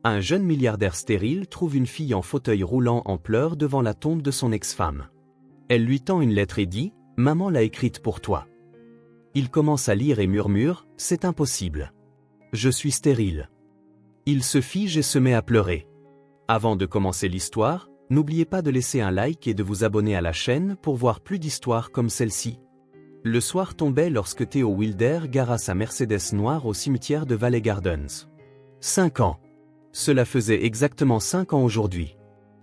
Un jeune milliardaire stérile trouve une fille en fauteuil roulant en pleurs devant la tombe de son ex-femme. Elle lui tend une lettre et dit « Maman l'a écrite pour toi ». Il commence à lire et murmure « C'est impossible. Je suis stérile ». Il se fige et se met à pleurer. Avant de commencer l'histoire, n'oubliez pas de laisser un like et de vous abonner à la chaîne pour voir plus d'histoires comme celle-ci. Le soir tombait lorsque Theo Wilder gara sa Mercedes noire au cimetière de Valley Gardens. 5 ans. Cela faisait exactement 5 ans aujourd'hui.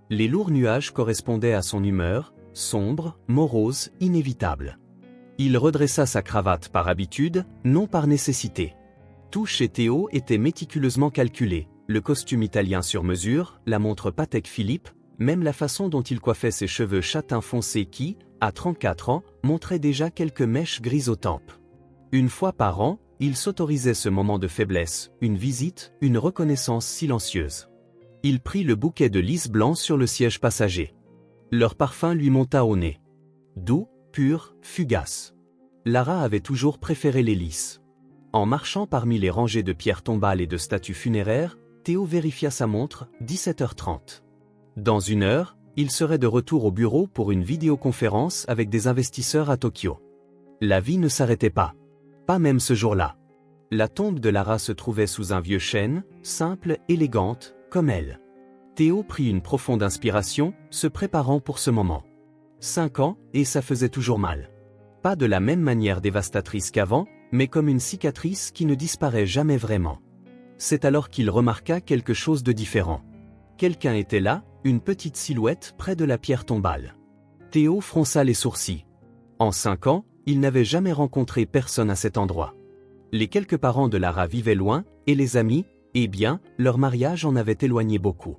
Les lourds nuages correspondaient à son humeur, sombre, morose, inévitable. Il redressa sa cravate par habitude, non par nécessité. Tout chez Theo était méticuleusement calculé, le costume italien sur mesure, la montre Patek Philippe, même la façon dont il coiffait ses cheveux châtain foncé qui, à 34 ans, montrait déjà quelques mèches grises aux tempes. Une fois par an, il s'autorisait ce moment de faiblesse, une visite, une reconnaissance silencieuse. Il prit le bouquet de lys blanc sur le siège passager. Leur parfum lui monta au nez. Doux, pur, fugace. Lara avait toujours préféré les lys. En marchant parmi les rangées de pierres tombales et de statues funéraires, Theo vérifia sa montre, 17h30. Dans 1 heure, il serait de retour au bureau pour une vidéoconférence avec des investisseurs à Tokyo. La vie ne s'arrêtait pas. Pas même ce jour-là. La tombe de Lara se trouvait sous un vieux chêne, simple, élégante, comme elle. Theo prit une profonde inspiration, se préparant pour ce moment. 5 ans, et ça faisait toujours mal. Pas de la même manière dévastatrice qu'avant, mais comme une cicatrice qui ne disparaît jamais vraiment. C'est alors qu'il remarqua quelque chose de différent. Quelqu'un était là, une petite silhouette près de la pierre tombale. Theo fronça les sourcils. En 5 ans, il n'avait jamais rencontré personne à cet endroit. Les quelques parents de Lara vivaient loin, et les amis, eh bien, leur mariage en avait éloigné beaucoup.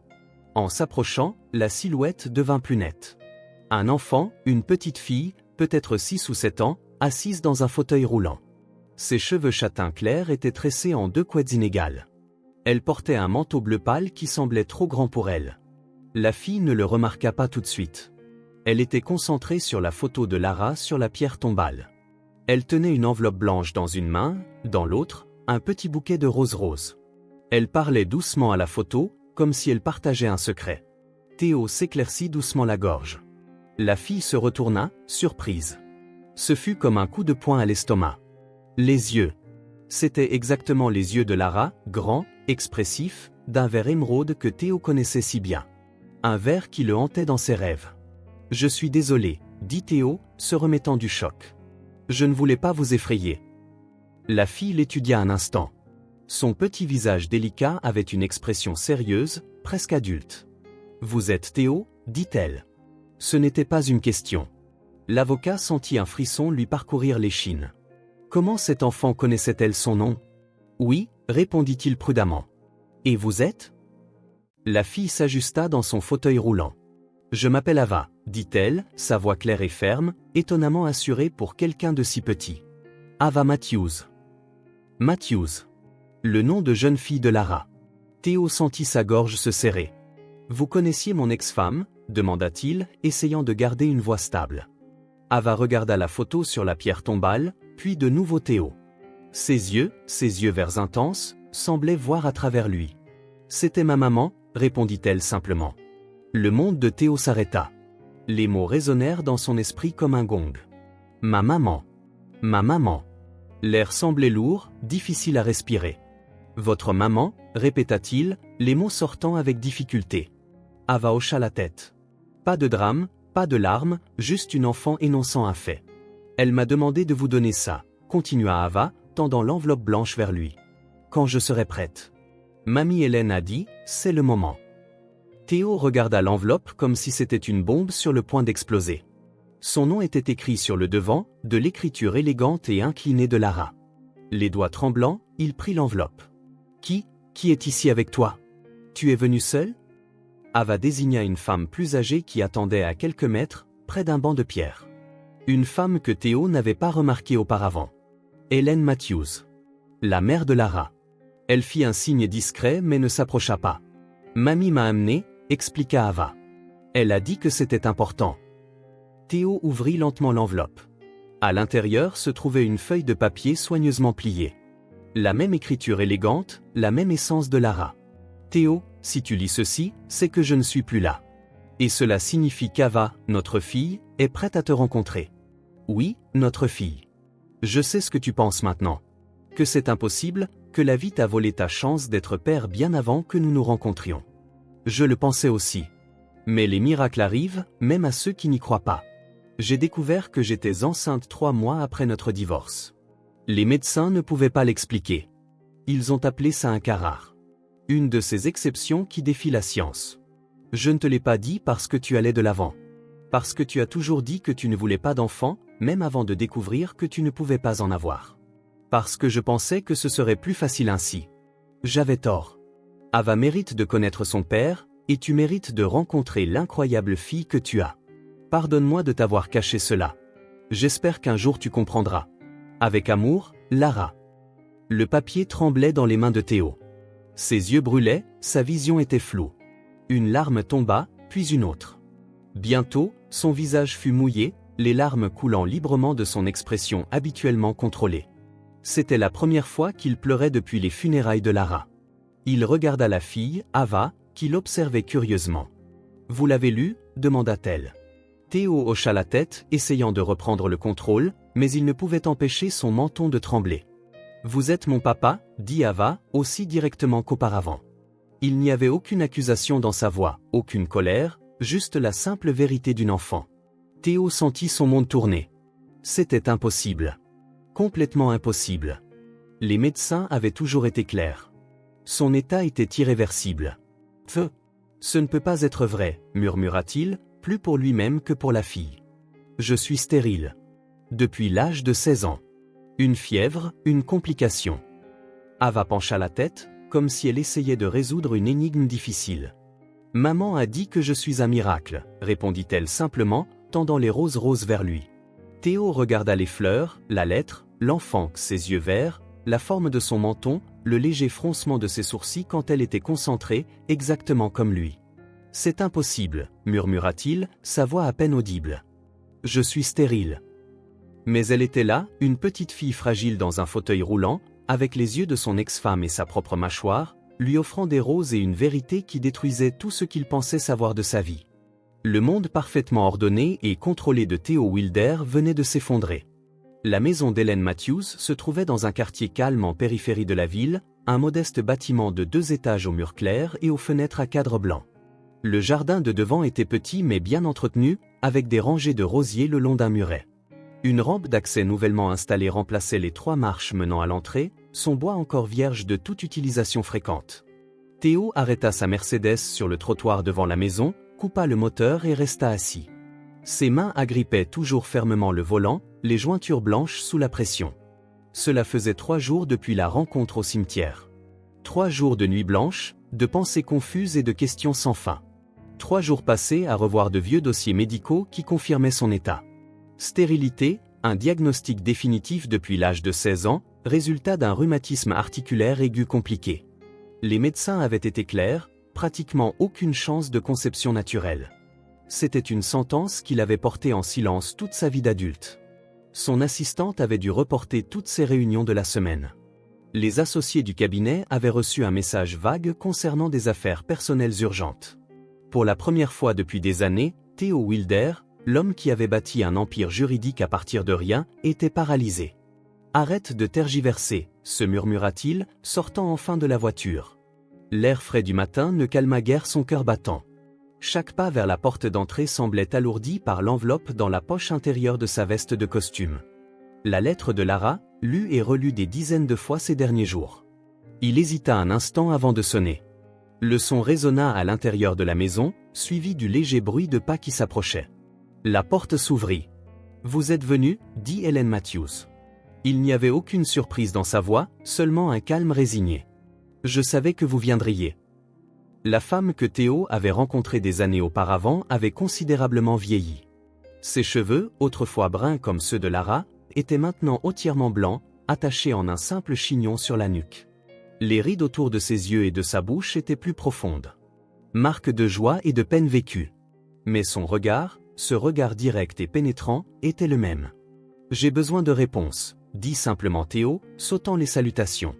En s'approchant, la silhouette devint plus nette. Un enfant, une petite fille, peut-être 6 ou 7 ans, assise dans un fauteuil roulant. Ses cheveux châtain clair étaient tressés en 2 couettes inégales. Elle portait un manteau bleu pâle qui semblait trop grand pour elle. La fille ne le remarqua pas tout de suite. Elle était concentrée sur la photo de Lara sur la pierre tombale. Elle tenait une enveloppe blanche dans une main, dans l'autre, un petit bouquet de roses roses. Elle parlait doucement à la photo, comme si elle partageait un secret. Theo s'éclaircit doucement la gorge. La fille se retourna, surprise. Ce fut comme un coup de poing à l'estomac. Les yeux. C'étaient exactement les yeux de Lara, grands, expressifs, d'un vert émeraude que Theo connaissait si bien. Un vert qui le hantait dans ses rêves. « Je suis désolé, » dit Theo, se remettant du choc. « Je ne voulais pas vous effrayer. » La fille l'étudia un instant. Son petit visage délicat avait une expression sérieuse, presque adulte. « Vous êtes Theo » dit-elle. Ce n'était pas une question. L'avocat sentit un frisson lui parcourir l'échine. Comment cet enfant connaissait-elle son nom? Oui, répondit-il prudemment. Et vous êtes? La fille s'ajusta dans son fauteuil roulant. Je m'appelle Ava, dit-elle, sa voix claire et ferme, étonnamment assurée pour quelqu'un de si petit. Ava Matthews. Matthews. Le nom de jeune fille de Lara. Theo sentit sa gorge se serrer. Vous connaissiez mon ex-femme? Demanda-t-il, essayant de garder une voix stable. Ava regarda la photo sur la pierre tombale, puis de nouveau Theo. Ses yeux verts intenses, semblaient voir à travers lui. C'était ma maman, répondit-elle simplement. Le monde de Theo s'arrêta. Les mots résonnèrent dans son esprit comme un gong. Ma maman. Ma maman. L'air semblait lourd, difficile à respirer. Votre maman, répéta-t-il, les mots sortant avec difficulté. Ava hocha la tête. Pas de drame, pas de larmes, juste une enfant énonçant un fait. Elle m'a demandé de vous donner ça, continua Ava, tendant l'enveloppe blanche vers lui. Quand je serai prête. Mamie Hélène a dit, c'est le moment. Theo regarda l'enveloppe comme si c'était une bombe sur le point d'exploser. Son nom était écrit sur le devant, de l'écriture élégante et inclinée de Lara. Les doigts tremblants, il prit l'enveloppe. Qui est ici avec toi? Tu es venu seul? Ava désigna une femme plus âgée qui attendait à quelques mètres, près d'un banc de pierre. Une femme que Theo n'avait pas remarquée auparavant. Hélène Matthews. La mère de Lara. Elle fit un signe discret mais ne s'approcha pas. Mamie m'a amené, expliqua Ava. Elle a dit que c'était important. Theo ouvrit lentement l'enveloppe. À l'intérieur se trouvait une feuille de papier soigneusement pliée. La même écriture élégante, la même essence de Lara. Theo, Si tu lis ceci, c'est que je ne suis plus là. Et cela signifie qu'Ava, notre fille, est prête à te rencontrer. Oui, notre fille. Je sais ce que tu penses maintenant. Que c'est impossible, que la vie t'a volé ta chance d'être père bien avant que nous nous rencontrions. Je le pensais aussi. Mais les miracles arrivent, même à ceux qui n'y croient pas. J'ai découvert que j'étais enceinte 3 mois après notre divorce. Les médecins ne pouvaient pas l'expliquer. Ils ont appelé ça un cas rare. Une de ces exceptions qui défient la science. Je ne te l'ai pas dit parce que tu allais de l'avant. Parce que tu as toujours dit que tu ne voulais pas d'enfant, même avant de découvrir que tu ne pouvais pas en avoir. Parce que je pensais que ce serait plus facile ainsi. J'avais tort. Ava mérite de connaître son père, et tu mérites de rencontrer l'incroyable fille que tu as. Pardonne-moi de t'avoir caché cela. J'espère qu'un jour tu comprendras. Avec amour, Lara. Le papier tremblait dans les mains de Théo. Ses yeux brûlaient, sa vision était floue. Une larme tomba, puis une autre. Bientôt, son visage fut mouillé, les larmes coulant librement de son expression habituellement contrôlée. C'était la première fois qu'il pleurait depuis les funérailles de Lara. Il regarda la fille, Ava, qui l'observait curieusement. « Vous l'avez lu » demanda-t-elle. Théo hocha la tête, essayant de reprendre le contrôle, mais il ne pouvait empêcher son menton de trembler. « Vous êtes mon papa » dit Ava, aussi directement qu'auparavant. Il n'y avait aucune accusation dans sa voix, aucune colère, juste la simple vérité d'une enfant. Théo sentit son monde tourner. C'était impossible. Complètement impossible. Les médecins avaient toujours été clairs. Son état était irréversible. « Feu ! Ce ne peut pas être vrai » murmura-t-il, plus pour lui-même que pour la fille. « Je suis stérile. Depuis l'âge de 16 ans. Une fièvre, une complication. » Ava pencha la tête, comme si elle essayait de résoudre une énigme difficile. « Maman a dit que je suis un miracle » répondit-elle simplement, tendant les roses vers lui. Théo regarda les fleurs, la lettre, l'enfant, ses yeux verts, la forme de son menton, le léger froncement de ses sourcils quand elle était concentrée, exactement comme lui. « C'est impossible » murmura-t-il, sa voix à peine audible. « Je suis stérile. » Mais elle était là, une petite fille fragile dans un fauteuil roulant, avec les yeux de son ex-femme et sa propre mâchoire, lui offrant des roses et une vérité qui détruisait tout ce qu'il pensait savoir de sa vie. Le monde parfaitement ordonné et contrôlé de Théo Wilder venait de s'effondrer. La maison d'Hélène Matthews se trouvait dans un quartier calme en périphérie de la ville, un modeste bâtiment de 2 étages aux murs clairs et aux fenêtres à cadre blanc. Le jardin de devant était petit mais bien entretenu, avec des rangées de rosiers le long d'un muret. Une rampe d'accès nouvellement installée remplaçait les 3 marches menant à l'entrée, son bois encore vierge de toute utilisation fréquente. Théo arrêta sa Mercedes sur le trottoir devant la maison, coupa le moteur et resta assis. Ses mains agrippaient toujours fermement le volant, les jointures blanches sous la pression. Cela faisait 3 jours depuis la rencontre au cimetière. 3 jours de nuit blanche, de pensées confuses et de questions sans fin. 3 jours passés à revoir de vieux dossiers médicaux qui confirmaient son état. Stérilité, un diagnostic définitif depuis l'âge de 16 ans, résultat d'un rhumatisme articulaire aigu compliqué. Les médecins avaient été clairs, pratiquement aucune chance de conception naturelle. C'était une sentence qu'il avait portée en silence toute sa vie d'adulte. Son assistante avait dû reporter toutes ses réunions de la semaine. Les associés du cabinet avaient reçu un message vague concernant des affaires personnelles urgentes. Pour la première fois depuis des années, Théo Wilder, l'homme qui avait bâti un empire juridique à partir de rien, était paralysé. « Arrête de tergiverser » se murmura-t-il, sortant enfin de la voiture. L'air frais du matin ne calma guère son cœur battant. Chaque pas vers la porte d'entrée semblait alourdi par l'enveloppe dans la poche intérieure de sa veste de costume. La lettre de Lara, lue et relue des dizaines de fois ces derniers jours. Il hésita un instant avant de sonner. Le son résonna à l'intérieur de la maison, suivi du léger bruit de pas qui s'approchaient. La porte s'ouvrit. « Vous êtes venu » dit Hélène Matthews. Il n'y avait aucune surprise dans sa voix, seulement un calme résigné. « Je savais que vous viendriez. » La femme que Théo avait rencontrée des années auparavant avait considérablement vieilli. Ses cheveux, autrefois bruns comme ceux de Lara, étaient maintenant entièrement blancs, attachés en un simple chignon sur la nuque. Les rides autour de ses yeux et de sa bouche étaient plus profondes. Marque de joie et de peine vécue. Mais son regard, ce regard direct et pénétrant, était le même. « J'ai besoin de réponses », dit simplement Théo, sautant les salutations.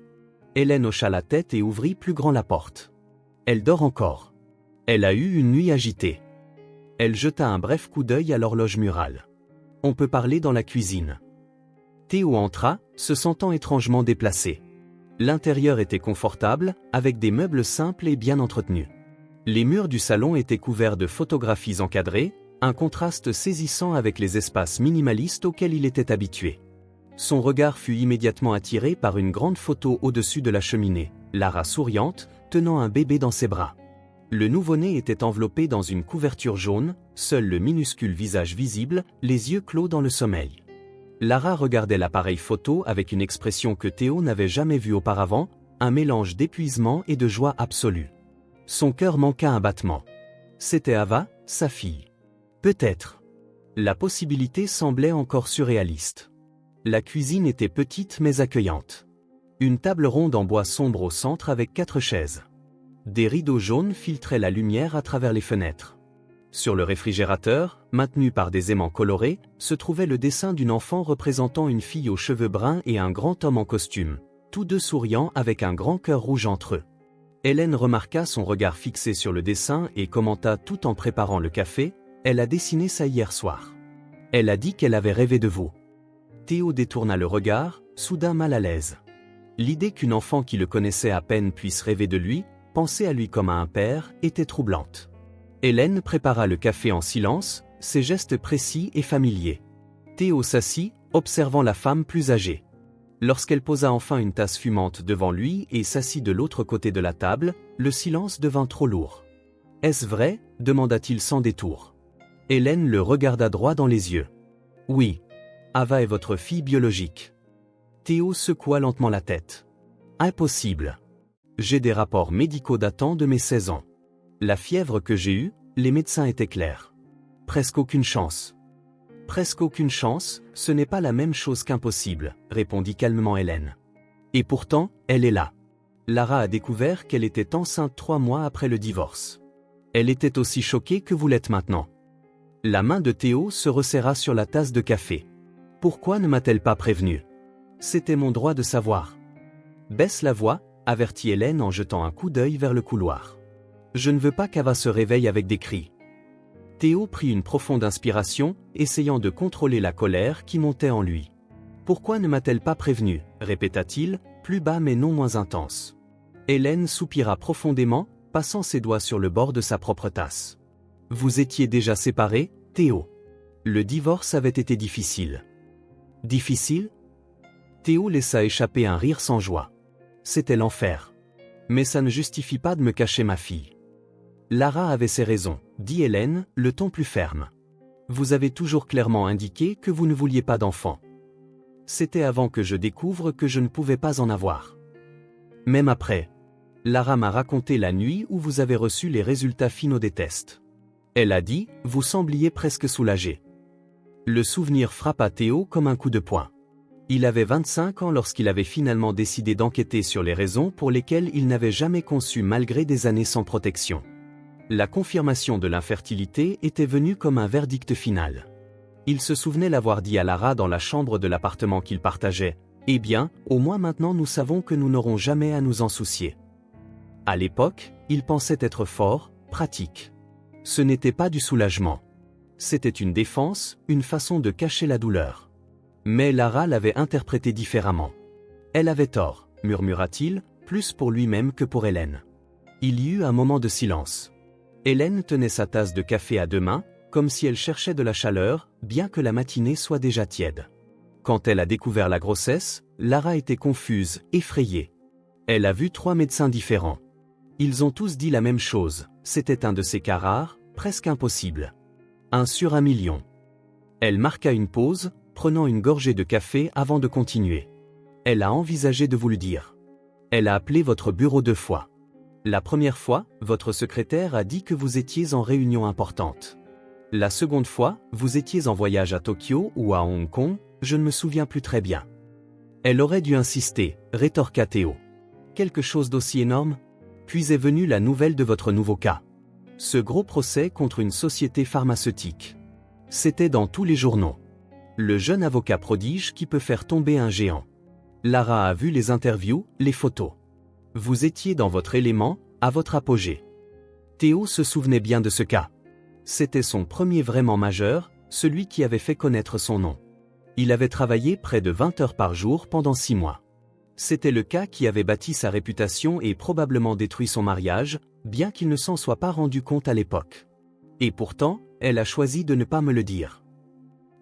Hélène hocha la tête et ouvrit plus grand la porte. Elle dort encore. Elle a eu une nuit agitée. Elle jeta un bref coup d'œil à l'horloge murale. On peut parler dans la cuisine. Théo entra, se sentant étrangement déplacé. L'intérieur était confortable, avec des meubles simples et bien entretenus. Les murs du salon étaient couverts de photographies encadrées, un contraste saisissant avec les espaces minimalistes auxquels il était habitué. Son regard fut immédiatement attiré par une grande photo au-dessus de la cheminée, Lara souriante, tenant un bébé dans ses bras. Le nouveau-né était enveloppé dans une couverture jaune, seul le minuscule visage visible, les yeux clos dans le sommeil. Lara regardait l'appareil photo avec une expression que Théo n'avait jamais vue auparavant, un mélange d'épuisement et de joie absolue. Son cœur manqua un battement. C'était Ava, sa fille. Peut-être. La possibilité semblait encore surréaliste. La cuisine était petite mais accueillante. Une table ronde en bois sombre au centre avec 4 chaises. Des rideaux jaunes filtraient la lumière à travers les fenêtres. Sur le réfrigérateur, maintenu par des aimants colorés, se trouvait le dessin d'une enfant représentant une fille aux cheveux bruns et un grand homme en costume, tous deux souriant avec un grand cœur rouge entre eux. Hélène remarqua son regard fixé sur le dessin et commenta tout en préparant le café, « Elle a dessiné ça hier soir. Elle a dit qu'elle avait rêvé de vous. » Théo détourna le regard, soudain mal à l'aise. L'idée qu'une enfant qui le connaissait à peine puisse rêver de lui, penser à lui comme à un père, était troublante. Hélène prépara le café en silence, ses gestes précis et familiers. Théo s'assit, observant la femme plus âgée. Lorsqu'elle posa enfin une tasse fumante devant lui et s'assit de l'autre côté de la table, le silence devint trop lourd. « Est-ce vrai » demanda-t-il sans détour. Hélène le regarda droit dans les yeux. « Oui. Ava est votre fille biologique. » Théo secoua lentement la tête. « Impossible. J'ai des rapports médicaux datant de mes 16 ans. La fièvre que j'ai eue, les médecins étaient clairs. Presque aucune chance. » « Presque aucune chance, ce n'est pas la même chose qu'impossible, répondit calmement Hélène. Et pourtant, elle est là. Lara a découvert qu'elle était enceinte 3 mois après le divorce. Elle était aussi choquée que vous l'êtes maintenant. La main de Théo se resserra sur la tasse de café. Pourquoi ne m'a-t-elle pas prévenu? C'était mon droit de savoir. Baisse la voix, avertit Hélène en jetant un coup d'œil vers le couloir. Je ne veux pas qu'Ava se réveille avec des cris. Théo prit une profonde inspiration, essayant de contrôler la colère qui montait en lui. « Pourquoi ne m'a-t-elle pas prévenu » répéta-t-il, plus bas mais non moins intense. Hélène soupira profondément, passant ses doigts sur le bord de sa propre tasse. « Vous étiez déjà séparés, Théo. Le divorce avait été difficile. » « Difficile » Théo laissa échapper un rire sans joie. « C'était l'enfer. Mais ça ne justifie pas de me cacher ma fille. » Lara avait ses raisons, dit Hélène, le ton plus ferme. Vous avez toujours clairement indiqué que vous ne vouliez pas d'enfant. C'était avant que je découvre que je ne pouvais pas en avoir. Même après. Lara m'a raconté la nuit où vous avez reçu les résultats finaux des tests. Elle a dit, vous sembliez presque soulagé. Le souvenir frappa Théo comme un coup de poing. Il avait 25 ans lorsqu'il avait finalement décidé d'enquêter sur les raisons pour lesquelles il n'avait jamais conçu malgré des années sans protection. La confirmation de l'infertilité était venue comme un verdict final. Il se souvenait l'avoir dit à Lara dans la chambre de l'appartement qu'ils partageaient. « Eh bien, au moins maintenant nous savons que nous n'aurons jamais à nous en soucier. » À l'époque, il pensait être fort, pratique. Ce n'était pas du soulagement. C'était une défense, une façon de cacher la douleur. Mais Lara l'avait interprété différemment. « Elle avait tort », murmura-t-il, plus pour lui-même que pour Hélène. Il y eut un moment de silence. Hélène tenait sa tasse de café à 2 mains, comme si elle cherchait de la chaleur, bien que la matinée soit déjà tiède. Quand elle a découvert la grossesse, Lara était confuse, effrayée. Elle a vu 3 médecins différents. Ils ont tous dit la même chose, c'était un de ces cas rares, presque impossible. 1 sur 1 million. Elle marqua une pause, prenant une gorgée de café avant de continuer. Elle a envisagé de vous le dire. Elle a appelé votre bureau 2 fois. La première fois, votre secrétaire a dit que vous étiez en réunion importante. La seconde fois, vous étiez en voyage à Tokyo ou à Hong Kong, je ne me souviens plus très bien. Elle aurait dû insister, rétorqua Théo. Quelque chose d'aussi énorme? Puis est venue la nouvelle de votre nouveau cas. Ce gros procès contre une société pharmaceutique. C'était dans tous les journaux. Le jeune avocat prodige qui peut faire tomber un géant. Lara a vu les interviews, les photos. Vous étiez dans votre élément, à votre apogée. Théo se souvenait bien de ce cas. C'était son premier vraiment majeur, celui qui avait fait connaître son nom. Il avait travaillé près de 20 heures par jour pendant 6 mois. C'était le cas qui avait bâti sa réputation et probablement détruit son mariage, bien qu'il ne s'en soit pas rendu compte à l'époque. Et pourtant, elle a choisi de ne pas me le dire.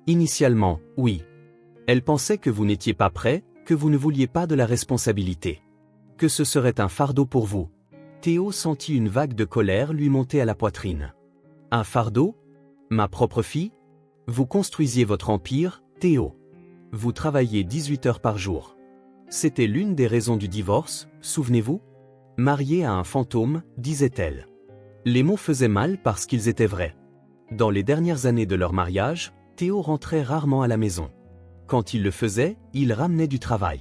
Initialement, oui. Elle pensait que vous n'étiez pas prêt, que vous ne vouliez pas de la responsabilité. Que ce serait un fardeau pour vous. Théo sentit une vague de colère lui monter à la poitrine. Un fardeau? Ma propre fille? Vous construisiez votre empire, Théo. Vous travailliez 18 heures par jour. C'était l'une des raisons du divorce, souvenez-vous? Mariée à un fantôme, disait-elle. Les mots faisaient mal parce qu'ils étaient vrais. Dans les dernières années de leur mariage, Théo rentrait rarement à la maison. Quand il le faisait, il ramenait du travail.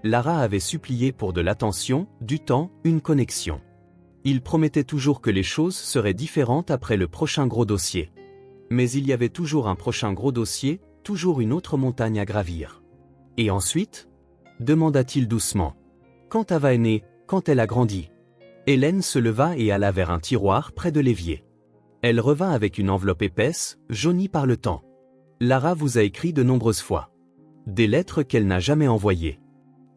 Lara avait supplié pour de l'attention, du temps, une connexion. Il promettait toujours que les choses seraient différentes après le prochain gros dossier. Mais il y avait toujours un prochain gros dossier, toujours une autre montagne à gravir. Et ensuite? Demanda-t-il doucement. Quand Ava est née, quand elle a grandi? Hélène se leva et alla vers un tiroir près de l'évier. Elle revint avec une enveloppe épaisse, jaunie par le temps. Lara vous a écrit de nombreuses fois. Des lettres qu'elle n'a jamais envoyées.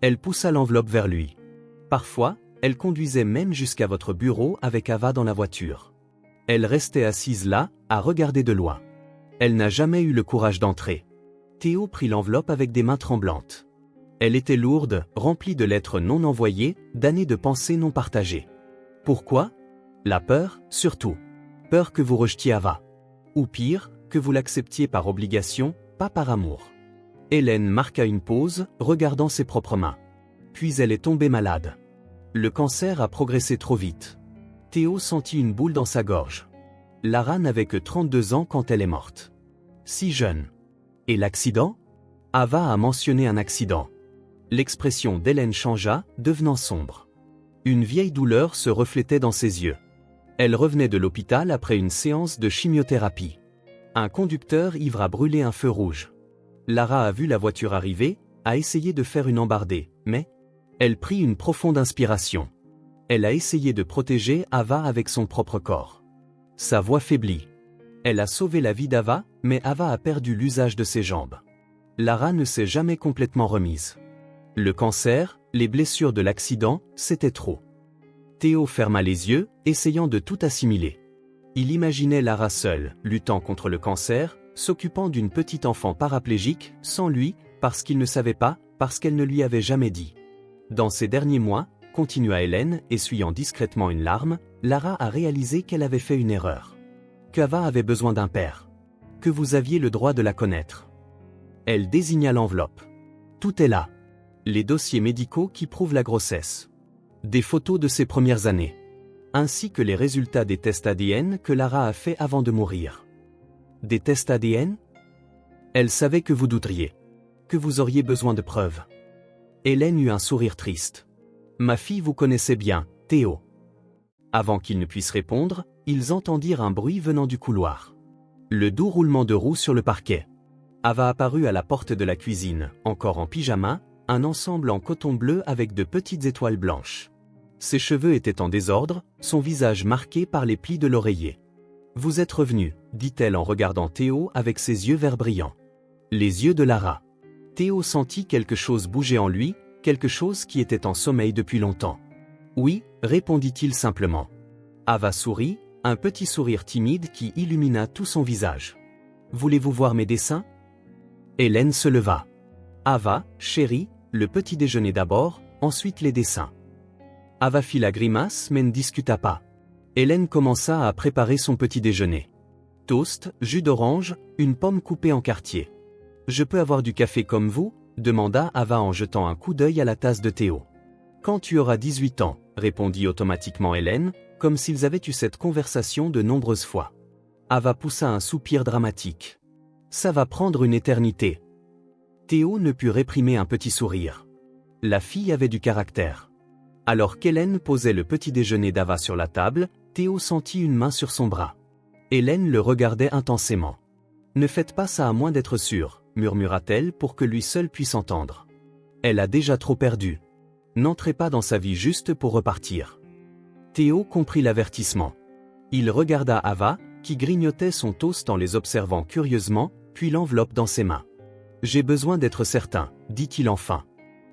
Elle poussa l'enveloppe vers lui. Parfois, elle conduisait même jusqu'à votre bureau avec Ava dans la voiture. Elle restait assise là, à regarder de loin. Elle n'a jamais eu le courage d'entrer. Théo prit l'enveloppe avec des mains tremblantes. Elle était lourde, remplie de lettres non envoyées, d'années de pensées non partagées. Pourquoi? La peur, surtout. Peur que vous rejetiez Ava. Ou pire, que vous l'acceptiez par obligation, pas par amour. Hélène marqua une pause, regardant ses propres mains. Puis elle est tombée malade. Le cancer a progressé trop vite. Théo sentit une boule dans sa gorge. Lara n'avait que 32 ans quand elle est morte. Si jeune. Et l'accident? Ava a mentionné un accident. L'expression d'Hélène changea, devenant sombre. Une vieille douleur se reflétait dans ses yeux. Elle revenait de l'hôpital après une séance de chimiothérapie. Un conducteur ivre a brûlé un feu rouge. Lara a vu la voiture arriver, a essayé de faire une embardée, mais elle prit une profonde inspiration. Elle a essayé de protéger Ava avec son propre corps. Sa voix faiblit. Elle a sauvé la vie d'Ava, mais Ava a perdu l'usage de ses jambes. Lara ne s'est jamais complètement remise. Le cancer, les blessures de l'accident, c'était trop. Théo ferma les yeux, essayant de tout assimiler. Il imaginait Lara seule, luttant contre le cancer, s'occupant d'une petite enfant paraplégique, sans lui, parce qu'il ne savait pas, parce qu'elle ne lui avait jamais dit. Dans ces derniers mois, continua Hélène, essuyant discrètement une larme, Lara a réalisé qu'elle avait fait une erreur. Qu'Ava avait besoin d'un père. Que vous aviez le droit de la connaître. Elle désigna l'enveloppe. Tout est là. Les dossiers médicaux qui prouvent la grossesse. Des photos de ses premières années. Ainsi que les résultats des tests ADN que Lara a fait avant de mourir. Des tests ADN? Elle savait que vous douteriez. Que vous auriez besoin de preuves. Hélène eut un sourire triste. Ma fille vous connaissait bien, Théo. Avant qu'il ne puisse répondre, ils entendirent un bruit venant du couloir. Le doux roulement de roues sur le parquet. Ava apparut à la porte de la cuisine, encore en pyjama, un ensemble en coton bleu avec de petites étoiles blanches. Ses cheveux étaient en désordre, son visage marqué par les plis de l'oreiller. Vous êtes revenu, dit-elle en regardant Théo avec ses yeux vert brillants. Les yeux de Lara. Théo sentit quelque chose bouger en lui, quelque chose qui était en sommeil depuis longtemps. Oui, répondit-il simplement. Ava sourit, un petit sourire timide qui illumina tout son visage. Voulez-vous voir mes dessins? Hélène se leva. Ava, chérie, le petit déjeuner d'abord, ensuite les dessins. Ava fit la grimace mais ne discuta pas. Hélène commença à préparer son petit déjeuner. Toast, jus d'orange, une pomme coupée en quartiers. Je peux avoir du café comme vous? Demanda Ava en jetant un coup d'œil à la tasse de Théo. Quand tu auras 18 ans, répondit automatiquement Hélène, comme s'ils avaient eu cette conversation de nombreuses fois. Ava poussa un soupir dramatique. Ça va prendre une éternité. Théo ne put réprimer un petit sourire. La fille avait du caractère. Alors qu'Hélène posait le petit déjeuner d'Ava sur la table, Théo sentit une main sur son bras. Hélène le regardait intensément. Ne faites pas ça à moins d'être sûr, murmura-t-elle pour que lui seul puisse entendre. Elle a déjà trop perdu. N'entrez pas dans sa vie juste pour repartir. Théo comprit l'avertissement. Il regarda Ava, qui grignotait son toast en les observant curieusement, puis l'enveloppe dans ses mains. « J'ai besoin d'être certain, dit-il enfin.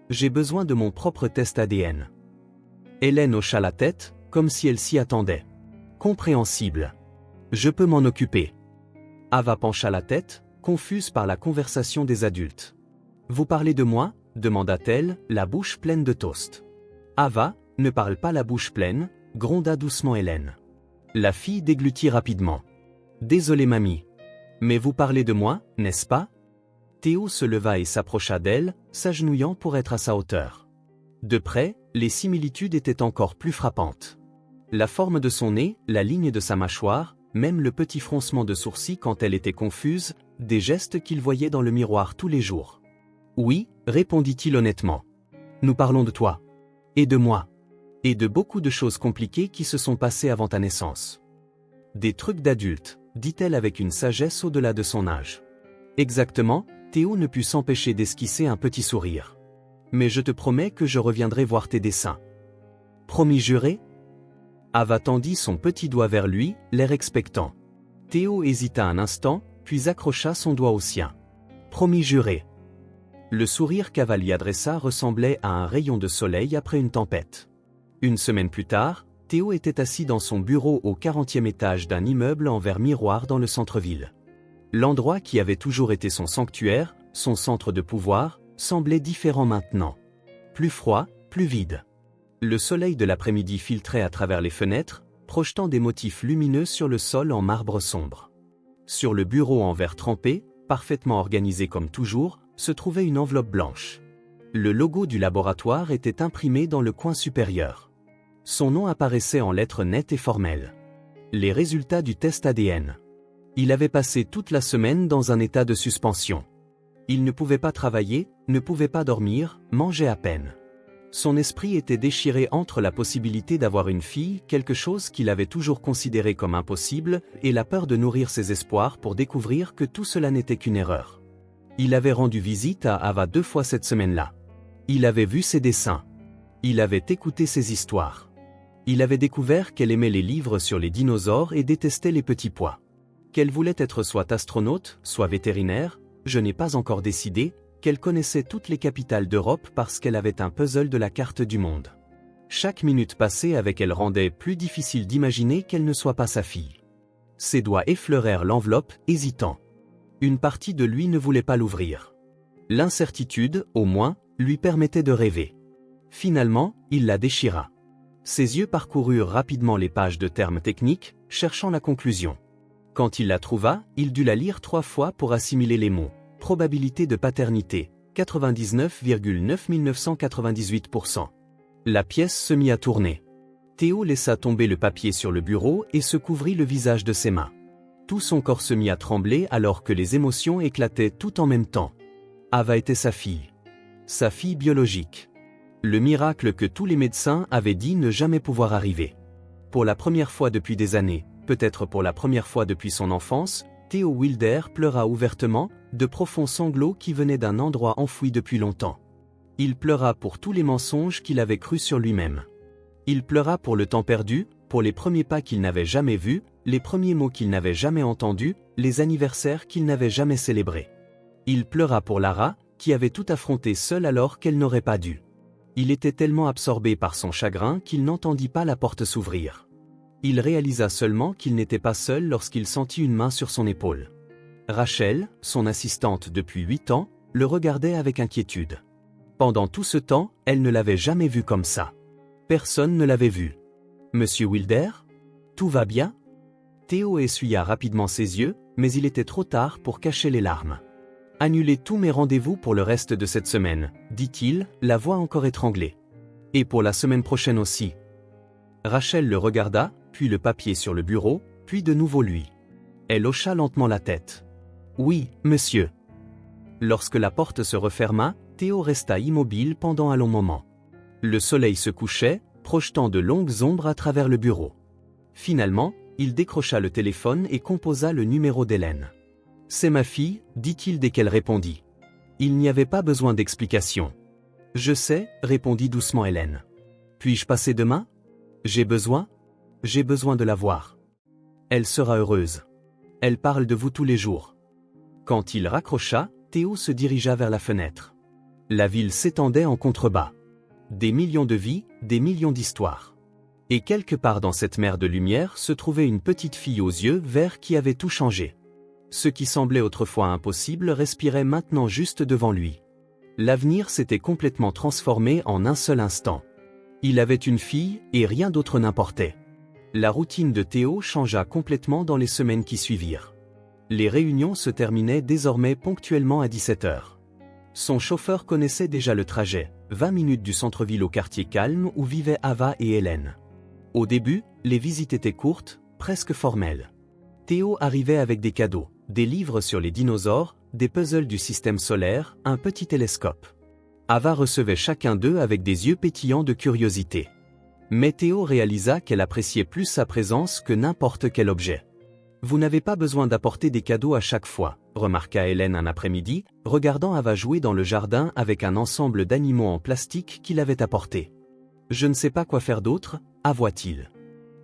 J'ai besoin de mon propre test ADN. » Hélène hocha la tête, comme si elle s'y attendait. Compréhensible. « Je peux m'en occuper. » Ava pencha la tête, confuse par la conversation des adultes. « Vous parlez de moi ?» demanda-t-elle, la bouche pleine de toast. « Ava, ne parle pas la bouche pleine », gronda doucement Hélène. La fille déglutit rapidement. « Désolé mamie. Mais vous parlez de moi, n'est-ce pas ?» Théo se leva et s'approcha d'elle, s'agenouillant pour être à sa hauteur. De près, les similitudes étaient encore plus frappantes. La forme de son nez, la ligne de sa mâchoire, même le petit froncement de sourcils quand elle était confuse, des gestes qu'il voyait dans le miroir tous les jours. « Oui, répondit-il honnêtement. Nous parlons de toi. Et de moi. Et de beaucoup de choses compliquées qui se sont passées avant ta naissance. Des trucs d'adulte, dit-elle avec une sagesse au-delà de son âge. Exactement, Théo ne put s'empêcher d'esquisser un petit sourire. Mais je te promets que je reviendrai voir tes dessins. Promis juré ? Ava tendit son petit doigt vers lui, l'air expectant. Théo hésita un instant, puis accrocha son doigt au sien. Promis juré. Le sourire qu'Ava lui adressa ressemblait à un rayon de soleil après une tempête. Une semaine plus tard, Théo était assis dans son bureau au 40e étage d'un immeuble en verre miroir dans le centre-ville. L'endroit qui avait toujours été son sanctuaire, son centre de pouvoir, semblait différent maintenant. Plus froid, plus vide. Le soleil de l'après-midi filtrait à travers les fenêtres, projetant des motifs lumineux sur le sol en marbre sombre. Sur le bureau en verre trempé, parfaitement organisé comme toujours, se trouvait une enveloppe blanche. Le logo du laboratoire était imprimé dans le coin supérieur. Son nom apparaissait en lettres nettes et formelles. Les résultats du test ADN. Il avait passé toute la semaine dans un état de suspension. Il ne pouvait pas travailler, ne pouvait pas dormir, mangeait à peine. Son esprit était déchiré entre la possibilité d'avoir une fille, quelque chose qu'il avait toujours considéré comme impossible, et la peur de nourrir ses espoirs pour découvrir que tout cela n'était qu'une erreur. Il avait rendu visite à Ava 2 fois cette semaine-là. Il avait vu ses dessins. Il avait écouté ses histoires. Il avait découvert qu'elle aimait les livres sur les dinosaures et détestait les petits pois. Qu'elle voulait être soit astronaute, soit vétérinaire, je n'ai pas encore décidé, qu'elle connaissait toutes les capitales d'Europe parce qu'elle avait un puzzle de la carte du monde. Chaque minute passée avec elle rendait plus difficile d'imaginer qu'elle ne soit pas sa fille. Ses doigts effleurèrent l'enveloppe, hésitant. Une partie de lui ne voulait pas l'ouvrir. L'incertitude, au moins, lui permettait de rêver. Finalement, il la déchira. Ses yeux parcoururent rapidement les pages de termes techniques, cherchant la conclusion. Quand il la trouva, il dut la lire 3 fois pour assimiler les mots. Probabilité de paternité, 99,9998%. La pièce se mit à tourner. Théo laissa tomber le papier sur le bureau et se couvrit le visage de ses mains. Tout son corps se mit à trembler alors que les émotions éclataient tout en même temps. Ava était sa fille. Sa fille biologique. Le miracle que tous les médecins avaient dit ne jamais pouvoir arriver. Pour la première fois depuis des années, peut-être pour la première fois depuis son enfance, Théo Wilder pleura ouvertement, de profonds sanglots qui venaient d'un endroit enfoui depuis longtemps. Il pleura pour tous les mensonges qu'il avait crus sur lui-même. Il pleura pour le temps perdu, pour les premiers pas qu'il n'avait jamais vus, les premiers mots qu'il n'avait jamais entendus, les anniversaires qu'il n'avait jamais célébrés. Il pleura pour Lara, qui avait tout affronté seule alors qu'elle n'aurait pas dû. Il était tellement absorbé par son chagrin qu'il n'entendit pas la porte s'ouvrir. Il réalisa seulement qu'il n'était pas seul lorsqu'il sentit une main sur son épaule. Rachel, son assistante depuis 8 ans, le regardait avec inquiétude. Pendant tout ce temps, elle ne l'avait jamais vu comme ça. Personne ne l'avait vu. « Monsieur Wilder ? Tout va bien ?» Théo essuya rapidement ses yeux, mais il était trop tard pour cacher les larmes. « Annulez tous mes rendez-vous pour le reste de cette semaine, » dit-il, la voix encore étranglée. « Et pour la semaine prochaine aussi. » Rachel le regarda, puis le papier sur le bureau, puis de nouveau lui. Elle hocha lentement la tête. « Oui, monsieur. » Lorsque la porte se referma, Théo resta immobile pendant un long moment. Le soleil se couchait, projetant de longues ombres à travers le bureau. Finalement, il décrocha le téléphone et composa le numéro d'Hélène. « C'est ma fille, » dit-il dès qu'elle répondit. Il n'y avait pas besoin d'explication. « Je sais, » répondit doucement Hélène. « Puis-je passer demain ? J'ai besoin, j'ai besoin de la voir. Elle sera heureuse. Elle parle de vous tous les jours. » Quand il raccrocha, Théo se dirigea vers la fenêtre. La ville s'étendait en contrebas. Des millions de vies, des millions d'histoires. Et quelque part dans cette mer de lumière se trouvait une petite fille aux yeux verts qui avait tout changé. Ce qui semblait autrefois impossible respirait maintenant juste devant lui. L'avenir s'était complètement transformé en un seul instant. Il avait une fille et rien d'autre n'importait. La routine de Théo changea complètement dans les semaines qui suivirent. Les réunions se terminaient désormais ponctuellement à 17 h. Son chauffeur connaissait déjà le trajet, 20 minutes du centre-ville au quartier calme où vivaient Ava et Hélène. Au début, les visites étaient courtes, presque formelles. Théo arrivait avec des cadeaux, des livres sur les dinosaures, des puzzles du système solaire, un petit télescope. Ava recevait chacun d'eux avec des yeux pétillants de curiosité. Mais Théo réalisa qu'elle appréciait plus sa présence que n'importe quel objet. « Vous n'avez pas besoin d'apporter des cadeaux à chaque fois », remarqua Hélène un après-midi, regardant Ava jouer dans le jardin avec un ensemble d'animaux en plastique qu'il avait apporté. « Je ne sais pas quoi faire d'autre, avoua-t-il.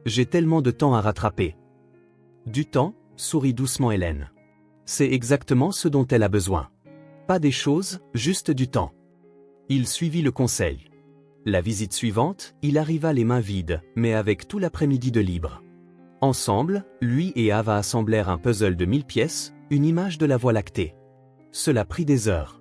J'ai tellement de temps à rattraper. » « Du temps, sourit doucement Hélène. C'est exactement ce dont elle a besoin. Pas des choses, juste du temps. » Il suivit le conseil. La visite suivante, il arriva les mains vides, mais avec tout l'après-midi de libre. Ensemble, lui et Ava assemblèrent un puzzle de 1000 pièces, une image de la Voie lactée. Cela prit des heures.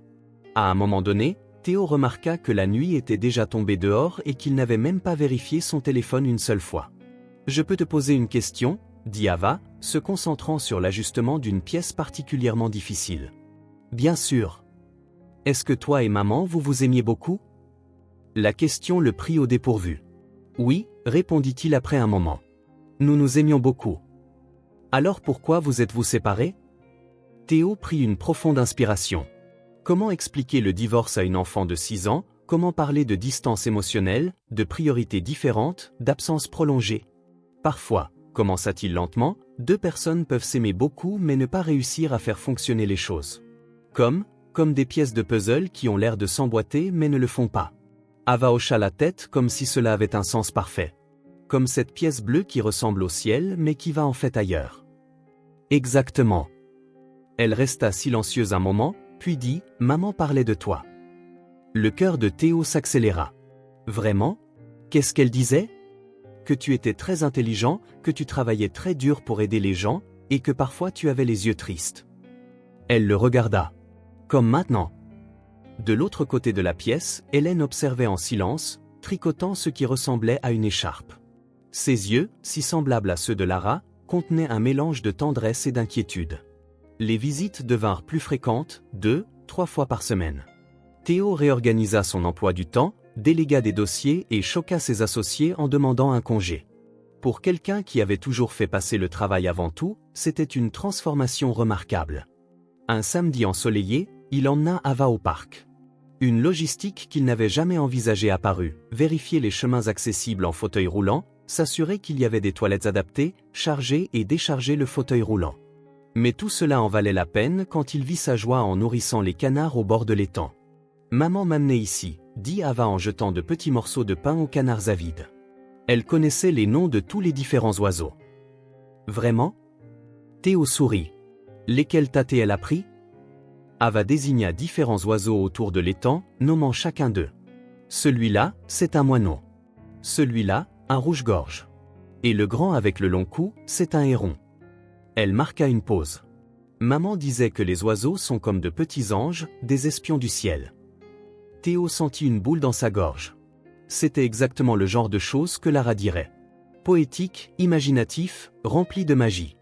À un moment donné, Théo remarqua que la nuit était déjà tombée dehors et qu'il n'avait même pas vérifié son téléphone une seule fois. « Je peux te poser une question ?» dit Ava, se concentrant sur l'ajustement d'une pièce particulièrement difficile. « Bien sûr. Est-ce que toi et maman vous vous aimiez beaucoup ?» La question le prit au dépourvu. « Oui, répondit-il après un moment. Nous nous aimions beaucoup. » « Alors pourquoi vous êtes-vous séparés ?» Théo prit une profonde inspiration. Comment expliquer le divorce à une enfant de 6 ans, comment parler de distance émotionnelle, de priorités différentes, d'absence prolongée? Parfois, commença-t-il lentement, deux personnes peuvent s'aimer beaucoup mais ne pas réussir à faire fonctionner les choses. Comme des pièces de puzzle qui ont l'air de s'emboîter mais ne le font pas. Ava hocha la tête comme si cela avait un sens parfait. Comme cette pièce bleue qui ressemble au ciel mais qui va en fait ailleurs. Exactement. Elle resta silencieuse un moment, puis dit « Maman parlait de toi. » Le cœur de Théo s'accéléra. Vraiment? Qu'est-ce qu'elle disait? Que tu étais très intelligent, que tu travaillais très dur pour aider les gens, et que parfois tu avais les yeux tristes. Elle le regarda. Comme maintenant. De l'autre côté de la pièce, Hélène observait en silence, tricotant ce qui ressemblait à une écharpe. Ses yeux, si semblables à ceux de Lara, contenaient un mélange de tendresse et d'inquiétude. Les visites devinrent plus fréquentes, 2-3 fois par semaine. Théo réorganisa son emploi du temps, délégua des dossiers et choqua ses associés en demandant un congé. Pour quelqu'un qui avait toujours fait passer le travail avant tout, c'était une transformation remarquable. Un samedi ensoleillé, il emmena Ava au parc. Une logistique qu'il n'avait jamais envisagée apparut, vérifier les chemins accessibles en fauteuil roulant, s'assurer qu'il y avait des toilettes adaptées, charger et décharger le fauteuil roulant. Mais tout cela en valait la peine quand il vit sa joie en nourrissant les canards au bord de l'étang. « Maman m'amenait ici », dit Ava en jetant de petits morceaux de pain aux canards avides. Elle connaissait les noms de tous les différents oiseaux. « Vraiment ?» Théo sourit. « Lesquels tâtait-elle appris ?» Ava désigna différents oiseaux autour de l'étang, nommant chacun d'eux. « Celui-là, c'est un moineau. Celui-là, un rouge-gorge. Et le grand avec le long cou, c'est un héron. » Elle marqua une pause. Maman disait que les oiseaux sont comme de petits anges, des espions du ciel. Théo sentit une boule dans sa gorge. C'était exactement le genre de choses que Lara dirait. Poétique, imaginatif, rempli de magie.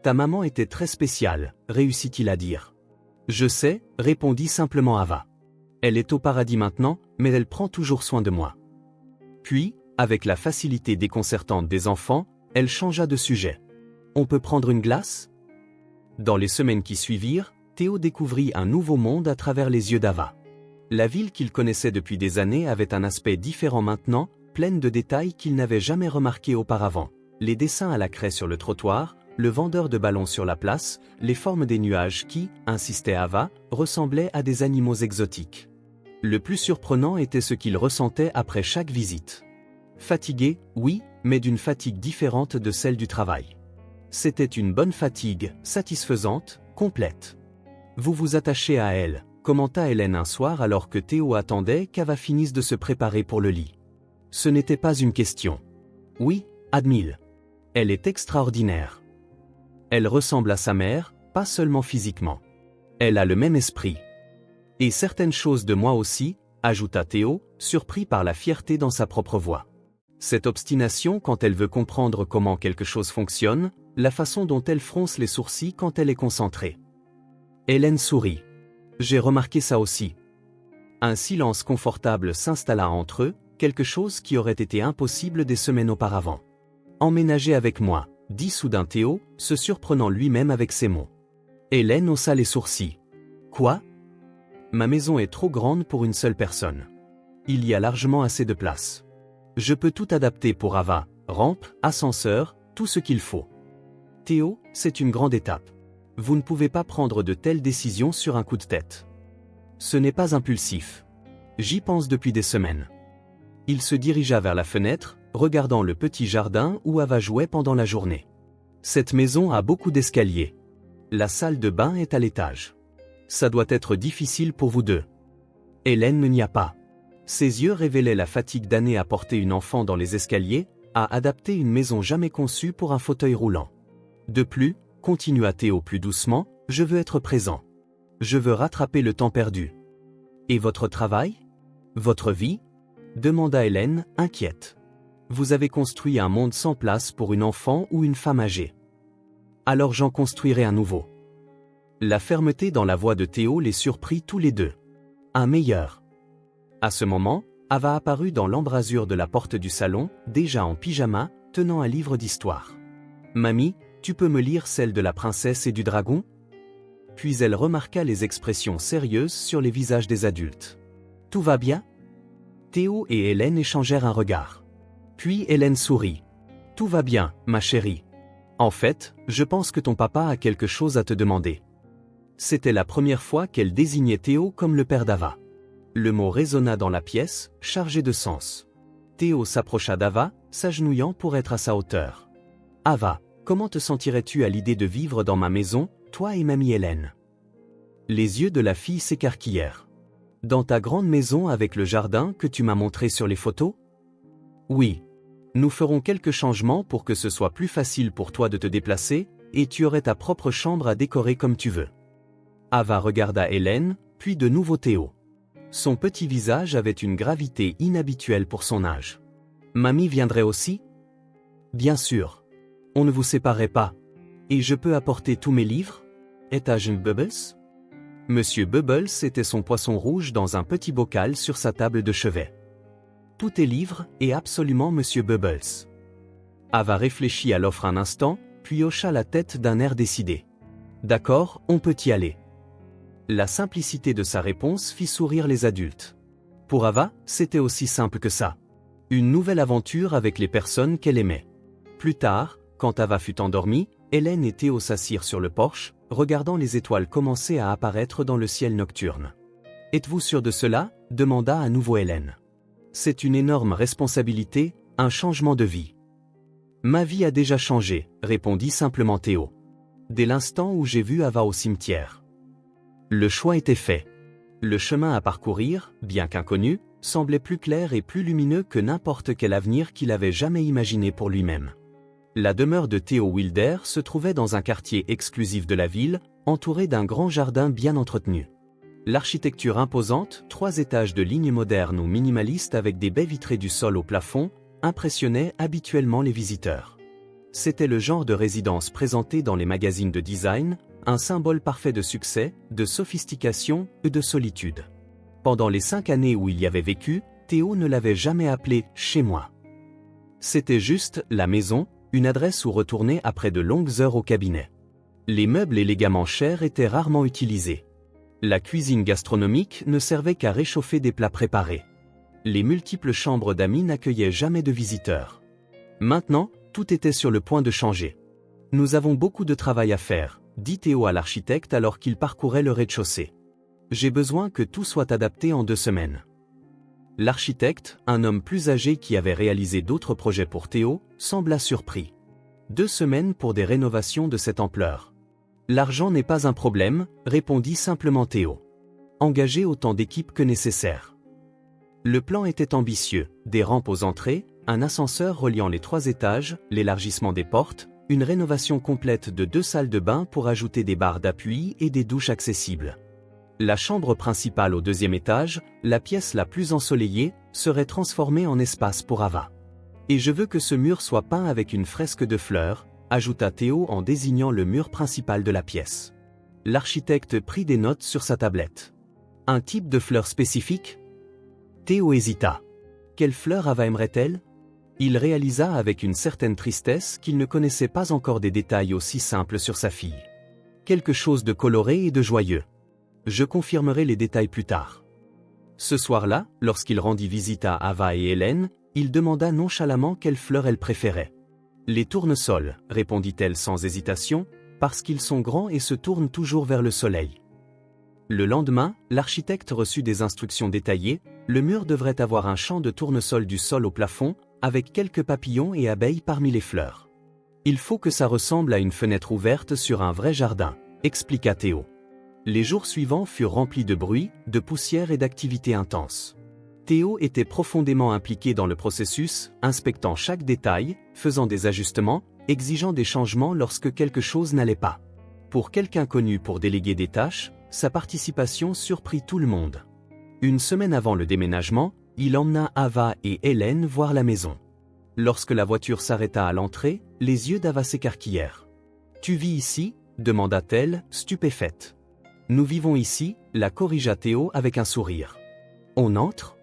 Ta maman était très spéciale, réussit-il à dire. Je sais, répondit simplement Ava. Elle est au paradis maintenant, mais elle prend toujours soin de moi. Puis, avec la facilité déconcertante des enfants, elle changea de sujet. On peut prendre une glace? Dans les semaines qui suivirent, Théo découvrit un nouveau monde à travers les yeux d'Ava. La ville qu'il connaissait depuis des années avait un aspect différent maintenant, pleine de détails qu'il n'avait jamais remarqués auparavant. Les dessins à la craie sur le trottoir, le vendeur de ballons sur la place, les formes des nuages qui, insistait Ava, ressemblaient à des animaux exotiques. Le plus surprenant était ce qu'il ressentait après chaque visite. Fatigué, oui, mais d'une fatigue différente de celle du travail. C'était une bonne fatigue, satisfaisante, complète. Vous vous attachez à elle, commenta Hélène un soir alors que Théo attendait qu'Ava finisse de se préparer pour le lit. Ce n'était pas une question. Oui, admile. Elle est extraordinaire. Elle ressemble à sa mère, pas seulement physiquement. Elle a le même esprit. Et certaines choses de moi aussi, ajouta Théo, surpris par la fierté dans sa propre voix. Cette obstination quand elle veut comprendre comment quelque chose fonctionne, la façon dont elle fronce les sourcils quand elle est concentrée. Hélène sourit. J'ai remarqué ça aussi. Un silence confortable s'installa entre eux, quelque chose qui aurait été impossible des semaines auparavant. Emménager avec moi, dit soudain Théo, se surprenant lui-même avec ces mots. Hélène haussa les sourcils. Quoi ? Ma maison est trop grande pour une seule personne. Il y a largement assez de place. Je peux tout adapter pour Ava, rampe, ascenseur, tout ce qu'il faut. Théo, c'est une grande étape. Vous ne pouvez pas prendre de telles décisions sur un coup de tête. Ce n'est pas impulsif. J'y pense depuis des semaines. Il se dirigea vers la fenêtre, regardant le petit jardin où Ava jouait pendant la journée. Cette maison a beaucoup d'escaliers. La salle de bain est à l'étage. Ça doit être difficile pour vous deux. Hélène ne n'y a pas. Ses yeux révélaient la fatigue d'années à porter une enfant dans les escaliers, à adapter une maison jamais conçue pour un fauteuil roulant. De plus, continua Théo plus doucement, je veux être présent. Je veux rattraper le temps perdu. Et votre travail ? Votre vie ? Demanda Hélène, inquiète. Vous avez construit un monde sans place pour une enfant ou une femme âgée. Alors j'en construirai un nouveau. La fermeté dans la voix de Théo les surprit tous les deux. Un meilleur. À ce moment, Ava apparut dans l'embrasure de la porte du salon, déjà en pyjama, tenant un livre d'histoire. « Mamie, tu peux me lire celle de la princesse et du dragon ?» Puis elle remarqua les expressions sérieuses sur les visages des adultes. « Tout va bien ?» Théo et Hélène échangèrent un regard. Puis Hélène sourit. « Tout va bien, ma chérie. En fait, je pense que ton papa a quelque chose à te demander. » C'était la première fois qu'elle désignait Théo comme le père d'Ava. Le mot résonna dans la pièce, chargé de sens. Théo s'approcha d'Ava, s'agenouillant pour être à sa hauteur. « Ava, comment te sentirais-tu à l'idée de vivre dans ma maison, toi et mamie Hélène ?» Les yeux de la fille s'écarquillèrent. « Dans ta grande maison avec le jardin que tu m'as montré sur les photos ? » Oui. Nous ferons quelques changements pour que ce soit plus facile pour toi de te déplacer, et tu aurais ta propre chambre à décorer comme tu veux. Ava regarda Hélène, puis de nouveau Théo. Son petit visage avait une gravité inhabituelle pour son âge. « Mamie viendrait aussi ? » « Bien sûr. On ne vous séparerait pas. Et je peux apporter tous mes livres ? Est-ce Bubbles ?» Monsieur Bubbles était son poisson rouge dans un petit bocal sur sa table de chevet. « Tout est livre, et absolument Monsieur Bubbles. » Ava réfléchit à l'offre un instant, puis hocha la tête d'un air décidé. « D'accord, on peut y aller. » La simplicité de sa réponse fit sourire les adultes. Pour Ava, c'était aussi simple que ça. Une nouvelle aventure avec les personnes qu'elle aimait. Plus tard, quand Ava fut endormie, Hélène et Théo s'assirent sur le porche, regardant les étoiles commencer à apparaître dans le ciel nocturne. « Êtes-vous sûr de cela ? » demanda à nouveau Hélène. « C'est une énorme responsabilité, un changement de vie. »« Ma vie a déjà changé, » répondit simplement Théo. « Dès l'instant où j'ai vu Ava au cimetière. » Le choix était fait. Le chemin à parcourir, bien qu'inconnu, semblait plus clair et plus lumineux que n'importe quel avenir qu'il avait jamais imaginé pour lui-même. La demeure de Théo Wilder se trouvait dans un quartier exclusif de la ville, entouré d'un grand jardin bien entretenu. L'architecture imposante, 3 étages de ligne moderne ou minimaliste avec des baies vitrées du sol au plafond, impressionnait habituellement les visiteurs. C'était le genre de résidence présentée dans les magazines de design, un symbole parfait de succès, de sophistication et de solitude. Pendant les 5 années où il y avait vécu, Théo ne l'avait jamais appelé « chez moi ». C'était juste « la maison », une adresse où retourner après de longues heures au cabinet. Les meubles élégamment chers étaient rarement utilisés. La cuisine gastronomique ne servait qu'à réchauffer des plats préparés. Les multiples chambres d'amis n'accueillaient jamais de visiteurs. Maintenant, tout était sur le point de changer. « Nous avons beaucoup de travail à faire », dit Théo à l'architecte alors qu'il parcourait le rez-de-chaussée. « J'ai besoin que tout soit adapté en 2 semaines. » L'architecte, un homme plus âgé qui avait réalisé d'autres projets pour Théo, sembla surpris. 2 semaines pour des rénovations de cette ampleur. L'argent n'est pas un problème, répondit simplement Théo. Engagez autant d'équipes que nécessaire. Le plan était ambitieux, des rampes aux entrées, un ascenseur reliant les 3 étages, l'élargissement des portes, une rénovation complète de 2 salles de bain pour ajouter des barres d'appui et des douches accessibles. La chambre principale au 2e étage, la pièce la plus ensoleillée, serait transformée en espace pour Ava. Et je veux que ce mur soit peint avec une fresque de fleurs, ajouta Théo en désignant le mur principal de la pièce. L'architecte prit des notes sur sa tablette. Un type de fleurs spécifique? Théo hésita. Quelle fleur Ava aimerait-elle? Il réalisa avec une certaine tristesse qu'il ne connaissait pas encore des détails aussi simples sur sa fille. Quelque chose de coloré et de joyeux. Je confirmerai les détails plus tard. Ce soir-là, lorsqu'il rendit visite à Ava et Hélène, il demanda nonchalamment quelle fleur elle préférait. Les tournesols, répondit-elle sans hésitation, parce qu'ils sont grands et se tournent toujours vers le soleil. Le lendemain, l'architecte reçut des instructions détaillées, le mur devrait avoir un champ de tournesol du sol au plafond, avec quelques papillons et abeilles parmi les fleurs. Il faut que ça ressemble à une fenêtre ouverte sur un vrai jardin, expliqua Théo. Les jours suivants furent remplis de bruit, de poussière et d'activités intenses. Théo était profondément impliqué dans le processus, inspectant chaque détail, faisant des ajustements, exigeant des changements lorsque quelque chose n'allait pas. Pour quelqu'un connu pour déléguer des tâches, sa participation surprit tout le monde. Une semaine avant le déménagement, il emmena Ava et Hélène voir la maison. Lorsque la voiture s'arrêta à l'entrée, les yeux d'Ava s'écarquillèrent. « Tu vis ici ?» demanda-t-elle, stupéfaite. « Nous vivons ici », la corrigea Théo avec un sourire. « On entre ?»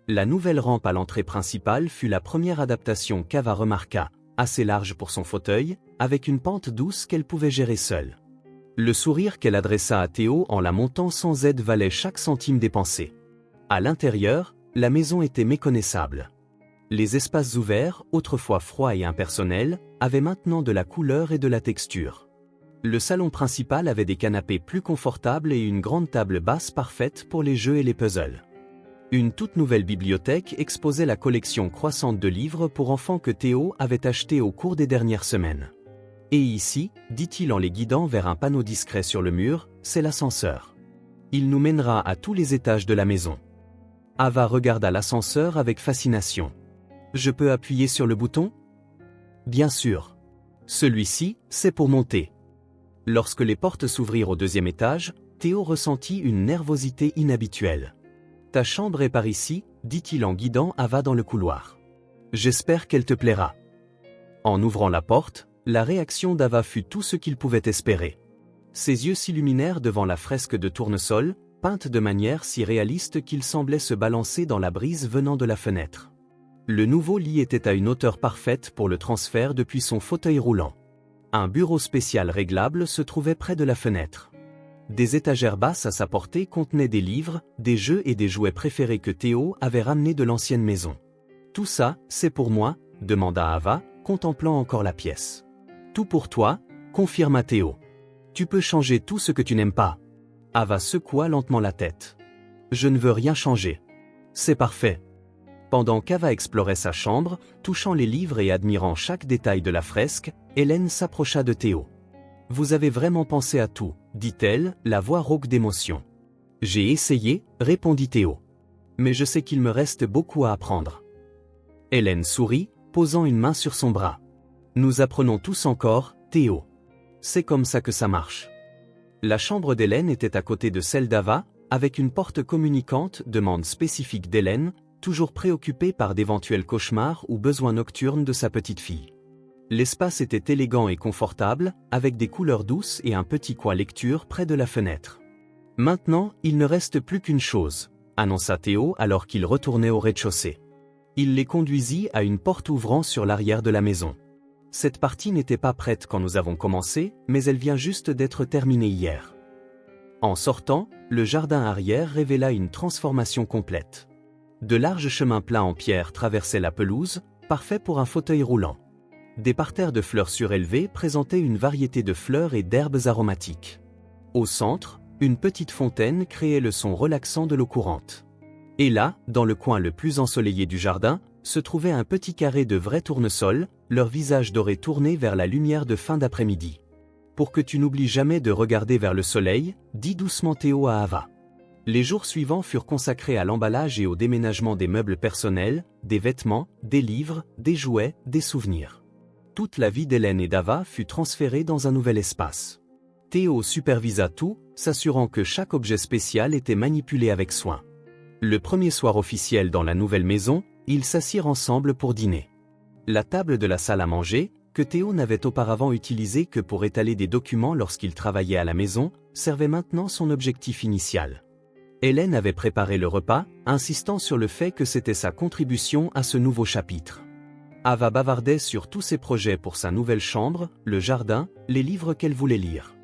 La nouvelle rampe à l'entrée principale fut la première adaptation qu'Ava remarqua, assez large pour son fauteuil, avec une pente douce qu'elle pouvait gérer seule. Le sourire qu'elle adressa à Théo en la montant sans aide valait chaque centime dépensé. À l'intérieur, la maison était méconnaissable. Les espaces ouverts, autrefois froids et impersonnels, avaient maintenant de la couleur et de la texture. Le salon principal avait des canapés plus confortables et une grande table basse parfaite pour les jeux et les puzzles. Une toute nouvelle bibliothèque exposait la collection croissante de livres pour enfants que Théo avait achetés au cours des dernières semaines. Et ici, dit-il en les guidant vers un panneau discret sur le mur, c'est l'ascenseur. Il nous mènera à tous les étages de la maison. Ava regarda l'ascenseur avec fascination. « Je peux appuyer sur le bouton ?»« Bien sûr. Celui-ci, c'est pour monter. » Lorsque les portes s'ouvrirent au 2e étage, Théo ressentit une nervosité inhabituelle. « Ta chambre est par ici, » dit-il en guidant Ava dans le couloir. « J'espère qu'elle te plaira. » En ouvrant la porte, la réaction d'Ava fut tout ce qu'il pouvait espérer. Ses yeux s'illuminèrent devant la fresque de tournesol, peinte de manière si réaliste qu'il semblait se balancer dans la brise venant de la fenêtre. Le nouveau lit était à une hauteur parfaite pour le transfert depuis son fauteuil roulant. Un bureau spécial réglable se trouvait près de la fenêtre. Des étagères basses à sa portée contenaient des livres, des jeux et des jouets préférés que Théo avait ramenés de l'ancienne maison. « Tout ça, c'est pour moi ?» demanda Ava, contemplant encore la pièce. « Tout pour toi ?» confirma Théo. « Tu peux changer tout ce que tu n'aimes pas. » Ava secoua lentement la tête. « Je ne veux rien changer. C'est parfait. » Pendant qu'Ava explorait sa chambre, touchant les livres et admirant chaque détail de la fresque, Hélène s'approcha de Théo. « Vous avez vraiment pensé à tout, » dit-elle, la voix rauque d'émotion. « J'ai essayé, » répondit Théo. « Mais je sais qu'il me reste beaucoup à apprendre. » Hélène sourit, posant une main sur son bras. « Nous apprenons tous encore, Théo. C'est comme ça que ça marche. » La chambre d'Hélène était à côté de celle d'Ava, avec une porte communicante, demande spécifique d'Hélène, toujours préoccupée par d'éventuels cauchemars ou besoins nocturnes de sa petite fille. L'espace était élégant et confortable, avec des couleurs douces et un petit coin lecture près de la fenêtre. « Maintenant, il ne reste plus qu'une chose, » annonça Théo alors qu'il retournait au rez-de-chaussée. Il les conduisit à une porte ouvrant sur l'arrière de la maison. Cette partie n'était pas prête quand nous avons commencé, mais elle vient juste d'être terminée hier. En sortant, le jardin arrière révéla une transformation complète. De larges chemins plats en pierre traversaient la pelouse, parfaits pour un fauteuil roulant. Des parterres de fleurs surélevées présentaient une variété de fleurs et d'herbes aromatiques. Au centre, une petite fontaine créait le son relaxant de l'eau courante. Et là, dans le coin le plus ensoleillé du jardin, se trouvait un petit carré de vrais tournesols, leur visage doré tourné vers la lumière de fin d'après-midi. Pour que tu n'oublies jamais de regarder vers le soleil, dit doucement Théo à Ava. Les jours suivants furent consacrés à l'emballage et au déménagement des meubles personnels, des vêtements, des livres, des jouets, des souvenirs. Toute la vie d'Hélène et d'Ava fut transférée dans un nouvel espace. Théo supervisa tout, s'assurant que chaque objet spécial était manipulé avec soin. Le premier soir officiel dans la nouvelle maison, ils s'assirent ensemble pour dîner. La table de la salle à manger, que Théo n'avait auparavant utilisée que pour étaler des documents lorsqu'il travaillait à la maison, servait maintenant son objectif initial. Hélène avait préparé le repas, insistant sur le fait que c'était sa contribution à ce nouveau chapitre. Ava bavardait sur tous ses projets pour sa nouvelle chambre, le jardin, les livres qu'elle voulait lire.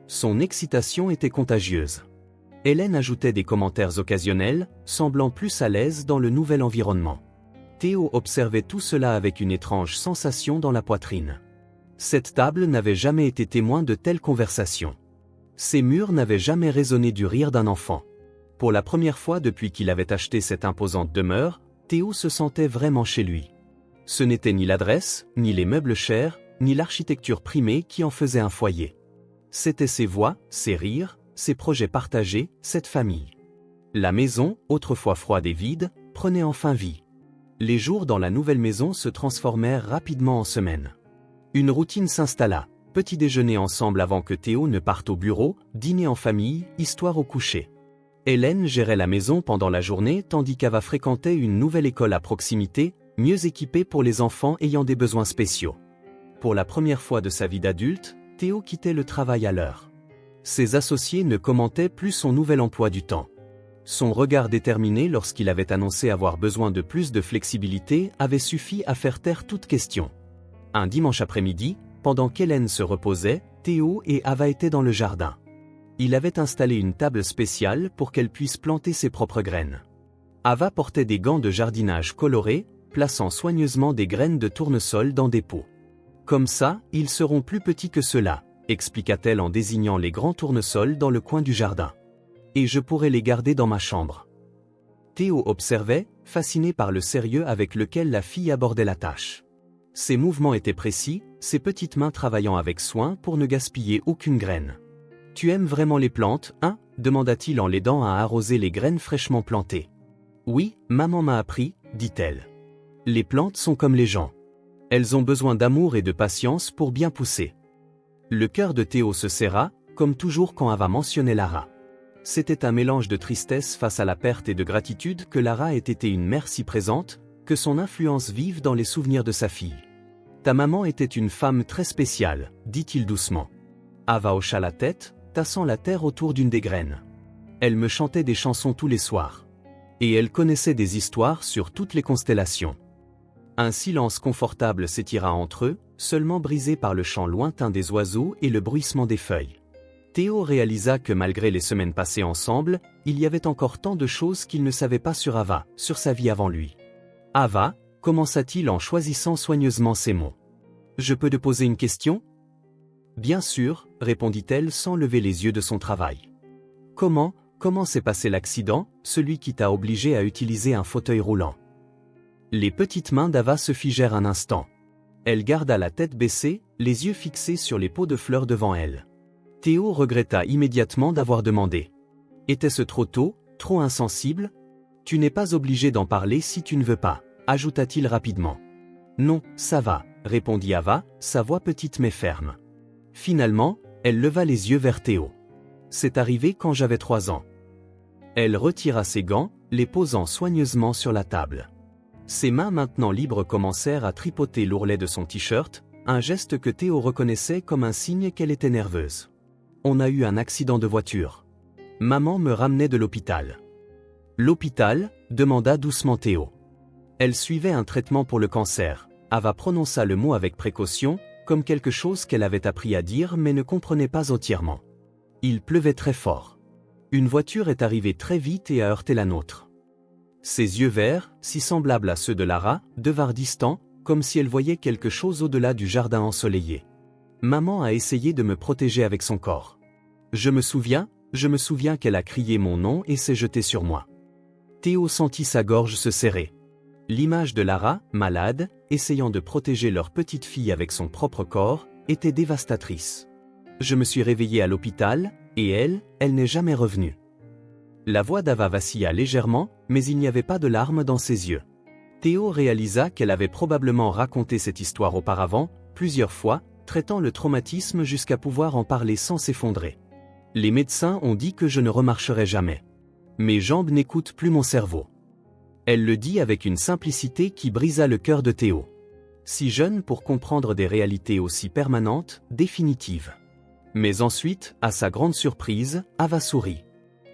Son excitation était contagieuse. Hélène ajoutait des commentaires occasionnels, semblant plus à l'aise dans le nouvel environnement. Théo observait tout cela avec une étrange sensation dans la poitrine. Cette table n'avait jamais été témoin de telles conversations. Ces murs n'avaient jamais résonné du rire d'un enfant. Pour la première fois depuis qu'il avait acheté cette imposante demeure, Théo se sentait vraiment chez lui. Ce n'était ni l'adresse, ni les meubles chers, ni l'architecture primée qui en faisait un foyer. C'étaient ses voix, ses rires, ses projets partagés, cette famille. La maison, autrefois froide et vide, prenait enfin vie. Les jours dans la nouvelle maison se transformèrent rapidement en semaines. Une routine s'installa, petit déjeuner ensemble avant que Théo ne parte au bureau, dîner en famille, histoire au coucher. Hélène gérait la maison pendant la journée tandis qu'Ava fréquentait une nouvelle école à proximité, mieux équipée pour les enfants ayant des besoins spéciaux. Pour la première fois de sa vie d'adulte, Théo quittait le travail à l'heure. Ses associés ne commentaient plus son nouvel emploi du temps. Son regard déterminé lorsqu'il avait annoncé avoir besoin de plus de flexibilité avait suffi à faire taire toute question. Un dimanche après-midi, pendant qu'Hélène se reposait, Théo et Ava étaient dans le jardin. Il avait installé une table spéciale pour qu'elle puisse planter ses propres graines. Ava portait des gants de jardinage colorés, plaçant soigneusement des graines de tournesol dans des pots. Comme ça, ils seront plus petits que ceux-là, expliqua-t-elle en désignant les grands tournesols dans le coin du jardin. Et je pourrais les garder dans ma chambre. Théo observait, fasciné par le sérieux avec lequel la fille abordait la tâche. Ses mouvements étaient précis, ses petites mains travaillant avec soin pour ne gaspiller aucune graine. « Tu aimes vraiment les plantes, hein » demanda-t-il en l'aidant à arroser les graines fraîchement plantées. « Oui, maman m'a appris, » dit-elle. « Les plantes sont comme les gens. Elles ont besoin d'amour et de patience pour bien pousser. » Le cœur de Théo se serra, comme toujours quand Ava mentionnait Lara. C'était un mélange de tristesse face à la perte et de gratitude que Lara ait été une mère si présente, que son influence vive dans les souvenirs de sa fille. « Ta maman était une femme très spéciale, » dit-il doucement. Ava hocha la tête, tassant la terre autour d'une des graines. Elle me chantait des chansons tous les soirs. Et elle connaissait des histoires sur toutes les constellations. Un silence confortable s'étira entre eux, seulement brisé par le chant lointain des oiseaux et le bruissement des feuilles. Théo réalisa que malgré les semaines passées ensemble, il y avait encore tant de choses qu'il ne savait pas sur Ava, sur sa vie avant lui. « Ava » commença-t-il en choisissant soigneusement ses mots. « Je peux te poser une question ?» « Bien sûr » répondit-elle sans lever les yeux de son travail. « Comment s'est passé l'accident, celui qui t'a obligé à utiliser un fauteuil roulant ?» Les petites mains d'Ava se figèrent un instant. Elle garda la tête baissée, les yeux fixés sur les pots de fleurs devant elle. Théo regretta immédiatement d'avoir demandé. Était-ce trop tôt, trop insensible ? Tu n'es pas obligé d'en parler si tu ne veux pas, ajouta-t-il rapidement. Non, ça va, répondit Ava, sa voix petite mais ferme. Finalement, elle leva les yeux vers Théo. C'est arrivé quand j'avais 3 ans. Elle retira ses gants, les posant soigneusement sur la table. Ses mains maintenant libres commencèrent à tripoter l'ourlet de son t-shirt, un geste que Théo reconnaissait comme un signe qu'elle était nerveuse. On a eu un accident de voiture. Maman me ramenait de l'hôpital. L'hôpital ? Demanda doucement Théo. Elle suivait un traitement pour le cancer. Ava prononça le mot avec précaution, comme quelque chose qu'elle avait appris à dire mais ne comprenait pas entièrement. Il pleuvait très fort. Une voiture est arrivée très vite et a heurté la nôtre. Ses yeux verts, si semblables à ceux de Lara, devinrent distants, comme si elle voyait quelque chose au-delà du jardin ensoleillé. Maman a essayé de me protéger avec son corps. Je me souviens qu'elle a crié mon nom et s'est jetée sur moi. Théo sentit sa gorge se serrer. L'image de Lara, malade, essayant de protéger leur petite fille avec son propre corps, était dévastatrice. Je me suis réveillé à l'hôpital, et elle n'est jamais revenue. La voix d'Ava vacilla légèrement, mais il n'y avait pas de larmes dans ses yeux. Théo réalisa qu'elle avait probablement raconté cette histoire auparavant, plusieurs fois, traitant le traumatisme jusqu'à pouvoir en parler sans s'effondrer. Les médecins ont dit que je ne remarcherai jamais. Mes jambes n'écoutent plus mon cerveau. Elle le dit avec une simplicité qui brisa le cœur de Théo. Si jeune pour comprendre des réalités aussi permanentes, définitives. Mais ensuite, à sa grande surprise, Ava sourit.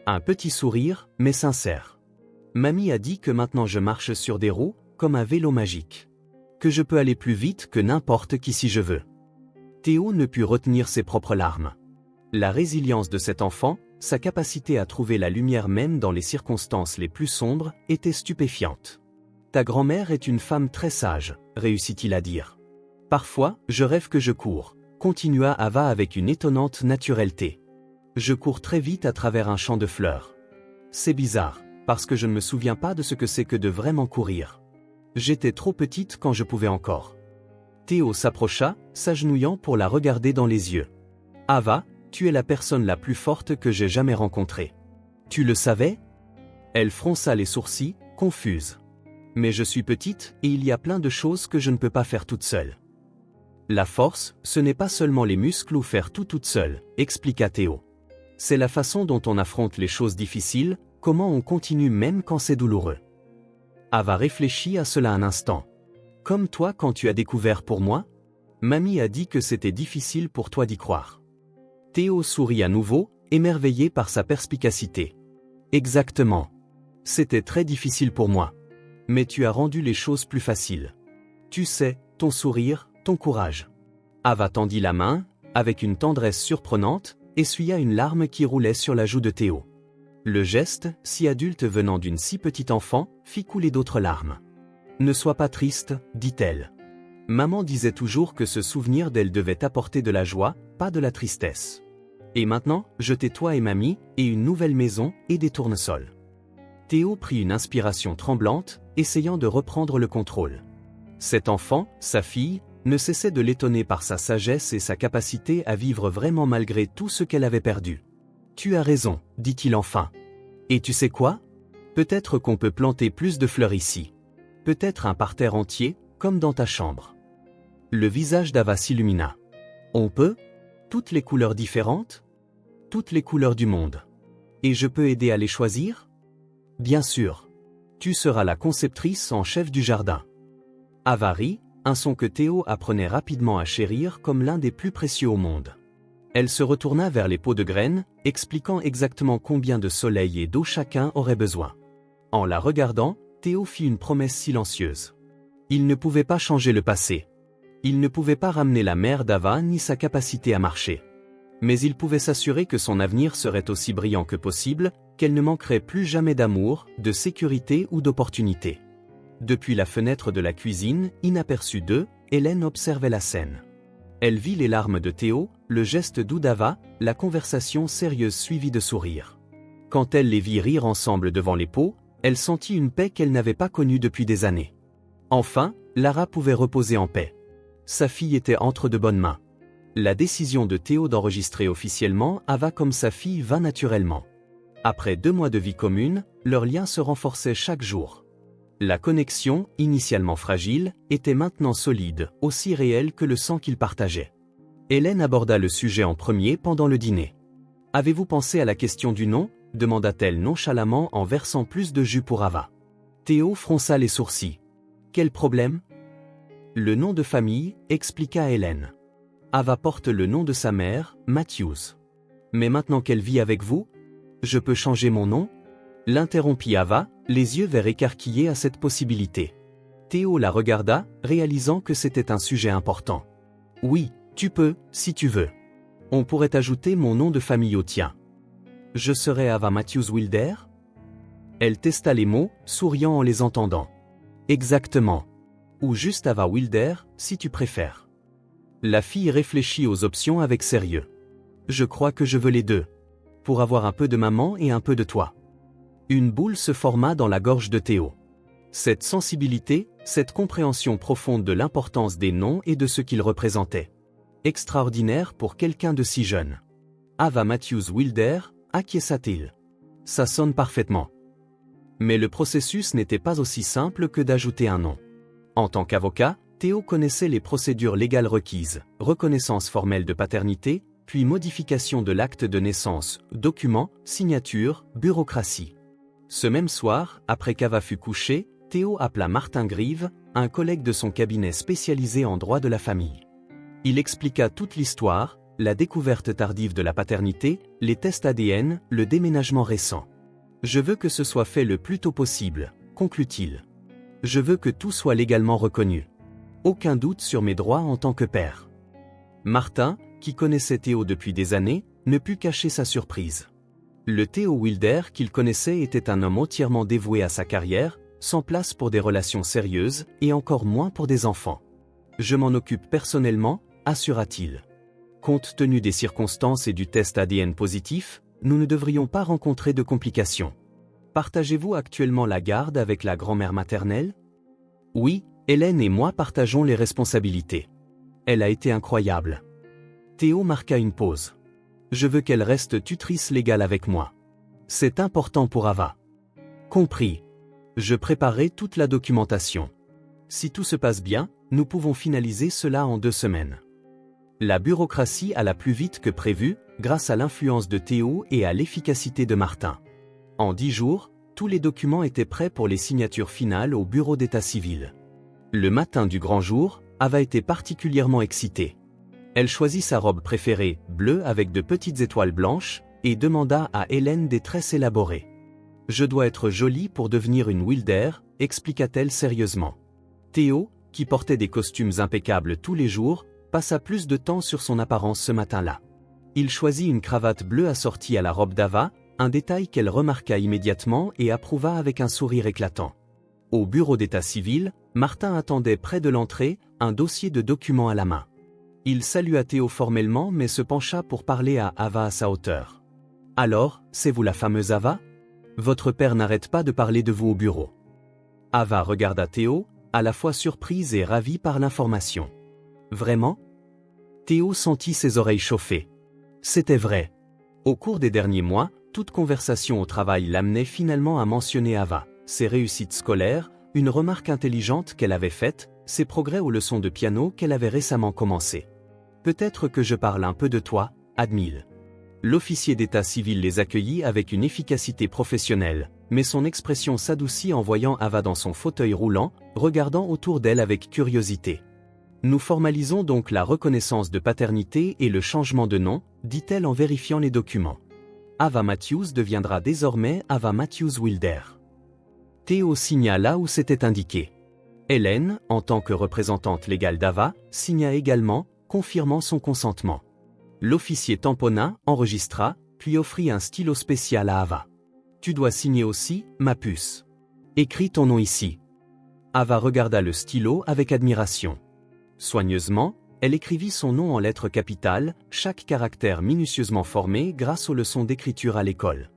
Un petit sourire, mais sincère. Mamie a dit que maintenant je marche sur des roues, comme un vélo magique. Que je peux aller plus vite que n'importe qui si je veux. Théo ne put retenir ses propres larmes. La résilience de cet enfant, sa capacité à trouver la lumière même dans les circonstances les plus sombres, était stupéfiante. Ta grand-mère est une femme très sage, réussit-il à dire. Parfois, je rêve que je cours, continua Ava avec une étonnante naturalité. Je cours très vite à travers un champ de fleurs. C'est bizarre, parce que je ne me souviens pas de ce que c'est que de vraiment courir. J'étais trop petite quand je pouvais encore. Théo s'approcha, s'agenouillant pour la regarder dans les yeux. Ava, tu es la personne la plus forte que j'ai jamais rencontrée. Tu le savais? Elle fronça les sourcils, confuse. Mais je suis petite, et il y a plein de choses que je ne peux pas faire toute seule. La force, ce n'est pas seulement les muscles ou faire tout toute seule, expliqua Théo. C'est la façon dont on affronte les choses difficiles, comment on continue même quand c'est douloureux. Ava réfléchit à cela un instant. Comme toi quand tu as découvert pour moi? Mamie a dit que c'était difficile pour toi d'y croire. Théo sourit à nouveau, émerveillé par sa perspicacité. Exactement. C'était très difficile pour moi. Mais tu as rendu les choses plus faciles. Tu sais, ton sourire, ton courage. Ava tendit la main, avec une tendresse surprenante, essuya une larme qui roulait sur la joue de Théo. Le geste, si adulte venant d'une si petite enfant, fit couler d'autres larmes. Ne sois pas triste, dit-elle. Maman disait toujours que ce souvenir d'elle devait apporter de la joie, pas de la tristesse. Et maintenant, je t'ai toi et mamie, et une nouvelle maison, et des tournesols. Théo prit une inspiration tremblante, essayant de reprendre le contrôle. Cet enfant, sa fille, ne cessait de l'étonner par sa sagesse et sa capacité à vivre vraiment malgré tout ce qu'elle avait perdu. Tu as raison, dit-il enfin. Et tu sais quoi? Peut-être qu'on peut planter plus de fleurs ici. Peut-être un parterre entier, comme dans ta chambre. Le visage d'Ava s'illumina. On peut? Toutes les couleurs différentes? Toutes les couleurs du monde. Et je peux aider à les choisir? Bien sûr. Tu seras la conceptrice en chef du jardin. Ava rit, un son que Théo apprenait rapidement à chérir comme l'un des plus précieux au monde. Elle se retourna vers les pots de graines, expliquant exactement combien de soleil et d'eau chacun aurait besoin. En la regardant, Théo fit une promesse silencieuse. Il ne pouvait pas changer le passé. Il ne pouvait pas ramener la mère d'Ava ni sa capacité à marcher. Mais il pouvait s'assurer que son avenir serait aussi brillant que possible, qu'elle ne manquerait plus jamais d'amour, de sécurité ou d'opportunité. Depuis la fenêtre de la cuisine, inaperçue d'eux, Hélène observait la scène. Elle vit les larmes de Théo, le geste doux d'Ava, la conversation sérieuse suivie de sourires. Quand elle les vit rire ensemble devant les pots, elle sentit une paix qu'elle n'avait pas connue depuis des années. Enfin, Lara pouvait reposer en paix. Sa fille était entre de bonnes mains. La décision de Théo d'enregistrer officiellement Ava comme sa fille vint naturellement. Après 2 mois de vie commune, leur lien se renforçait chaque jour. La connexion, initialement fragile, était maintenant solide, aussi réelle que le sang qu'ils partageaient. Hélène aborda le sujet en premier pendant le dîner. « Avez-vous pensé à la question du nom ?» demanda-t-elle nonchalamment en versant plus de jus pour Ava. Théo fronça les sourcils. « Quel problème ?» Le nom de famille, expliqua Hélène. Ava porte le nom de sa mère, Matthews. Mais maintenant qu'elle vit avec vous, je peux changer mon nom? L'interrompit Ava, les yeux verts écarquillés à cette possibilité. Théo la regarda, réalisant que c'était un sujet important. Oui, tu peux, si tu veux. On pourrait ajouter mon nom de famille au tien. Je serais Ava Matthews Wilder? Elle testa les mots, souriant en les entendant. Exactement. Ou juste Ava Wilder, si tu préfères. La fille réfléchit aux options avec sérieux. Je crois que je veux les deux. Pour avoir un peu de maman et un peu de toi. Une boule se forma dans la gorge de Théo. Cette sensibilité, cette compréhension profonde de l'importance des noms et de ce qu'ils représentaient. Extraordinaire pour quelqu'un de si jeune. Ava Matthews Wilder, acquiesça-t-il. Ça sonne parfaitement. Mais le processus n'était pas aussi simple que d'ajouter un nom. En tant qu'avocat, Théo connaissait les procédures légales requises, reconnaissance formelle de paternité, puis modification de l'acte de naissance, documents, signature, bureaucratie. Ce même soir, après qu'Ava fut couché, Théo appela Martin Grieve, un collègue de son cabinet spécialisé en droit de la famille. Il expliqua toute l'histoire, la découverte tardive de la paternité, les tests ADN, le déménagement récent. « Je veux que ce soit fait le plus tôt possible », conclut-il. « Je veux que tout soit légalement reconnu. Aucun doute sur mes droits en tant que père. » Martin, qui connaissait Théo depuis des années, ne put cacher sa surprise. Le Théo Wilder qu'il connaissait était un homme entièrement dévoué à sa carrière, sans place pour des relations sérieuses, et encore moins pour des enfants. « Je m'en occupe personnellement », assura-t-il. Compte tenu des circonstances et du test ADN positif, nous ne devrions pas rencontrer de complications. Partagez-vous actuellement la garde avec la grand-mère maternelle? Oui, Hélène et moi partageons les responsabilités. Elle a été incroyable. Théo marqua une pause. Je veux qu'elle reste tutrice légale avec moi. C'est important pour Ava. Compris. Je préparerai toute la documentation. Si tout se passe bien, nous pouvons finaliser cela en 2 semaines. La bureaucratie alla plus vite que prévu, grâce à l'influence de Théo et à l'efficacité de Martin. En 10 jours, tous les documents étaient prêts pour les signatures finales au bureau d'état civil. Le matin du grand jour, Ava était particulièrement excitée. Elle choisit sa robe préférée, bleue avec de petites étoiles blanches, et demanda à Hélène des tresses élaborées. « Je dois être jolie pour devenir une Wilder », expliqua-t-elle sérieusement. Théo, qui portait des costumes impeccables tous les jours, passa plus de temps sur son apparence ce matin-là. Il choisit une cravate bleue assortie à la robe d'Ava, un détail qu'elle remarqua immédiatement et approuva avec un sourire éclatant. Au bureau d'état civil, Martin attendait près de l'entrée, un dossier de documents à la main. Il salua Théo formellement mais se pencha pour parler à Ava à sa hauteur. « Alors, c'est vous la fameuse Ava? Votre père n'arrête pas de parler de vous au bureau. » Ava regarda Théo, à la fois surprise et ravie par l'information. « Vraiment ?» Théo sentit ses oreilles chauffer. C'était vrai. Au cours des derniers mois, toute conversation au travail l'amenait finalement à mentionner Ava, ses réussites scolaires, une remarque intelligente qu'elle avait faite, ses progrès aux leçons de piano qu'elle avait récemment commencées. « Peut-être que je parle un peu de toi, admit-il. » L'officier d'état civil les accueillit avec une efficacité professionnelle, mais son expression s'adoucit en voyant Ava dans son fauteuil roulant, regardant autour d'elle avec curiosité. « Nous formalisons donc la reconnaissance de paternité et le changement de nom, dit-elle en vérifiant les documents. Ava Matthews deviendra désormais Ava Matthews Wilder. » Théo signa là où c'était indiqué. Hélène, en tant que représentante légale d'Ava, signa également, confirmant son consentement. L'officier tamponna, enregistra, puis offrit un stylo spécial à Ava. « Tu dois signer aussi, ma puce. Écris ton nom ici. » Ava regarda le stylo avec admiration. Soigneusement, elle écrivit son nom en lettres capitales, chaque caractère minutieusement formé grâce aux leçons d'écriture à l'école.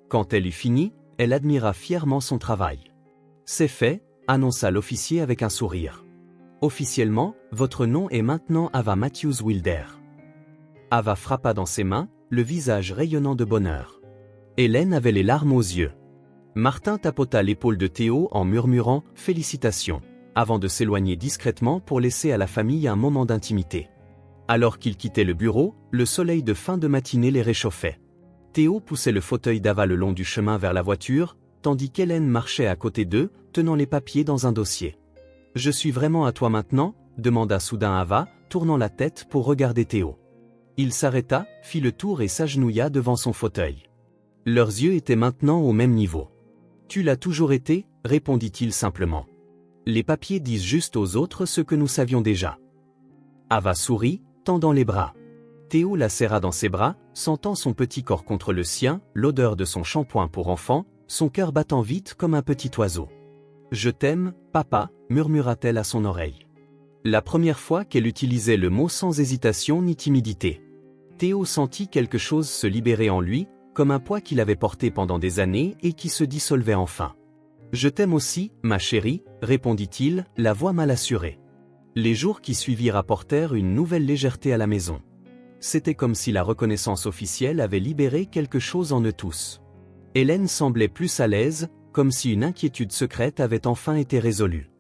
Quand elle eut fini, elle admira fièrement son travail. « C'est fait », annonça l'officier avec un sourire. « Officiellement, votre nom est maintenant Ava Matthews Wilder. » Ava frappa dans ses mains, le visage rayonnant de bonheur. Hélène avait les larmes aux yeux. Martin tapota l'épaule de Théo en murmurant « Félicitations », avant de s'éloigner discrètement pour laisser à la famille un moment d'intimité. Alors qu'ils quittaient le bureau, le soleil de fin de matinée les réchauffait. Théo poussait le fauteuil d'Ava le long du chemin vers la voiture, tandis qu'Hélène marchait à côté d'eux, tenant les papiers dans un dossier. « Je suis vraiment à toi maintenant ?» demanda soudain Ava, tournant la tête pour regarder Théo. Il s'arrêta, fit le tour et s'agenouilla devant son fauteuil. Leurs yeux étaient maintenant au même niveau. « Tu l'as toujours été ?» répondit-il simplement. « Les papiers disent juste aux autres ce que nous savions déjà. » Ava sourit, tendant les bras. Théo la serra dans ses bras, sentant son petit corps contre le sien, l'odeur de son shampoing pour enfant, son cœur battant vite comme un petit oiseau. « Je t'aime, papa », murmura-t-elle à son oreille. La première fois qu'elle utilisait le mot sans hésitation ni timidité. Théo sentit quelque chose se libérer en lui, comme un poids qu'il avait porté pendant des années et qui se dissolvait enfin. « Je t'aime aussi, ma chérie, répondit-il, la voix mal assurée. Les jours qui suivirent apportèrent une nouvelle légèreté à la maison. C'était comme si la reconnaissance officielle avait libéré quelque chose en eux tous. Hélène semblait plus à l'aise, comme si une inquiétude secrète avait enfin été résolue.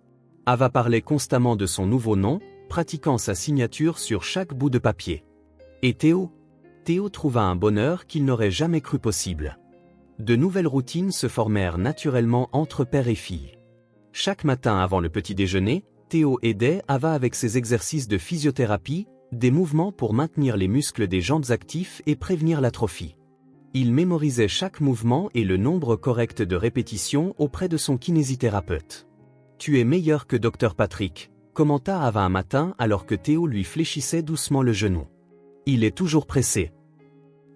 Ava parlait constamment de son nouveau nom, pratiquant sa signature sur chaque bout de papier. Et Théo? Théo trouva un bonheur qu'il n'aurait jamais cru possible. De nouvelles routines se formèrent naturellement entre père et fille. Chaque matin avant le petit déjeuner, Théo aidait Ava avec ses exercices de physiothérapie, des mouvements pour maintenir les muscles des jambes actifs et prévenir l'atrophie. Il mémorisait chaque mouvement et le nombre correct de répétitions auprès de son kinésithérapeute. « Tu es meilleur que Dr Patrick », commenta Ava un matin alors que Théo lui fléchissait doucement le genou. « Il est toujours pressé. »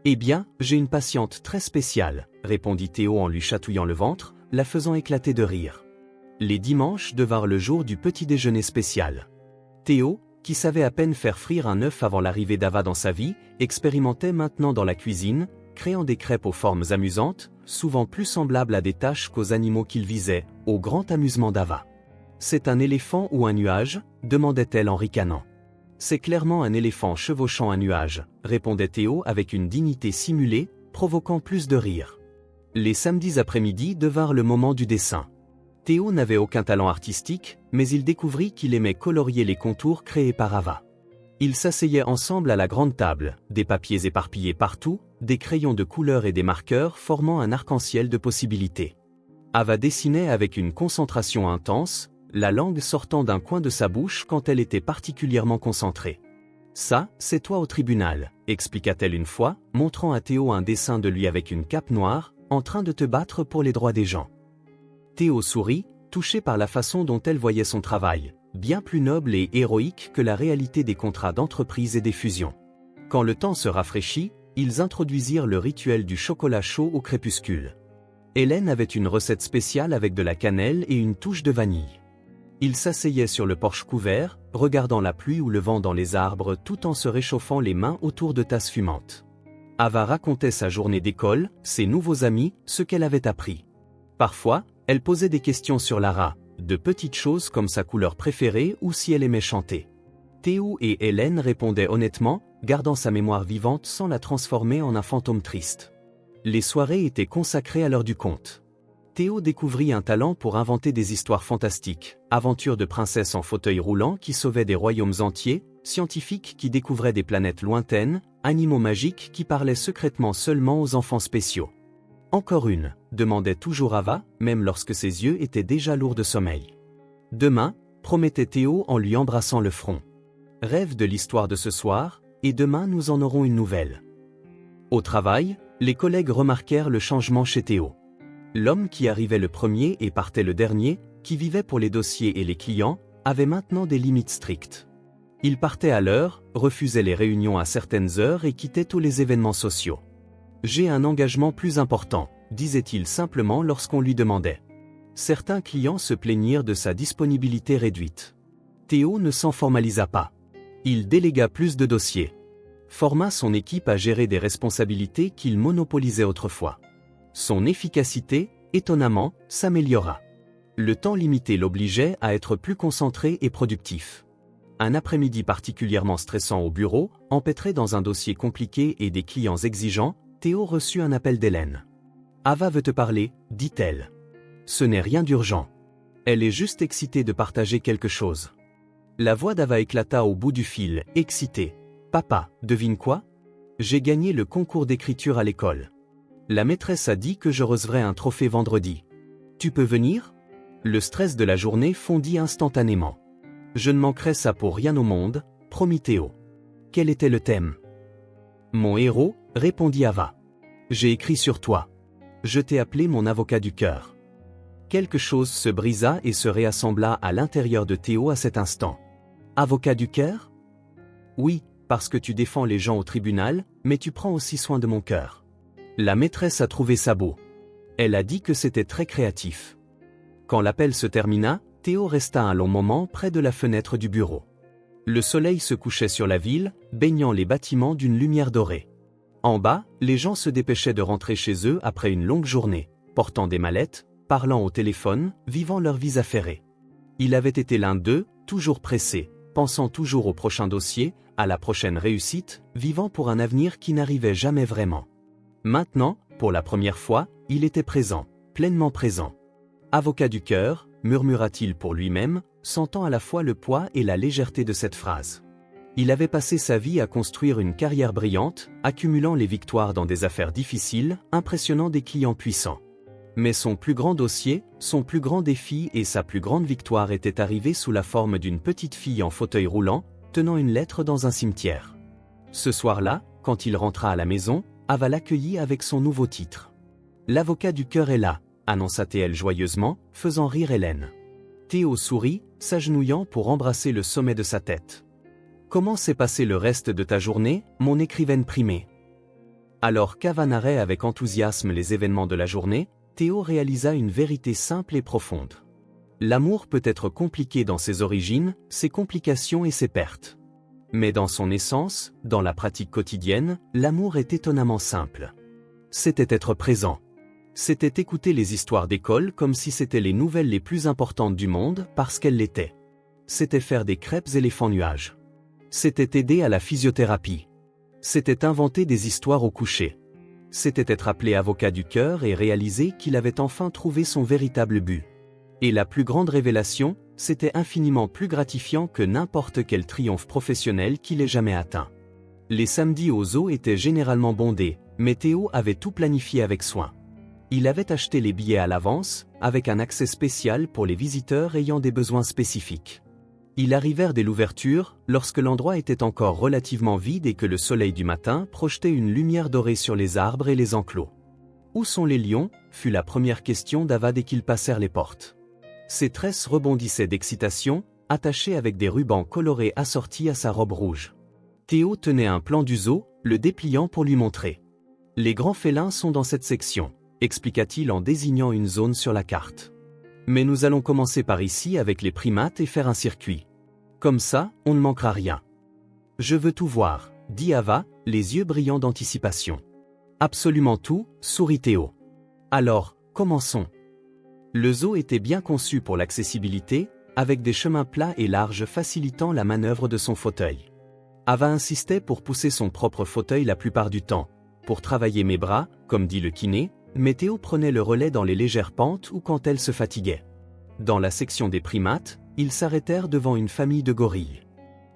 « Eh bien, j'ai une patiente très spéciale, » répondit Théo en lui chatouillant le ventre, la faisant éclater de rire. Les dimanches devinrent le jour du petit déjeuner spécial. Théo, qui savait à peine faire frire un œuf avant l'arrivée d'Ava dans sa vie, expérimentait maintenant dans la cuisine, créant des crêpes aux formes amusantes, souvent plus semblables à des taches qu'aux animaux qu'il visait, au grand amusement d'Ava. « C'est un éléphant ou un nuage ?» demandait-elle en ricanant. « C'est clairement un éléphant chevauchant un nuage », répondait Théo avec une dignité simulée, provoquant plus de rire. Les samedis après-midi devinrent le moment du dessin. Théo n'avait aucun talent artistique, mais il découvrit qu'il aimait colorier les contours créés par Ava. Ils s'asseyaient ensemble à la grande table, des papiers éparpillés partout, des crayons de couleur et des marqueurs formant un arc-en-ciel de possibilités. Ava dessinait avec une concentration intense, la langue sortant d'un coin de sa bouche quand elle était particulièrement concentrée. « Ça, c'est toi au tribunal », expliqua-t-elle une fois, montrant à Théo un dessin de lui avec une cape noire, en train de te battre pour les droits des gens. Théo sourit, touché par la façon dont elle voyait son travail, bien plus noble et héroïque que la réalité des contrats d'entreprise et des fusions. Quand le temps se rafraîchit, ils introduisirent le rituel du chocolat chaud au crépuscule. Hélène avait une recette spéciale avec de la cannelle et une touche de vanille. Ils s'asseyaient sur le porche couvert, regardant la pluie ou le vent dans les arbres tout en se réchauffant les mains autour de tasses fumantes. Ava racontait sa journée d'école, ses nouveaux amis, ce qu'elle avait appris. Parfois, elle posait des questions sur Lara, de petites choses comme sa couleur préférée ou si elle aimait chanter. Théo et Hélène répondaient honnêtement, gardant sa mémoire vivante sans la transformer en un fantôme triste. Les soirées étaient consacrées à l'heure du conte. Théo découvrit un talent pour inventer des histoires fantastiques, aventures de princesses en fauteuil roulant qui sauvaient des royaumes entiers, scientifiques qui découvraient des planètes lointaines, animaux magiques qui parlaient secrètement seulement aux enfants spéciaux. « Encore une ?» demandait toujours Ava, même lorsque ses yeux étaient déjà lourds de sommeil. « Demain » promettait Théo en lui embrassant le front. « Rêve de l'histoire de ce soir, et demain nous en aurons une nouvelle. » Au travail, les collègues remarquèrent le changement chez Théo. L'homme qui arrivait le premier et partait le dernier, qui vivait pour les dossiers et les clients, avait maintenant des limites strictes. Il partait à l'heure, refusait les réunions à certaines heures et quittait tous les événements sociaux. « J'ai un engagement plus important », disait-il simplement lorsqu'on lui demandait. Certains clients se plaignirent de sa disponibilité réduite. Théo ne s'en formalisa pas. Il délégua plus de dossiers. Forma son équipe à gérer des responsabilités qu'il monopolisait autrefois. Son efficacité, étonnamment, s'améliora. Le temps limité l'obligeait à être plus concentré et productif. Un après-midi particulièrement stressant au bureau, empêtré dans un dossier compliqué et des clients exigeants, Théo reçut un appel d'Hélène. « Ava veut te parler », dit-elle. « Ce n'est rien d'urgent. Elle est juste excitée de partager quelque chose. » La voix d'Ava éclata au bout du fil, excitée. « Papa, devine quoi? J'ai gagné le concours d'écriture à l'école. La maîtresse a dit que je recevrais un trophée vendredi. Tu peux venir ? » Le stress de la journée fondit instantanément. « Je ne manquerai ça pour rien au monde, » promit Théo. Quel était le thème ? « Mon héros », répondit Ava. « J'ai écrit sur toi. Je t'ai appelé mon avocat du cœur. » Quelque chose se brisa et se réassembla à l'intérieur de Théo à cet instant. « Avocat du cœur ? Oui, parce que tu défends les gens au tribunal, mais tu prends aussi soin de mon cœur. » La maîtresse a trouvé ça beau. Elle a dit que c'était très créatif. Quand l'appel se termina, Théo resta un long moment près de la fenêtre du bureau. Le soleil se couchait sur la ville, baignant les bâtiments d'une lumière dorée. En bas, les gens se dépêchaient de rentrer chez eux après une longue journée, portant des mallettes, parlant au téléphone, vivant leur vie affairée. Il avait été l'un d'eux, toujours pressé, pensant toujours au prochain dossier, à la prochaine réussite, vivant pour un avenir qui n'arrivait jamais vraiment. Maintenant, pour la première fois, il était présent, pleinement présent. Avocat du cœur, murmura-t-il pour lui-même, sentant à la fois le poids et la légèreté de cette phrase. Il avait passé sa vie à construire une carrière brillante, accumulant les victoires dans des affaires difficiles, impressionnant des clients puissants. Mais son plus grand dossier, son plus grand défi et sa plus grande victoire étaient arrivés sous la forme d'une petite fille en fauteuil roulant, tenant une lettre dans un cimetière. Ce soir-là, quand il rentra à la maison, Ava l'accueillit avec son nouveau titre. « L'avocat du cœur est là », annonça-t-elle joyeusement, faisant rire Hélène. Théo sourit, s'agenouillant pour embrasser le sommet de sa tête. « Comment s'est passé le reste de ta journée, mon écrivaine primée ?» Alors qu'Ava narrait avec enthousiasme les événements de la journée, Théo réalisa une vérité simple et profonde. L'amour peut être compliqué dans ses origines, ses complications et ses pertes. Mais dans son essence, dans la pratique quotidienne, l'amour est étonnamment simple. C'était être présent. C'était écouter les histoires d'école comme si c'étaient les nouvelles les plus importantes du monde parce qu'elles l'étaient. C'était faire des crêpes éléphants nuages. C'était aider à la physiothérapie. C'était inventer des histoires au coucher. C'était être appelé avocat du cœur et réaliser qu'il avait enfin trouvé son véritable but. Et la plus grande révélation, c'était infiniment plus gratifiant que n'importe quel triomphe professionnel qu'il ait jamais atteint. Les samedis au zoo étaient généralement bondés, mais Théo avait tout planifié avec soin. Il avait acheté les billets à l'avance, avec un accès spécial pour les visiteurs ayant des besoins spécifiques. Ils arrivèrent dès l'ouverture, lorsque l'endroit était encore relativement vide et que le soleil du matin projetait une lumière dorée sur les arbres et les enclos. « Où sont les lions ?» fut la première question d'Ava dès qu'ils passèrent les portes. Ses tresses rebondissaient d'excitation, attachées avec des rubans colorés assortis à sa robe rouge. Théo tenait un plan du zoo, le dépliant pour lui montrer. « Les grands félins sont dans cette section », expliqua-t-il en désignant une zone sur la carte. « Mais nous allons commencer par ici avec les primates et faire un circuit. Comme ça, on ne manquera rien. »« Je veux tout voir », dit Ava, les yeux brillants d'anticipation. « Absolument tout », sourit Théo. « Alors, commençons. » Le zoo était bien conçu pour l'accessibilité, avec des chemins plats et larges facilitant la manœuvre de son fauteuil. Ava insistait pour pousser son propre fauteuil la plupart du temps, pour travailler mes bras, comme dit le kiné, mais Théo prenait le relais dans les légères pentes ou quand elle se fatiguait. Dans la section des primates, ils s'arrêtèrent devant une famille de gorilles.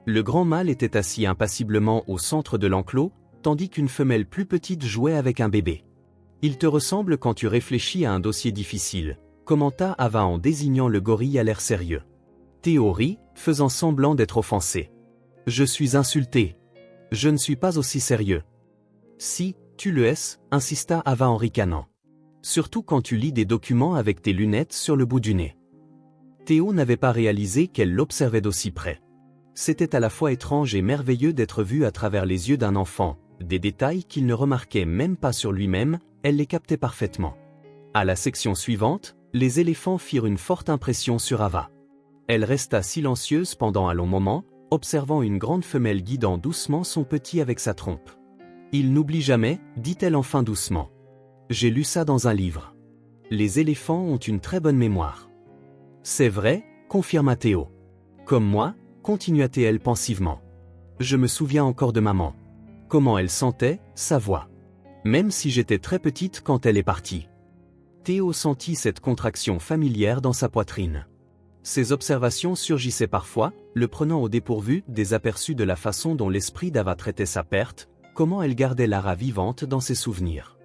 Le grand mâle était assis impassiblement au centre de l'enclos, tandis qu'une femelle plus petite jouait avec un bébé. « Il te ressemble quand tu réfléchis à un dossier difficile », commenta Ava en désignant le gorille à l'air sérieux. Théo rit, faisant semblant d'être offensé. « Je suis insulté. Je ne suis pas aussi sérieux. »« Si, tu le es, insista Ava en ricanant. Surtout quand tu lis des documents avec tes lunettes sur le bout du nez. » Théo n'avait pas réalisé qu'elle l'observait d'aussi près. C'était à la fois étrange et merveilleux d'être vu à travers les yeux d'un enfant, des détails qu'il ne remarquait même pas sur lui-même, elle les captait parfaitement. À la section suivante, les éléphants firent une forte impression sur Ava. Elle resta silencieuse pendant un long moment, observant une grande femelle guidant doucement son petit avec sa trompe. « Il n'oublie jamais, dit-elle enfin doucement. J'ai lu ça dans un livre. Les éléphants ont une très bonne mémoire. » C'est vrai, confirma Théo. Comme moi, continua-t-elle pensivement. Je me souviens encore de maman. Comment elle sentait, sa voix. Même si j'étais très petite quand elle est partie. Théo sentit cette contraction familière dans sa poitrine. Ses observations surgissaient parfois, le prenant au dépourvu, des aperçus de la façon dont l'esprit d'Ava traitait sa perte, comment elle gardait Lara vivante dans ses souvenirs.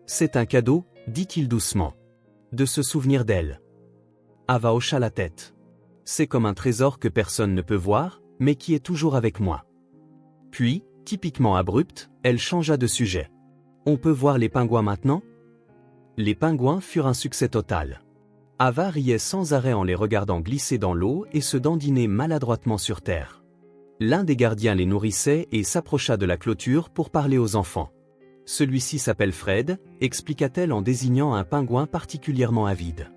C'est un cadeau, dit-il doucement. De se souvenir d'elle. Ava hocha la tête. C'est comme un trésor que personne ne peut voir, mais qui est toujours avec moi. Puis, typiquement abrupte, elle changea de sujet. On peut voir les pingouins maintenant ? Les pingouins furent un succès total. Ava riait sans arrêt en les regardant glisser dans l'eau et se dandiner maladroitement sur terre. L'un des gardiens les nourrissait et s'approcha de la clôture pour parler aux enfants. Celui-ci s'appelle Fred, expliqua-t-elle en désignant un pingouin particulièrement avide.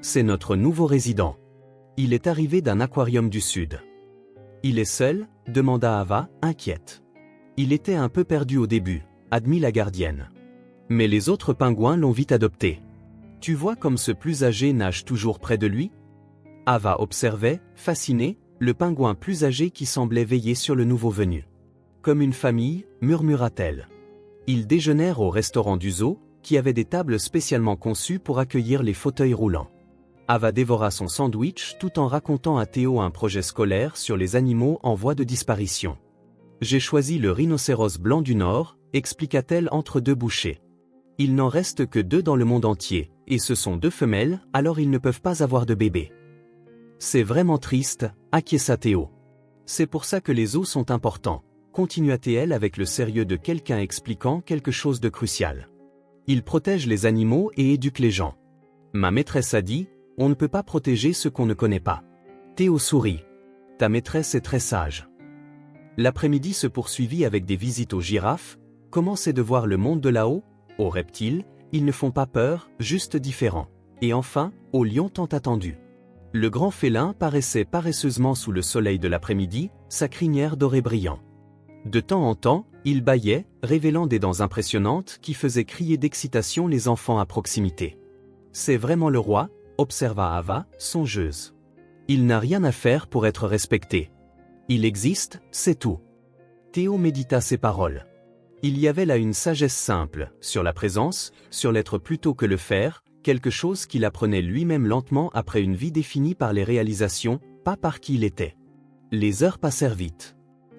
C'est notre nouveau résident. Il est arrivé d'un aquarium du Sud. Il est seul ? demanda Ava, inquiète. Il était un peu perdu au début, admit la gardienne. Mais les autres pingouins l'ont vite adopté. Tu vois comme ce plus âgé nage toujours près de lui? Ava observait, fascinée, le pingouin plus âgé qui semblait veiller sur le nouveau venu. Comme une famille, murmura-t-elle. Ils déjeunèrent au restaurant du zoo, qui avait des tables spécialement conçues pour accueillir les fauteuils roulants. Ava dévora son sandwich tout en racontant à Théo un projet scolaire sur les animaux en voie de disparition. J'ai choisi le rhinocéros blanc du Nord, expliqua-t-elle entre deux bouchées. Il n'en reste que 2 dans le monde entier, et ce sont 2 femelles, alors ils ne peuvent pas avoir de bébé. C'est vraiment triste, acquiesça Théo. C'est pour ça que les zoos sont importants, continua-t-elle avec le sérieux de quelqu'un expliquant quelque chose de crucial. Ils protègent les animaux et éduquent les gens. Ma maîtresse a dit, on ne peut pas protéger ce qu'on ne connaît pas. Théo sourit. Ta maîtresse est très sage. L'après-midi se poursuivit avec des visites aux girafes. Comment c'est de voir le monde de là-haut? Aux reptiles, ils ne font pas peur, juste différents. Et enfin, aux lions tant attendus. Le grand félin paraissait paresseusement sous le soleil de l'après-midi, sa crinière dorée brillant. De temps en temps, il bâillait, révélant des dents impressionnantes qui faisaient crier d'excitation les enfants à proximité. C'est vraiment le roi, observa Ava, songeuse. Il n'a rien à faire pour être respecté. Il existe, c'est tout. Théo médita ces paroles. Il y avait là une sagesse simple, sur la présence, sur l'être plutôt que le faire, quelque chose qu'il apprenait lui-même lentement après une vie définie par les réalisations, pas par qui il était. Les heures passèrent vite.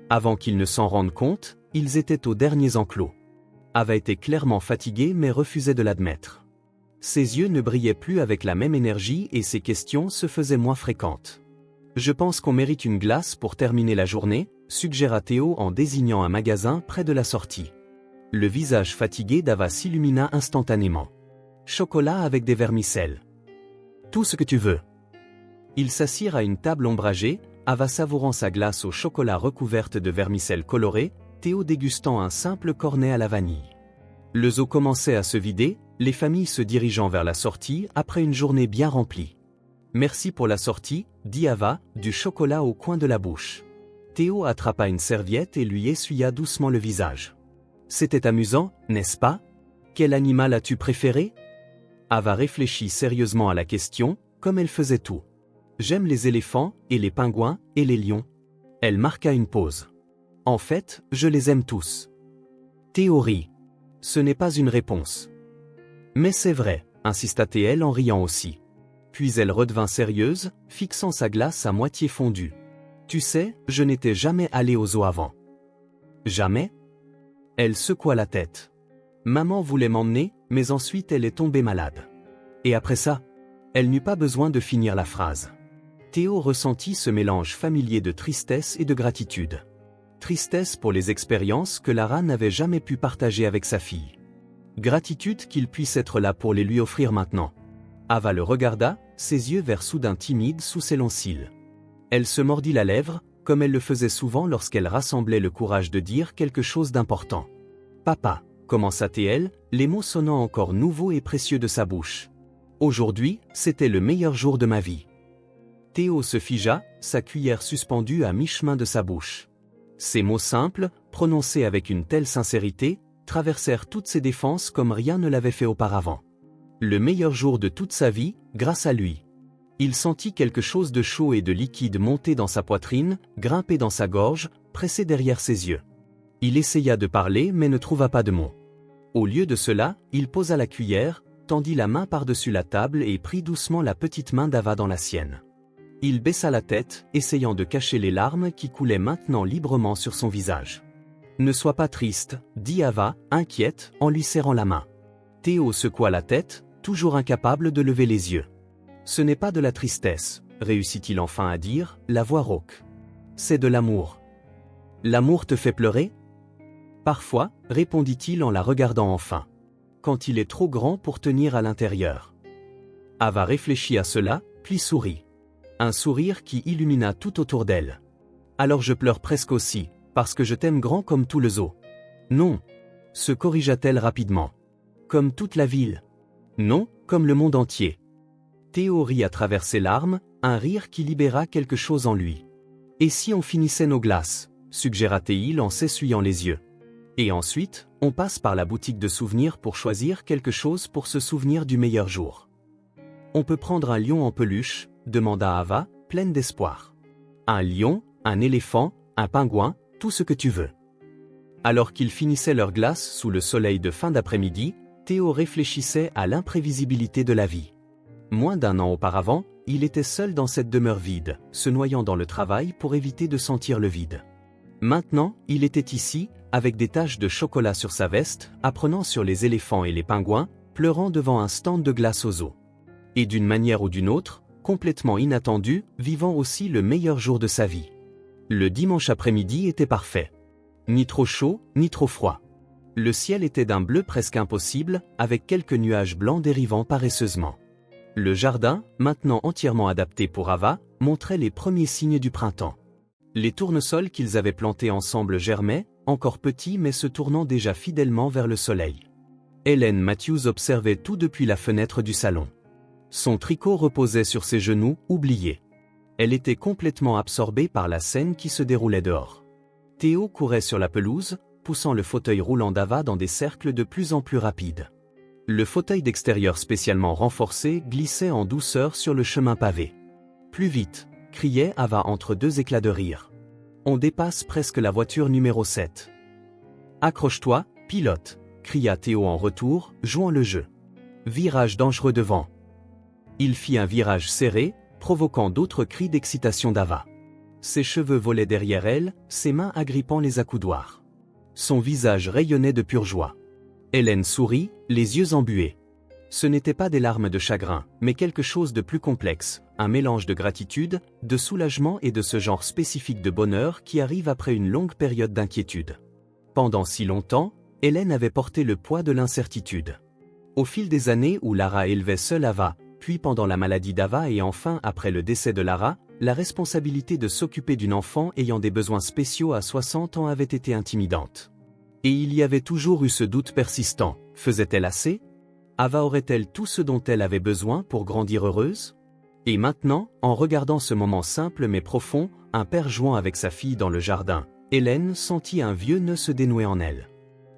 Avant qu'ils ne s'en rendent compte, ils étaient aux derniers enclos. Ava était clairement fatigué mais refusait de l'admettre. Ses yeux ne brillaient plus avec la même énergie et ses questions se faisaient moins fréquentes. Je pense qu'on mérite une glace pour terminer la journée, suggéra Théo en désignant un magasin près de la sortie. Le visage fatigué d'Ava s'illumina instantanément. Chocolat avec des vermicelles. Tout ce que tu veux. Ils s'assirent à une table ombragée, Ava savourant sa glace au chocolat recouverte de vermicelles colorées, Théo dégustant un simple cornet à la vanille. Le zoo commençait à se vider, les familles se dirigeant vers la sortie après une journée bien remplie. Merci pour la sortie, dit Ava, du chocolat au coin de la bouche. Théo attrapa une serviette et lui essuya doucement le visage. C'était amusant, n'est-ce pas? Quel animal as-tu préféré? Ava réfléchit sérieusement à la question, comme elle faisait tout. J'aime les éléphants, et les pingouins, et les lions. Elle marqua une pause. En fait, je les aime tous. Théo rit. Ce n'est pas une réponse. Mais c'est vrai, insista-t-elle en riant aussi. Puis elle redevint sérieuse, fixant sa glace à moitié fondue. Tu sais, je n'étais jamais allée au zoo avant. Jamais? Elle secoua la tête. Maman voulait m'emmener, mais ensuite elle est tombée malade. Et après ça? Elle n'eut pas besoin de finir la phrase. Théo ressentit ce mélange familier de tristesse et de gratitude. Tristesse pour les expériences que Lara n'avait jamais pu partager avec sa fille. Gratitude qu'il puisse être là pour les lui offrir maintenant. Ava le regarda, ses yeux verts soudain timides sous ses longs cils. Elle se mordit la lèvre, comme elle le faisait souvent lorsqu'elle rassemblait le courage de dire quelque chose d'important. Papa, commença-t-elle, les mots sonnant encore nouveaux et précieux de sa bouche. Aujourd'hui, c'était le meilleur jour de ma vie. Théo se figea, sa cuillère suspendue à mi-chemin de sa bouche. Ces mots simples, prononcés avec une telle sincérité, traversèrent toutes ses défenses comme rien ne l'avait fait auparavant. Le meilleur jour de toute sa vie, grâce à lui. Il sentit quelque chose de chaud et de liquide monter dans sa poitrine, grimper dans sa gorge, presser derrière ses yeux. Il essaya de parler mais ne trouva pas de mots. Au lieu de cela, il posa la cuillère, tendit la main par-dessus la table et prit doucement la petite main d'Ava dans la sienne. Il baissa la tête, essayant de cacher les larmes qui coulaient maintenant librement sur son visage. « Ne sois pas triste, » dit Ava, inquiète, en lui serrant la main. Théo secoua la tête, toujours incapable de lever les yeux. « Ce n'est pas de la tristesse, » réussit-il enfin à dire, la voix rauque. « C'est de l'amour. »« L'amour te fait pleurer ?» Parfois, répondit-il en la regardant enfin. Quand il est trop grand pour tenir à l'intérieur. Ava réfléchit à cela, puis sourit. Un sourire qui illumina tout autour d'elle. Alors je pleure presque aussi, parce que je t'aime grand comme tout le zoo. Non, se corrigea-t-elle rapidement. Comme toute la ville. Non, comme le monde entier. Théo rit à travers ses larmes, un rire qui libéra quelque chose en lui. Et si on finissait nos glaces, suggéra-t-il en s'essuyant les yeux. Et ensuite, on passe par la boutique de souvenirs pour choisir quelque chose pour se souvenir du meilleur jour. On peut prendre un lion en peluche, demanda Ava, pleine d'espoir. Un lion, un éléphant, un pingouin, tout ce que tu veux. Alors qu'ils finissaient leur glace sous le soleil de fin d'après-midi, Théo réfléchissait à l'imprévisibilité de la vie. Moins d'1 an auparavant, il était seul dans cette demeure vide, se noyant dans le travail pour éviter de sentir le vide. Maintenant, il était ici, avec des taches de chocolat sur sa veste, apprenant sur les éléphants et les pingouins, pleurant devant un stand de glace aux eaux. Et d'une manière ou d'une autre, complètement inattendu, vivant aussi le meilleur jour de sa vie. Le dimanche après-midi était parfait. Ni trop chaud, ni trop froid. Le ciel était d'un bleu presque impossible, avec quelques nuages blancs dérivant paresseusement. Le jardin, maintenant entièrement adapté pour Ava, montrait les premiers signes du printemps. Les tournesols qu'ils avaient plantés ensemble germaient, encore petits mais se tournant déjà fidèlement vers le soleil. Hélène Matthews observait tout depuis la fenêtre du salon. Son tricot reposait sur ses genoux, oublié. Elle était complètement absorbée par la scène qui se déroulait dehors. Théo courait sur la pelouse, poussant le fauteuil roulant d'Ava dans des cercles de plus en plus rapides. Le fauteuil d'extérieur spécialement renforcé glissait en douceur sur le chemin pavé. « Plus vite !» criait Ava entre deux éclats de rire. « On dépasse presque la voiture numéro 7. »« Accroche-toi, pilote !» cria Théo en retour, jouant le jeu. Virage dangereux devant. Il fit un virage serré, provoquant d'autres cris d'excitation d'Ava. Ses cheveux volaient derrière elle, ses mains agrippant les accoudoirs. Son visage rayonnait de pure joie. Hélène sourit, les yeux embués. Ce n'était pas des larmes de chagrin, mais quelque chose de plus complexe, un mélange de gratitude, de soulagement et de ce genre spécifique de bonheur qui arrive après une longue période d'inquiétude. Pendant si longtemps, Hélène avait porté le poids de l'incertitude. Au fil des années où Lara élevait seule Ava, puis pendant la maladie d'Ava et enfin après le décès de Lara, la responsabilité de s'occuper d'une enfant ayant des besoins spéciaux à 60 ans avait été intimidante. Et il y avait toujours eu ce doute persistant, faisait-elle assez ? Ava aurait-elle tout ce dont elle avait besoin pour grandir heureuse ? Et maintenant, en regardant ce moment simple mais profond, un père jouant avec sa fille dans le jardin, Hélène sentit un vieux nœud se dénouer en elle.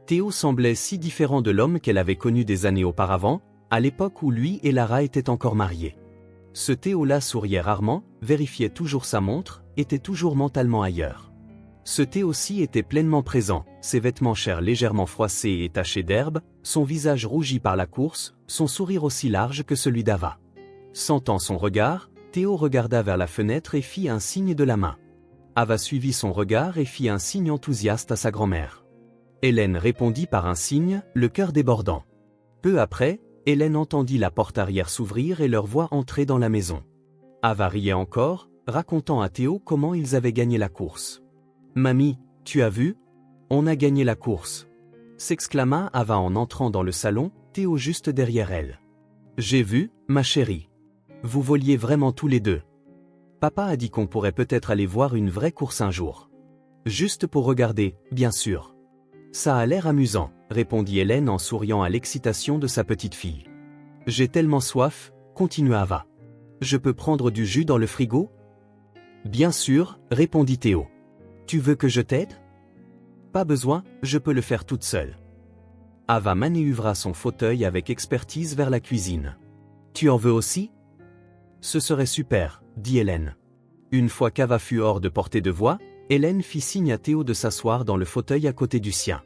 Théo semblait si différent de l'homme qu'elle avait connu des années auparavant, à l'époque où lui et Lara étaient encore mariés. Ce Théo-là souriait rarement, vérifiait toujours sa montre, était toujours mentalement ailleurs. Ce Théo-ci était pleinement présent, ses vêtements chers légèrement froissés et tachés d'herbe, son visage rougi par la course, son sourire aussi large que celui d'Ava. Sentant son regard, Théo regarda vers la fenêtre et fit un signe de la main. Ava suivit son regard et fit un signe enthousiaste à sa grand-mère. Hélène répondit par un signe, le cœur débordant. Peu après, Hélène entendit la porte arrière s'ouvrir et leur voix entrer dans la maison. Ava riait encore, racontant à Théo comment ils avaient gagné la course. « Mamie, tu as vu ? On a gagné la course !» s'exclama Ava en entrant dans le salon, Théo juste derrière elle. « J'ai vu, ma chérie. Vous voliez vraiment tous les deux. Papa a dit qu'on pourrait peut-être aller voir une vraie course un jour. Juste pour regarder, bien sûr. » Ça a l'air amusant, répondit Hélène en souriant à l'excitation de sa petite fille. J'ai tellement soif, continua Ava. Je peux prendre du jus dans le frigo ? Bien sûr, répondit Théo. Tu veux que je t'aide ? Pas besoin, je peux le faire toute seule. Ava manœuvra son fauteuil avec expertise vers la cuisine. Tu en veux aussi ? Ce serait super, dit Hélène. Une fois qu'Ava fut hors de portée de voix, Hélène fit signe à Théo de s'asseoir dans le fauteuil à côté du sien.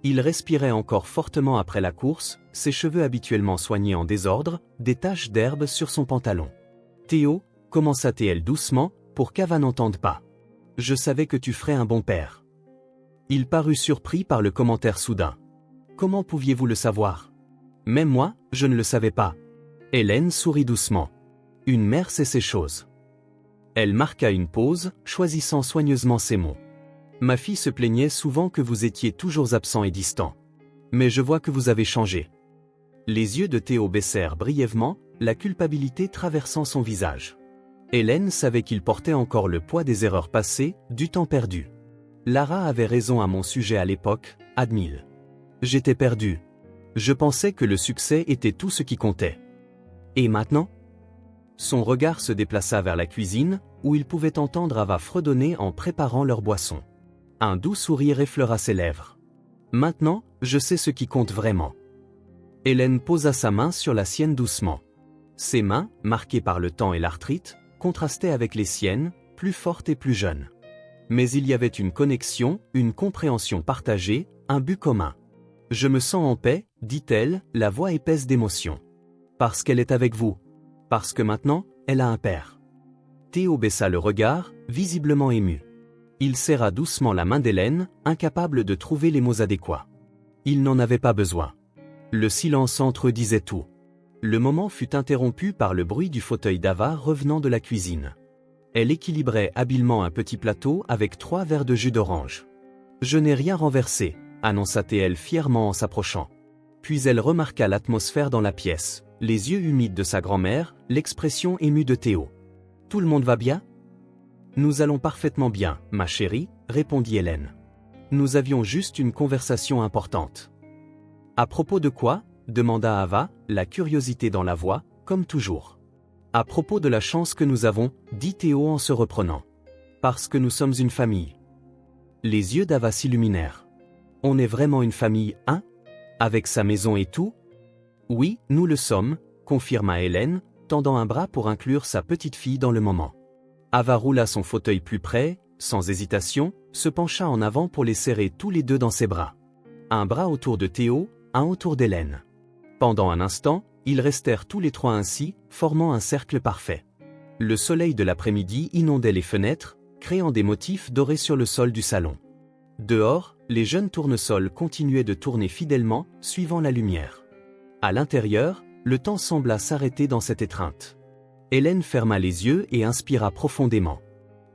Il respirait encore fortement après la course, ses cheveux habituellement soignés en désordre, des taches d'herbe sur son pantalon. Théo, commença-t-elle doucement, pour qu'Ava n'entende pas. Je savais que tu ferais un bon père. Il parut surpris par le commentaire soudain. Comment pouviez-vous le savoir ? Même moi, je ne le savais pas. Hélène sourit doucement. Une mère sait ces choses. Elle marqua une pause, choisissant soigneusement ses mots. Ma fille se plaignait souvent que vous étiez toujours absent et distant. Mais je vois que vous avez changé. Les yeux de Théo baissèrent brièvement, la culpabilité traversant son visage. Hélène savait qu'il portait encore le poids des erreurs passées, du temps perdu. Lara avait raison à mon sujet à l'époque, admit-il. J'étais perdu. Je pensais que le succès était tout ce qui comptait. Et maintenant ? Son regard se déplaça vers la cuisine, où il pouvait entendre Ava fredonner en préparant leur boisson. Un doux sourire effleura ses lèvres. Maintenant, je sais ce qui compte vraiment. Hélène posa sa main sur la sienne doucement. Ses mains, marquées par le temps et l'arthrite, contrastaient avec les siennes, plus fortes et plus jeunes. Mais il y avait une connexion, une compréhension partagée, un but commun. Je me sens en paix, dit-elle, la voix épaisse d'émotion. Parce qu'elle est avec vous. Parce que maintenant, elle a un père. Théo baissa le regard, visiblement ému. Il serra doucement la main d'Hélène, incapable de trouver les mots adéquats. Il n'en avait pas besoin. Le silence entre eux disait tout. Le moment fut interrompu par le bruit du fauteuil d'Ava revenant de la cuisine. Elle équilibrait habilement un petit plateau avec 3 verres de jus d'orange. « Je n'ai rien renversé », annonça Théo fièrement en s'approchant. Puis elle remarqua l'atmosphère dans la pièce, les yeux humides de sa grand-mère, l'expression émue de Théo. « Tout le monde va bien ? » « Nous allons parfaitement bien, ma chérie, » répondit Hélène. « Nous avions juste une conversation importante. »« À propos de quoi ?» demanda Ava, la curiosité dans la voix, comme toujours. « À propos de la chance que nous avons, » dit Théo en se reprenant. « Parce que nous sommes une famille. » Les yeux d'Ava s'illuminèrent. « On est vraiment une famille, hein ? Avec sa maison et tout ? » « Oui, nous le sommes, » confirma Hélène, tendant un bras pour inclure sa petite fille dans le moment. Ava roula son fauteuil plus près, sans hésitation, se pencha en avant pour les serrer tous les deux dans ses bras. Un bras autour de Théo, un autour d'Hélène. Pendant un instant, ils restèrent tous les trois ainsi, formant un cercle parfait. Le soleil de l'après-midi inondait les fenêtres, créant des motifs dorés sur le sol du salon. Dehors, les jeunes tournesols continuaient de tourner fidèlement, suivant la lumière. À l'intérieur, le temps sembla s'arrêter dans cette étreinte. Hélène ferma les yeux et inspira profondément.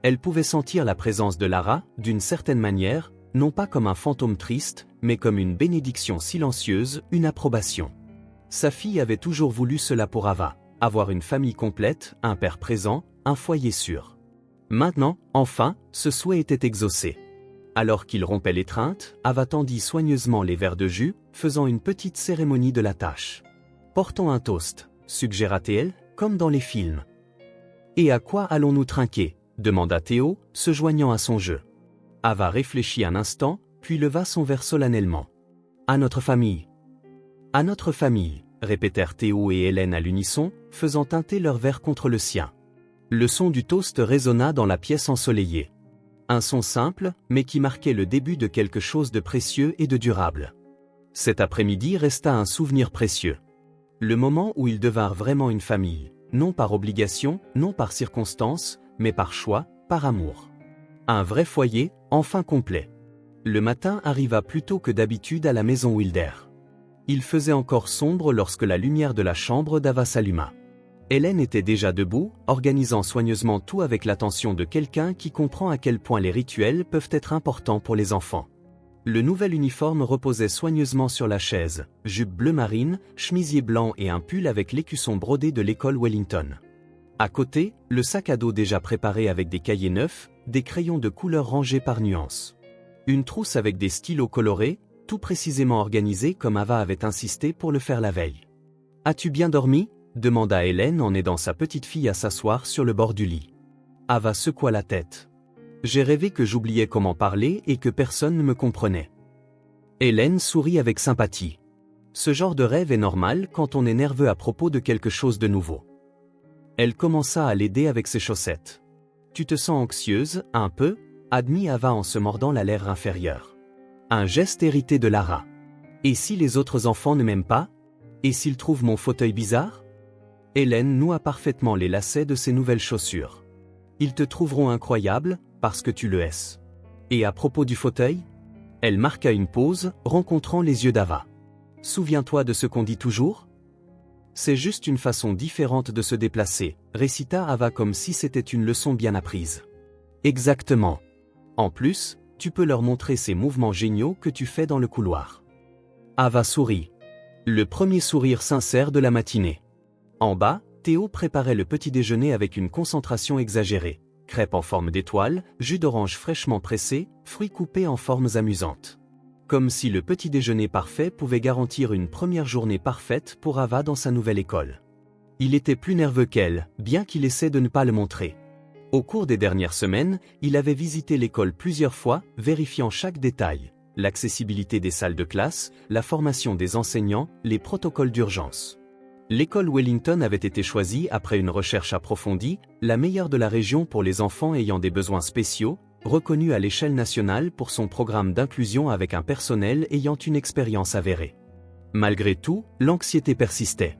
Elle pouvait sentir la présence de Lara, d'une certaine manière, non pas comme un fantôme triste, mais comme une bénédiction silencieuse, une approbation. Sa fille avait toujours voulu cela pour Ava, avoir une famille complète, un père présent, un foyer sûr. Maintenant, enfin, ce souhait était exaucé. Alors qu'il rompait l'étreinte, Ava tendit soigneusement les verres de jus, faisant une petite cérémonie de la tâche. « Portons un toast », suggéra-t-elle, comme dans les films. « Et à quoi allons-nous trinquer ?» demanda Théo, se joignant à son jeu. Ava réfléchit un instant, puis leva son verre solennellement. « À notre famille. »« À notre famille », répétèrent Théo et Hélène à l'unisson, faisant teinter leur verre contre le sien. Le son du toast résonna dans la pièce ensoleillée. Un son simple, mais qui marquait le début de quelque chose de précieux et de durable. Cet après-midi resta un souvenir précieux. Le moment où ils devinrent vraiment une famille, non par obligation, non par circonstance, mais par choix, par amour. Un vrai foyer, enfin complet. Le matin arriva plus tôt que d'habitude à la maison Wilder. Il faisait encore sombre lorsque la lumière de la chambre d'Ava s'alluma. Hélène était déjà debout, organisant soigneusement tout avec l'attention de quelqu'un qui comprend à quel point les rituels peuvent être importants pour les enfants. Le nouvel uniforme reposait soigneusement sur la chaise, jupe bleu marine, chemisier blanc et un pull avec l'écusson brodé de l'école Wellington. À côté, le sac à dos déjà préparé avec des cahiers neufs, des crayons de couleur rangés par nuances. Une trousse avec des stylos colorés, tout précisément organisé comme Ava avait insisté pour le faire la veille. « As-tu bien dormi ?» demanda Hélène en aidant sa petite fille à s'asseoir sur le bord du lit. Ava secoua la tête. J'ai rêvé que j'oubliais comment parler et que personne ne me comprenait. Hélène sourit avec sympathie. Ce genre de rêve est normal quand on est nerveux à propos de quelque chose de nouveau. Elle commença à l'aider avec ses chaussettes. Tu te sens anxieuse, un peu, admit Ava en se mordant la lèvre inférieure. Un geste hérité de Lara. Et si les autres enfants ne m'aiment pas? Et s'ils trouvent mon fauteuil bizarre? Hélène noua parfaitement les lacets de ses nouvelles chaussures. Ils te trouveront incroyable, parce que tu le es. Et à propos du fauteuil? Elle marqua une pause, rencontrant les yeux d'Ava. Souviens-toi de ce qu'on dit toujours? C'est juste une façon différente de se déplacer, récita Ava comme si c'était une leçon bien apprise. Exactement. En plus, tu peux leur montrer ces mouvements géniaux que tu fais dans le couloir. Ava sourit. Le premier sourire sincère de la matinée. En bas, Théo préparait le petit déjeuner avec une concentration exagérée. Crêpes en forme d'étoile, jus d'orange fraîchement pressé, fruits coupés en formes amusantes. Comme si le petit déjeuner parfait pouvait garantir une première journée parfaite pour Ava dans sa nouvelle école. Il était plus nerveux qu'elle, bien qu'il essaie de ne pas le montrer. Au cours des dernières semaines, il avait visité l'école plusieurs fois, vérifiant chaque détail. l'accessibilité des salles de classe, la formation des enseignants, les protocoles d'urgence. L'école Wellington avait été choisie après une recherche approfondie, la meilleure de la région pour les enfants ayant des besoins spéciaux, reconnue à l'échelle nationale pour son programme d'inclusion avec un personnel ayant une expérience avérée. Malgré tout, l'anxiété persistait.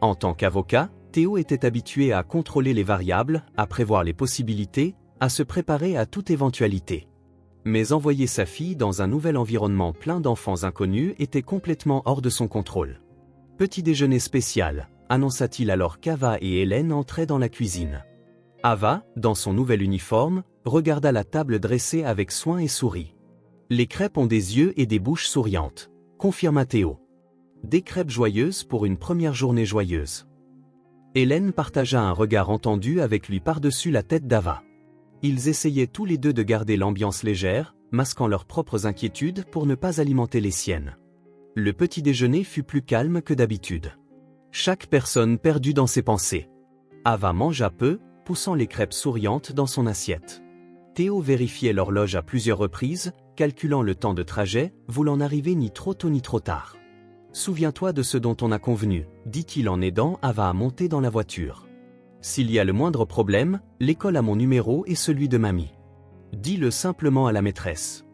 En tant qu'avocat, Théo était habitué à contrôler les variables, à prévoir les possibilités, à se préparer à toute éventualité. Mais envoyer sa fille dans un nouvel environnement plein d'enfants inconnus était complètement hors de son contrôle. Petit déjeuner spécial, annonça-t-il alors qu'Ava et Hélène entraient dans la cuisine. Ava, dans son nouvel uniforme, regarda la table dressée avec soin et sourit. Les crêpes ont des yeux et des bouches souriantes, confirma Théo. Des crêpes joyeuses pour une première journée joyeuse. Hélène partagea un regard entendu avec lui par-dessus la tête d'Ava. Ils essayaient tous les deux de garder l'ambiance légère, masquant leurs propres inquiétudes pour ne pas alimenter les siennes. Le petit déjeuner fut plus calme que d'habitude. Chaque personne perdue dans ses pensées. Ava mangea peu, poussant les crêpes souriantes dans son assiette. Théo vérifiait l'horloge à plusieurs reprises, calculant le temps de trajet, voulant n'arriver ni trop tôt ni trop tard. « Souviens-toi de ce dont on a convenu », dit-il en aidant Ava à monter dans la voiture. « S'il y a le moindre problème, l'école a mon numéro et celui de mamie. Dis-le simplement à la maîtresse. »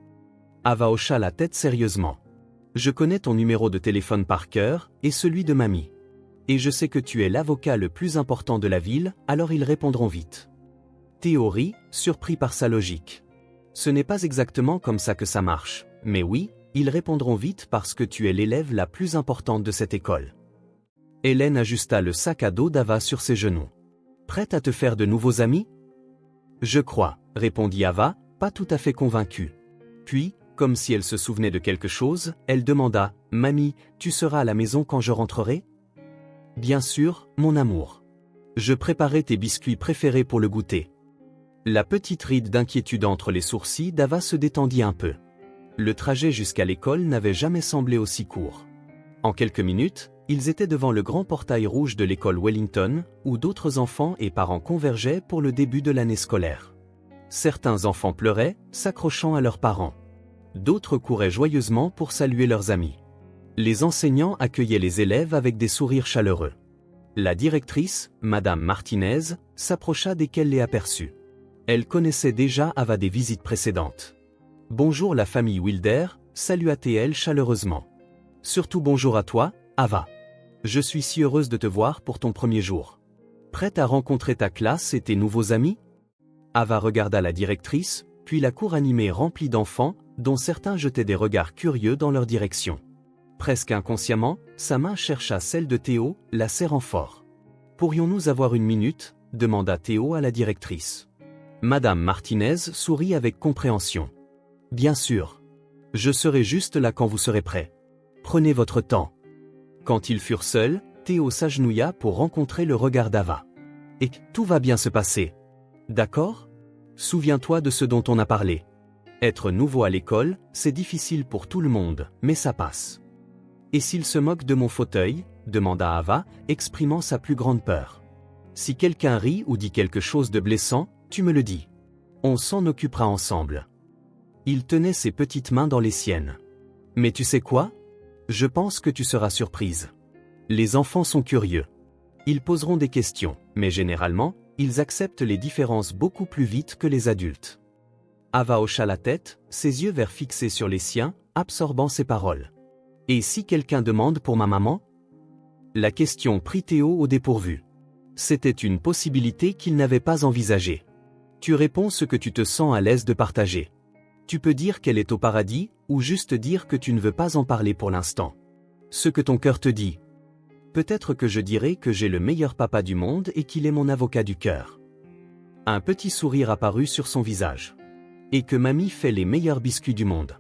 Ava hocha la tête sérieusement. « Je connais ton numéro de téléphone par cœur, et celui de mamie. Et je sais que tu es l'avocat le plus important de la ville, alors ils répondront vite. » Théo rit, surpris par sa logique. « Ce n'est pas exactement comme ça que ça marche, mais oui, ils répondront vite parce que tu es l'élève la plus importante de cette école. » Hélène ajusta le sac à dos d'Ava sur ses genoux. « Prête à te faire de nouveaux amis ? » « Je crois, » répondit Ava, pas tout à fait convaincue. Puis, comme si elle se souvenait de quelque chose, elle demanda « Mamie, tu seras à la maison quand je rentrerai ? » « Bien sûr, mon amour. Je préparais tes biscuits préférés pour le goûter. » La petite ride d'inquiétude entre les sourcils d'Ava se détendit un peu. Le trajet jusqu'à l'école n'avait jamais semblé aussi court. En quelques minutes, ils étaient devant le grand portail rouge de l'école Wellington, où d'autres enfants et parents convergeaient pour le début de l'année scolaire. Certains enfants pleuraient, s'accrochant à leurs parents. D'autres couraient joyeusement pour saluer leurs amis. Les enseignants accueillaient les élèves avec des sourires chaleureux. La directrice, Madame Martinez, s'approcha dès qu'elle les aperçut. Elle connaissait déjà Ava des visites précédentes. « Bonjour la famille Wilder », salua-t-elle chaleureusement. « Surtout bonjour à toi, Ava. Je suis si heureuse de te voir pour ton premier jour. Prête à rencontrer ta classe et tes nouveaux amis ?» Ava regarda la directrice, puis la cour animée remplie d'enfants, dont certains jetaient des regards curieux dans leur direction. Presque inconsciemment, sa main chercha celle de Théo, la serrant fort. « Pourrions-nous avoir une minute ?» demanda Théo à la directrice. Madame Martinez sourit avec compréhension. « Bien sûr. Je serai juste là quand vous serez prêts. Prenez votre temps. » Quand ils furent seuls, Théo s'agenouilla pour rencontrer le regard d'Ava. « Et tout va bien se passer. D'accord ? Souviens-toi de ce dont on a parlé. Être nouveau à l'école, c'est difficile pour tout le monde, mais ça passe. » « Et s'il se moque de mon fauteuil ?» demanda Ava, exprimant sa plus grande peur. « Si quelqu'un rit ou dit quelque chose de blessant, tu me le dis. On s'en occupera ensemble. » Il tenait ses petites mains dans les siennes. « Mais tu sais quoi ? Je pense que tu seras surprise. Les enfants sont curieux. Ils poseront des questions, mais généralement, ils acceptent les différences beaucoup plus vite que les adultes. » Ava hocha la tête, ses yeux verts fixés sur les siens, absorbant ses paroles. « Et si quelqu'un demande pour ma maman ?» La question prit Théo au dépourvu. C'était une possibilité qu'il n'avait pas envisagée. Tu réponds ce que tu te sens à l'aise de partager. Tu peux dire qu'elle est au paradis, ou juste dire que tu ne veux pas en parler pour l'instant. Ce que ton cœur te dit. Peut-être que je dirai que j'ai le meilleur papa du monde et qu'il est mon avocat du cœur. Un petit sourire apparut sur son visage. Et que mamie fait les meilleurs biscuits du monde.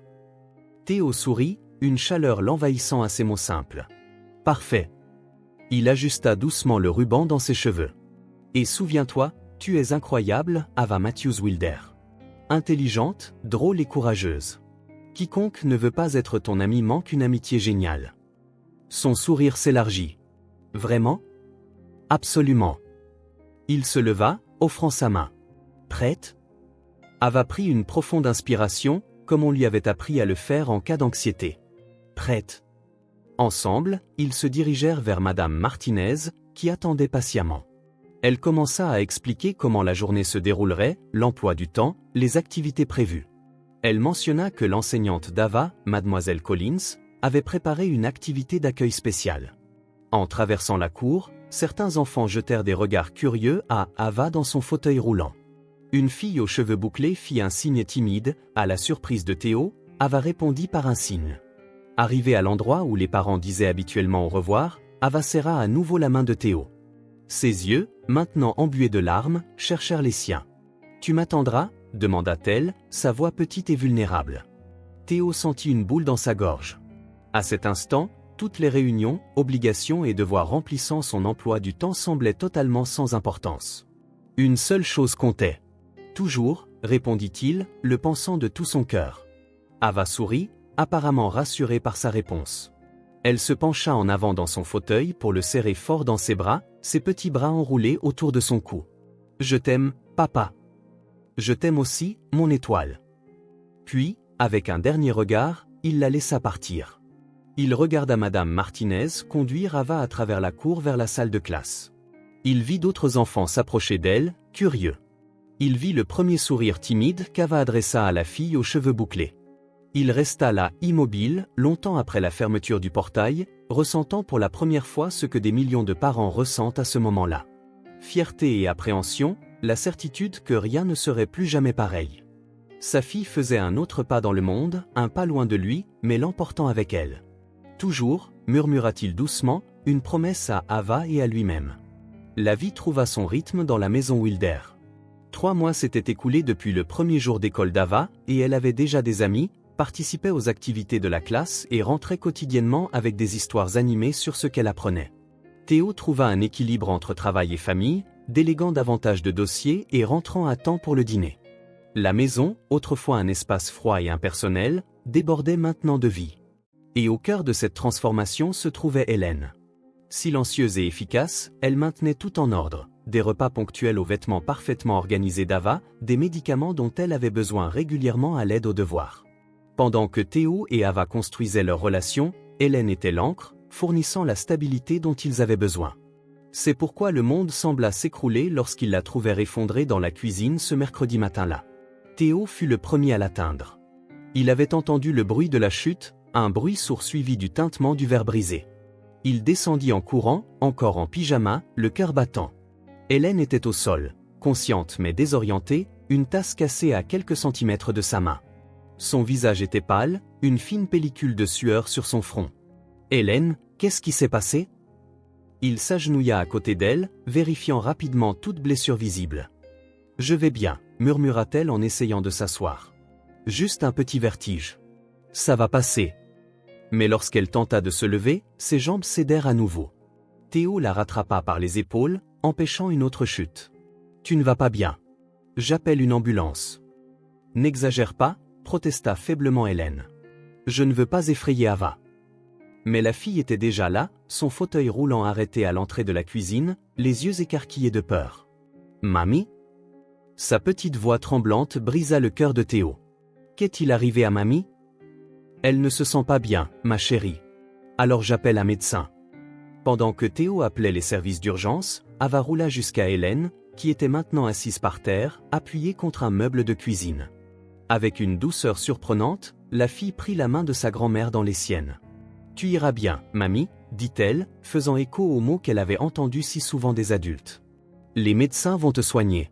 Théo sourit, une chaleur l'envahissant à ces mots simples. Parfait. Il ajusta doucement le ruban dans ses cheveux. Et souviens-toi, tu es incroyable, Ava Matthews Wilder. Intelligente, drôle et courageuse. Quiconque ne veut pas être ton ami manque une amitié géniale. Son sourire s'élargit. Vraiment ? Absolument. Il se leva, offrant sa main. Prête ? Ava prit une profonde inspiration, comme on lui avait appris à le faire en cas d'anxiété. Prête. Ensemble, ils se dirigèrent vers Madame Martinez, qui attendait patiemment. Elle commença à expliquer comment la journée se déroulerait, l'emploi du temps, les activités prévues. Elle mentionna que l'enseignante d'Ava, Mademoiselle Collins, avait préparé une activité d'accueil spéciale. En traversant la cour, certains enfants jetèrent des regards curieux à Ava dans son fauteuil roulant. Une fille aux cheveux bouclés fit un signe timide. À la surprise de Théo, Ava répondit par un signe. Arrivée à l'endroit où les parents disaient habituellement au revoir, Ava serra à nouveau la main de Théo. Ses yeux, maintenant embués de larmes, cherchèrent les siens. « Tu m'attendras » demanda-t-elle, sa voix petite et vulnérable. Théo sentit une boule dans sa gorge. À cet instant, toutes les réunions, obligations et devoirs remplissant son emploi du temps semblaient totalement sans importance. Une seule chose comptait. « Toujours » répondit-il, le pensant de tout son cœur. Ava sourit, apparemment rassurée par sa réponse. Elle se pencha en avant dans son fauteuil pour le serrer fort dans ses bras, ses petits bras enroulés autour de son cou. « Je t'aime, papa. Je t'aime aussi, mon étoile. » Puis, avec un dernier regard, il la laissa partir. Il regarda Madame Martinez conduire Ava à travers la cour vers la salle de classe. Il vit d'autres enfants s'approcher d'elle, curieux. Il vit le premier sourire timide qu'Ava adressa à la fille aux cheveux bouclés. Il resta là, immobile, longtemps après la fermeture du portail, ressentant pour la première fois ce que des millions de parents ressentent à ce moment-là. Fierté et appréhension, la certitude que rien ne serait plus jamais pareil. Sa fille faisait un autre pas dans le monde, un pas loin de lui, mais l'emportant avec elle. Toujours, murmura-t-il doucement, une promesse à Ava et à lui-même. La vie trouva son rythme dans la maison Wilder. 3 mois s'étaient écoulés depuis le premier jour d'école d'Ava, et elle avait déjà des amis, participait aux activités de la classe et rentrait quotidiennement avec des histoires animées sur ce qu'elle apprenait. Théo trouva un équilibre entre travail et famille, déléguant davantage de dossiers et rentrant à temps pour le dîner. La maison, autrefois un espace froid et impersonnel, débordait maintenant de vie. Et au cœur de cette transformation se trouvait Hélène. Silencieuse et efficace, elle maintenait tout en ordre, des repas ponctuels aux vêtements parfaitement organisés d'Ava, des médicaments dont elle avait besoin régulièrement à l'aide aux devoirs. Pendant que Théo et Ava construisaient leur relation, Hélène était l'encre, fournissant la stabilité dont ils avaient besoin. C'est pourquoi le monde sembla s'écrouler lorsqu'ils la trouvèrent effondrée dans la cuisine ce mercredi matin-là. Théo fut le premier à l'atteindre. Il avait entendu le bruit de la chute, un bruit sourd suivi du tintement du verre brisé. Il descendit en courant, encore en pyjama, le cœur battant. Hélène était au sol, consciente mais désorientée, une tasse cassée à quelques centimètres de sa main. Son visage était pâle, une fine pellicule de sueur sur son front. « Hélène, qu'est-ce qui s'est passé ?» Il s'agenouilla à côté d'elle, vérifiant rapidement toute blessure visible. « Je vais bien » murmura-t-elle en essayant de s'asseoir. « Juste un petit vertige. Ça va passer. » Mais lorsqu'elle tenta de se lever, ses jambes cédèrent à nouveau. Théo la rattrapa par les épaules, empêchant une autre chute. « Tu ne vas pas bien. J'appelle une ambulance. »« N'exagère pas » protesta faiblement Hélène. « Je ne veux pas effrayer Ava. » Mais la fille était déjà là, son fauteuil roulant arrêté à l'entrée de la cuisine, les yeux écarquillés de peur. « Mamie ?» Sa petite voix tremblante brisa le cœur de Théo. « Qu'est-il arrivé à Mamie ?»« Elle ne se sent pas bien, ma chérie. Alors j'appelle un médecin. » Pendant que Théo appelait les services d'urgence, Ava roula jusqu'à Hélène, qui était maintenant assise par terre, appuyée contre un meuble de cuisine. Avec une douceur surprenante, la fille prit la main de sa grand-mère dans les siennes. « Tu iras bien, mamie » dit-elle, faisant écho aux mots qu'elle avait entendus si souvent des adultes. « Les médecins vont te soigner. »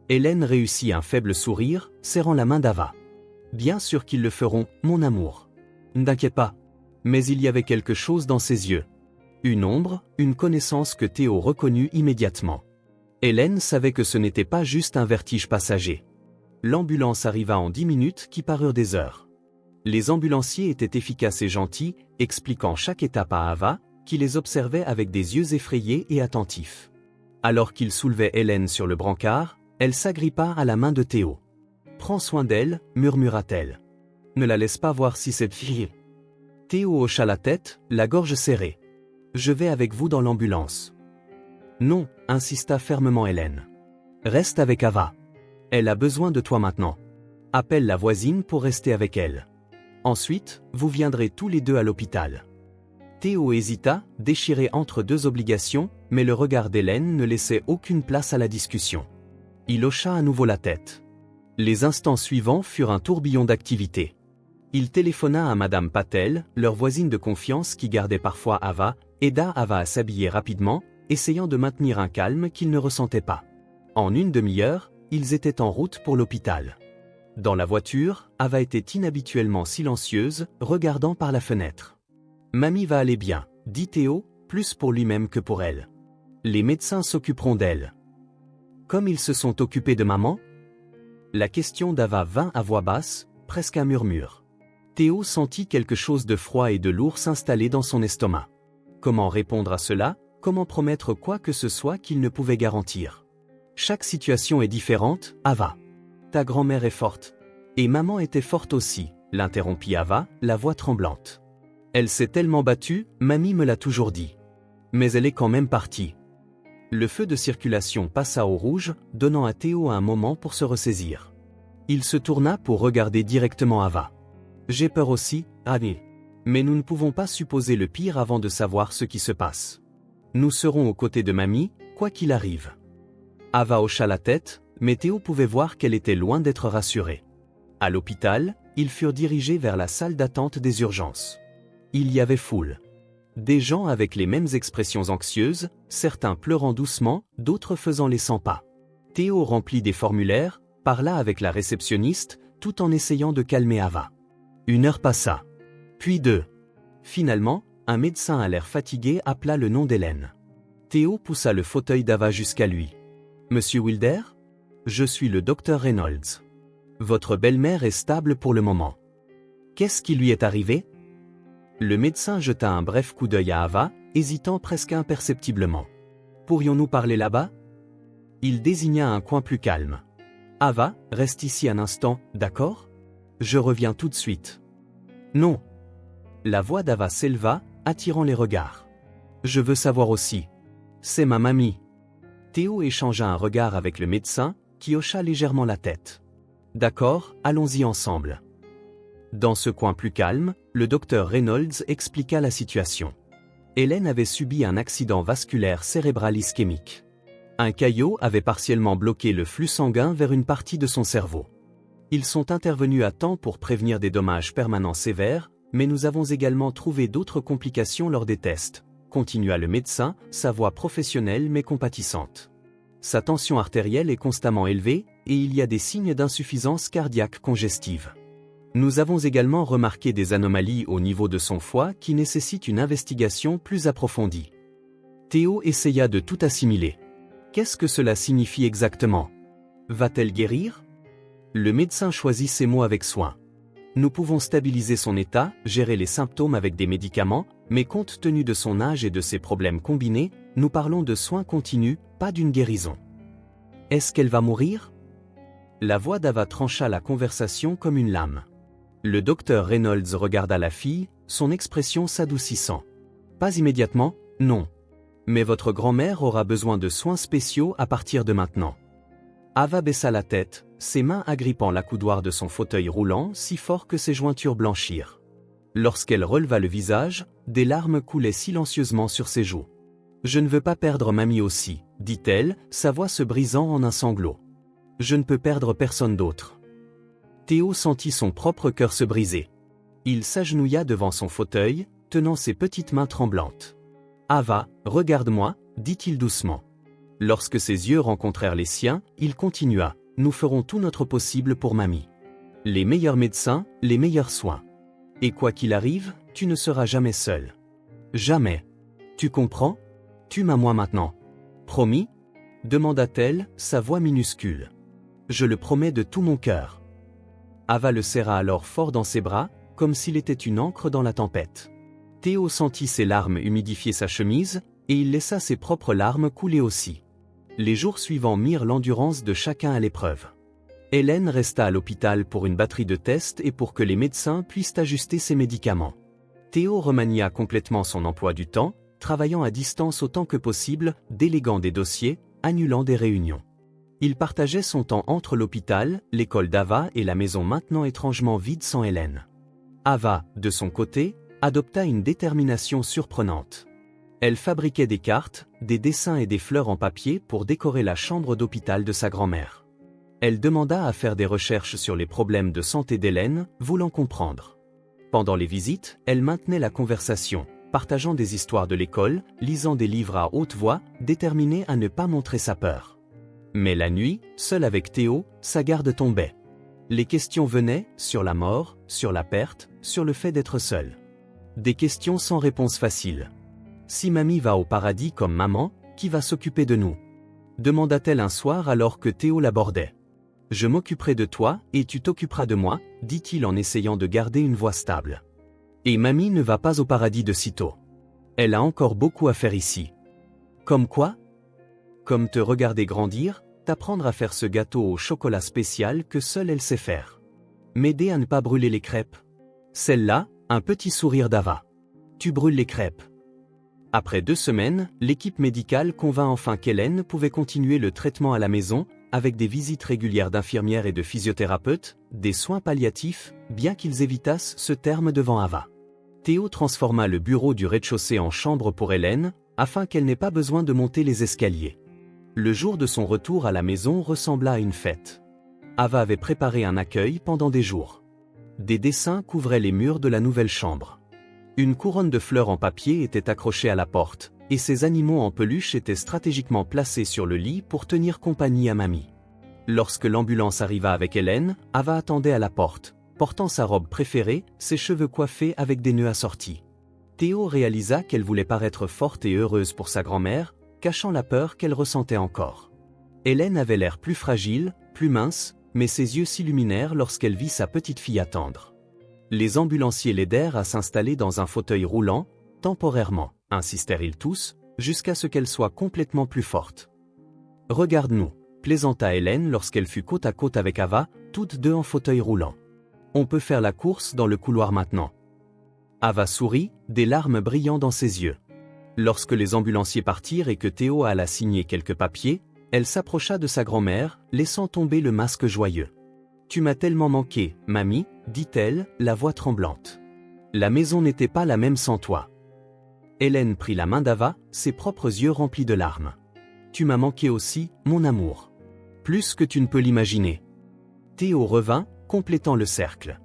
Hélène réussit un faible sourire, serrant la main d'Ava. « Bien sûr qu'ils le feront, mon amour. Ne t'inquiète pas. » Mais il y avait quelque chose dans ses yeux. Une ombre, une connaissance que Théo reconnut immédiatement. Hélène savait que ce n'était pas juste un vertige passager. L'ambulance arriva en 10 minutes qui parurent des heures. Les ambulanciers étaient efficaces et gentils, expliquant chaque étape à Ava, qui les observait avec des yeux effrayés et attentifs. Alors qu'il soulevait Hélène sur le brancard, elle s'agrippa à la main de Théo. « Prends soin d'elle » murmura-t-elle. « Ne la laisse pas voir si c'est fille. » Théo hocha la tête, la gorge serrée. « Je vais avec vous dans l'ambulance. »« Non » insista fermement Hélène. « Reste avec Ava. Elle a besoin de toi maintenant. » Appelle la voisine pour rester avec elle. Ensuite, vous viendrez tous les deux à l'hôpital. Théo hésita, déchiré entre deux obligations, mais le regard d'Hélène ne laissait aucune place à la discussion. Il hocha à nouveau la tête. Les instants suivants furent un tourbillon d'activités. Il téléphona à Madame Patel, leur voisine de confiance qui gardait parfois Ava, aida Ava à s'habiller rapidement, essayant de maintenir un calme qu'il ne ressentait pas. En une demi-heure, ils étaient en route pour l'hôpital. Dans la voiture, Ava était inhabituellement silencieuse, regardant par la fenêtre. « Mamie va aller bien », dit Théo, plus pour lui-même que pour elle. « Les médecins s'occuperont d'elle. » Comme ils se sont occupés de maman ? La question d'Ava vint à voix basse, presque un murmure. Théo sentit quelque chose de froid et de lourd s'installer dans son estomac. Comment répondre à cela ? Comment promettre quoi que ce soit qu'il ne pouvait garantir ? Chaque situation est différente, Ava. Ta grand-mère est forte. Et maman était forte aussi, l'interrompit Ava, la voix tremblante. Elle s'est tellement battue, mamie me l'a toujours dit. Mais elle est quand même partie. Le feu de circulation passa au rouge, donnant à Théo un moment pour se ressaisir. Il se tourna pour regarder directement Ava. J'ai peur aussi, Annie. Mais nous ne pouvons pas supposer le pire avant de savoir ce qui se passe. Nous serons aux côtés de mamie, quoi qu'il arrive. Ava hocha la tête, mais Théo pouvait voir qu'elle était loin d'être rassurée. À l'hôpital, ils furent dirigés vers la salle d'attente des urgences. Il y avait foule. Des gens avec les mêmes expressions anxieuses, certains pleurant doucement, d'autres faisant les 100 pas. Théo remplit des formulaires, parla avec la réceptionniste, tout en essayant de calmer Ava. 1 heure passa. Puis 2. Finalement, un médecin à l'air fatigué appela le nom d'Hélène. Théo poussa le fauteuil d'Ava jusqu'à lui. « Monsieur Wilder ? Je suis le docteur Reynolds. Votre belle-mère est stable pour le moment. Qu'est-ce qui lui est arrivé ?» Le médecin jeta un bref coup d'œil à Ava, hésitant presque imperceptiblement. « Pourrions-nous parler là-bas ?» Il désigna un coin plus calme. « Ava, reste ici un instant, d'accord ? Je reviens tout de suite. »« Non. » La voix d'Ava s'éleva, attirant les regards. « Je veux savoir aussi. C'est ma mamie. » Théo échangea un regard avec le médecin, qui hocha légèrement la tête. « D'accord, allons-y ensemble. » Dans ce coin plus calme, le docteur Reynolds expliqua la situation. Hélène avait subi un accident vasculaire cérébral ischémique. Un caillot avait partiellement bloqué le flux sanguin vers une partie de son cerveau. Ils sont intervenus à temps pour prévenir des dommages permanents sévères, mais nous avons également trouvé d'autres complications lors des tests, continua le médecin, sa voix professionnelle mais compatissante. Sa tension artérielle est constamment élevée, et il y a des signes d'insuffisance cardiaque congestive. Nous avons également remarqué des anomalies au niveau de son foie qui nécessitent une investigation plus approfondie. Théo essaya de tout assimiler. Qu'est-ce que cela signifie exactement ? Va-t-elle guérir ? Le médecin choisit ses mots avec soin. Nous pouvons stabiliser son état, gérer les symptômes avec des médicaments, mais compte tenu de son âge et de ses problèmes combinés, nous parlons de soins continus, pas d'une guérison. Est-ce qu'elle va mourir ? La voix d'Ava trancha la conversation comme une lame. Le docteur Reynolds regarda la fille, son expression s'adoucissant. Pas immédiatement, non. Mais votre grand-mère aura besoin de soins spéciaux à partir de maintenant. Ava baissa la tête, ses mains agrippant l'accoudoir de son fauteuil roulant si fort que ses jointures blanchirent. Lorsqu'elle releva le visage, des larmes coulaient silencieusement sur ses joues. « Je ne veux pas perdre mamie aussi, » dit-elle, sa voix se brisant en un sanglot. « Je ne peux perdre personne d'autre. » Théo sentit son propre cœur se briser. Il s'agenouilla devant son fauteuil, tenant ses petites mains tremblantes. « Ava, regarde-moi, » dit-il doucement. Lorsque ses yeux rencontrèrent les siens, il continua. « Nous ferons tout notre possible pour mamie. Les meilleurs médecins, les meilleurs soins. Et quoi qu'il arrive, tu ne seras jamais seul. Jamais. Tu comprends ? Tu m'as moi maintenant. Promis ? » demanda-t-elle, sa voix minuscule. « Je le promets de tout mon cœur. » Ava le serra alors fort dans ses bras, comme s'il était une ancre dans la tempête. Théo sentit ses larmes humidifier sa chemise, et il laissa ses propres larmes couler aussi. Les jours suivants mirent l'endurance de chacun à l'épreuve. Hélène resta à l'hôpital pour une batterie de tests et pour que les médecins puissent ajuster ses médicaments. Théo remania complètement son emploi du temps, travaillant à distance autant que possible, déléguant des dossiers, annulant des réunions. Il partageait son temps entre l'hôpital, l'école d'Ava et la maison maintenant étrangement vide sans Hélène. Ava, de son côté, adopta une détermination surprenante. Elle fabriquait des cartes, des dessins et des fleurs en papier pour décorer la chambre d'hôpital de sa grand-mère. Elle demanda à faire des recherches sur les problèmes de santé d'Hélène, voulant comprendre. Pendant les visites, elle maintenait la conversation, partageant des histoires de l'école, lisant des livres à haute voix, déterminée à ne pas montrer sa peur. Mais la nuit, seule avec Théo, sa garde tombait. Les questions venaient, sur la mort, sur la perte, sur le fait d'être seule. Des questions sans réponse facile. Si mamie va au paradis comme maman, qui va s'occuper de nous? Demanda-t-elle un soir alors que Théo l'abordait. Je m'occuperai de toi, et tu t'occuperas de moi, dit-il en essayant de garder une voix stable. Et mamie ne va pas au paradis de sitôt. Elle a encore beaucoup à faire ici. Comme quoi? Comme te regarder grandir, t'apprendre à faire ce gâteau au chocolat spécial que seule elle sait faire. M'aider à ne pas brûler les crêpes. Celle-là, un petit sourire d'Ava. Tu brûles les crêpes. Après 2 semaines, l'équipe médicale convainc enfin qu'Hélène pouvait continuer le traitement à la maison, avec des visites régulières d'infirmières et de physiothérapeutes, des soins palliatifs, bien qu'ils évitassent ce terme devant Ava. Théo transforma le bureau du rez-de-chaussée en chambre pour Hélène, afin qu'elle n'ait pas besoin de monter les escaliers. Le jour de son retour à la maison ressembla à une fête. Ava avait préparé un accueil pendant des jours. Des dessins couvraient les murs de la nouvelle chambre. Une couronne de fleurs en papier était accrochée à la porte, et ses animaux en peluche étaient stratégiquement placés sur le lit pour tenir compagnie à mamie. Lorsque l'ambulance arriva avec Hélène, Ava attendait à la porte, portant sa robe préférée, ses cheveux coiffés avec des nœuds assortis. Théo réalisa qu'elle voulait paraître forte et heureuse pour sa grand-mère, cachant la peur qu'elle ressentait encore. Hélène avait l'air plus fragile, plus mince, mais ses yeux s'illuminèrent lorsqu'elle vit sa petite fille attendre. Les ambulanciers l'aidèrent à s'installer dans un fauteuil roulant, temporairement, insistèrent-ils tous, jusqu'à ce qu'elle soit complètement plus forte. « Regarde-nous », plaisanta Hélène lorsqu'elle fut côte à côte avec Ava, toutes deux en fauteuil roulant. « On peut faire la course dans le couloir maintenant. » Ava sourit, des larmes brillant dans ses yeux. Lorsque les ambulanciers partirent et que Théo alla signer quelques papiers, elle s'approcha de sa grand-mère, laissant tomber le masque joyeux. « Tu m'as tellement manqué, mamie, » dit-elle, la voix tremblante. « La maison n'était pas la même sans toi. » Hélène prit la main d'Ava, ses propres yeux remplis de larmes. « Tu m'as manqué aussi, mon amour. Plus que tu ne peux l'imaginer. » Théo revint, complétant le cercle.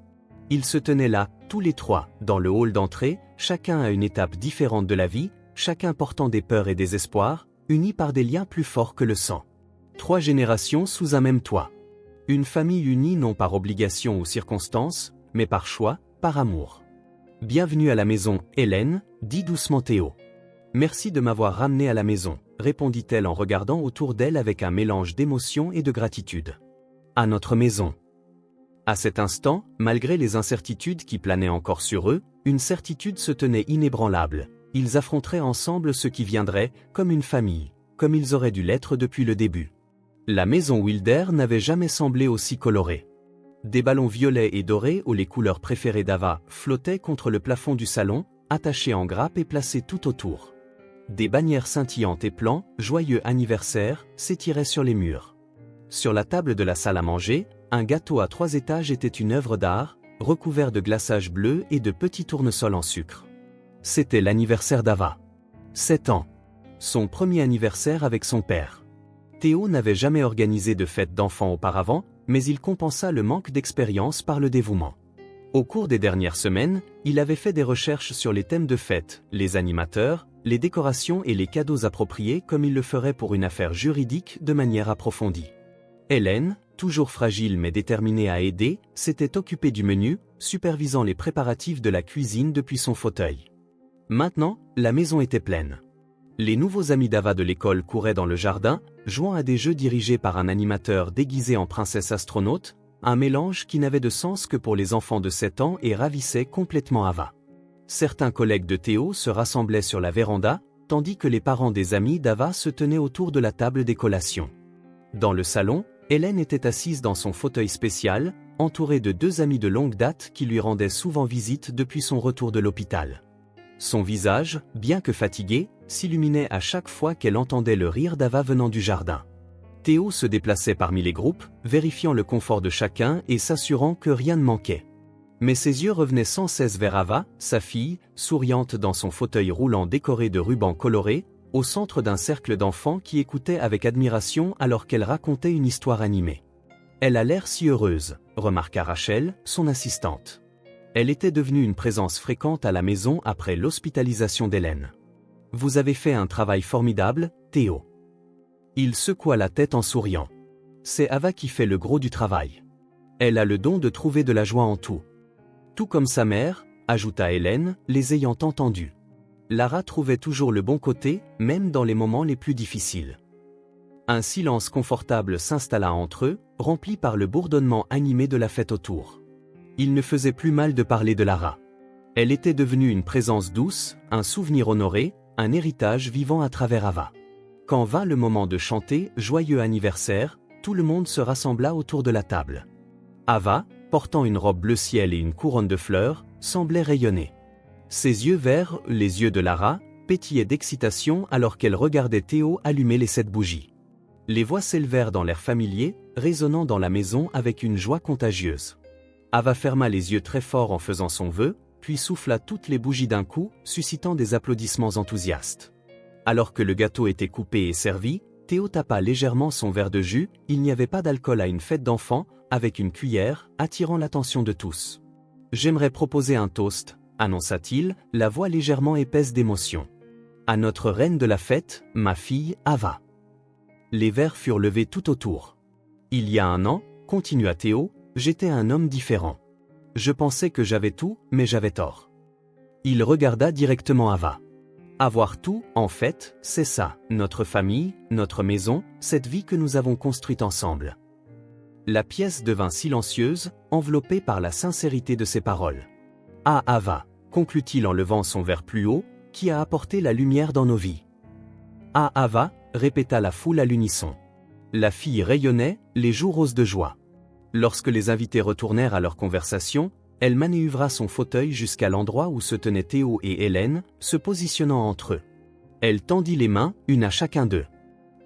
Ils se tenaient là, tous les trois, dans le hall d'entrée, chacun à une étape différente de la vie, chacun portant des peurs et des espoirs, unis par des liens plus forts que le sang. 3 générations sous un même toit. Une famille unie non par obligation ou circonstance, mais par choix, par amour. « Bienvenue à la maison, Hélène », dit doucement Théo. « Merci de m'avoir ramenée à la maison », répondit-elle en regardant autour d'elle avec un mélange d'émotion et de gratitude. « À notre maison. » À cet instant, malgré les incertitudes qui planaient encore sur eux, une certitude se tenait inébranlable. Ils affronteraient ensemble ce qui viendrait, comme une famille, comme ils auraient dû l'être depuis le début. La maison Wilder n'avait jamais semblé aussi colorée. Des ballons violets et dorés aux les couleurs préférées d'Ava flottaient contre le plafond du salon, attachés en grappe et placés tout autour. Des bannières scintillantes et plans, joyeux anniversaire, s'étiraient sur les murs. Sur la table de la salle à manger, un gâteau à 3 étages était une œuvre d'art, recouvert de glaçage bleu et de petits tournesols en sucre. C'était l'anniversaire d'Ava. 7 ans. Son premier anniversaire avec son père. Théo n'avait jamais organisé de fête d'enfants auparavant, mais il compensa le manque d'expérience par le dévouement. Au cours des dernières semaines, il avait fait des recherches sur les thèmes de fête, les animateurs, les décorations et les cadeaux appropriés comme il le ferait pour une affaire juridique de manière approfondie. Hélène, toujours fragile mais déterminée à aider, s'était occupée du menu, supervisant les préparatifs de la cuisine depuis son fauteuil. Maintenant, la maison était pleine. Les nouveaux amis d'Ava de l'école couraient dans le jardin, jouant à des jeux dirigés par un animateur déguisé en princesse astronaute, un mélange qui n'avait de sens que pour les enfants de 7 ans et ravissait complètement Ava. Certains collègues de Théo se rassemblaient sur la véranda, tandis que les parents des amis d'Ava se tenaient autour de la table des collations. Dans le salon, Hélène était assise dans son fauteuil spécial, entourée de 2 amis de longue date qui lui rendaient souvent visite depuis son retour de l'hôpital. Son visage, bien que fatigué, s'illuminait à chaque fois qu'elle entendait le rire d'Ava venant du jardin. Théo se déplaçait parmi les groupes, vérifiant le confort de chacun et s'assurant que rien ne manquait. Mais ses yeux revenaient sans cesse vers Ava, sa fille, souriante dans son fauteuil roulant décoré de rubans colorés, au centre d'un cercle d'enfants qui écoutaient avec admiration alors qu'elle racontait une histoire animée. Elle a l'air si heureuse, remarqua Rachel, son assistante. Elle était devenue une présence fréquente à la maison après l'hospitalisation d'Hélène. Vous avez fait un travail formidable, Théo. Il secoua la tête en souriant. C'est Ava qui fait le gros du travail. Elle a le don de trouver de la joie en tout. Tout comme sa mère, ajouta Hélène, les ayant entendus. Lara trouvait toujours le bon côté, même dans les moments les plus difficiles. Un silence confortable s'installa entre eux, rempli par le bourdonnement animé de la fête autour. Il ne faisait plus mal de parler de Lara. Elle était devenue une présence douce, un souvenir honoré, un héritage vivant à travers Ava. Quand vint le moment de chanter « Joyeux anniversaire », tout le monde se rassembla autour de la table. Ava, portant une robe bleu ciel et une couronne de fleurs, semblait rayonner. Ses yeux verts, les yeux de Lara, pétillaient d'excitation alors qu'elle regardait Théo allumer les 7 bougies. Les voix s'élevèrent dans l'air familier, résonnant dans la maison avec une joie contagieuse. Ava ferma les yeux très fort en faisant son vœu, puis souffla toutes les bougies d'un coup, suscitant des applaudissements enthousiastes. Alors que le gâteau était coupé et servi, Théo tapa légèrement son verre de jus, il n'y avait pas d'alcool à une fête d'enfants, avec une cuillère, attirant l'attention de tous. J'aimerais proposer un toast, annonça-t-il, la voix légèrement épaisse d'émotion. À notre reine de la fête, ma fille, Ava. Les verres furent levés tout autour. Il y a un an, continua Théo, j'étais un homme différent. Je pensais que j'avais tout, mais j'avais tort. Il regarda directement Ava. Avoir tout, en fait, c'est ça, notre famille, notre maison, cette vie que nous avons construite ensemble. La pièce devint silencieuse, enveloppée par la sincérité de ses paroles. Ah Ava, conclut-il en levant son verre plus haut, qui a apporté la lumière dans nos vies. Ah Ava, répéta la foule à l'unisson. La fille rayonnait, les joues roses de joie. Lorsque les invités retournèrent à leur conversation, elle manœuvra son fauteuil jusqu'à l'endroit où se tenaient Théo et Hélène, se positionnant entre eux. Elle tendit les mains, une à chacun d'eux.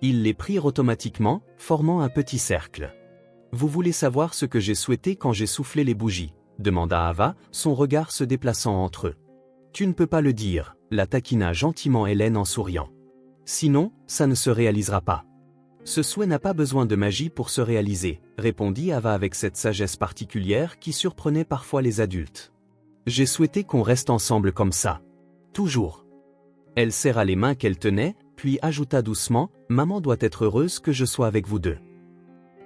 Ils les prirent automatiquement, formant un petit cercle. « Vous voulez savoir ce que j'ai souhaité quand j'ai soufflé les bougies ?» demanda Ava, son regard se déplaçant entre eux. « Tu ne peux pas le dire », la taquina gentiment Hélène en souriant. « Sinon, ça ne se réalisera pas. » Ce souhait n'a pas besoin de magie pour se réaliser, répondit Ava avec cette sagesse particulière qui surprenait parfois les adultes. J'ai souhaité qu'on reste ensemble comme ça. Toujours. Elle serra les mains qu'elle tenait, puis ajouta doucement, maman doit être heureuse que je sois avec vous deux.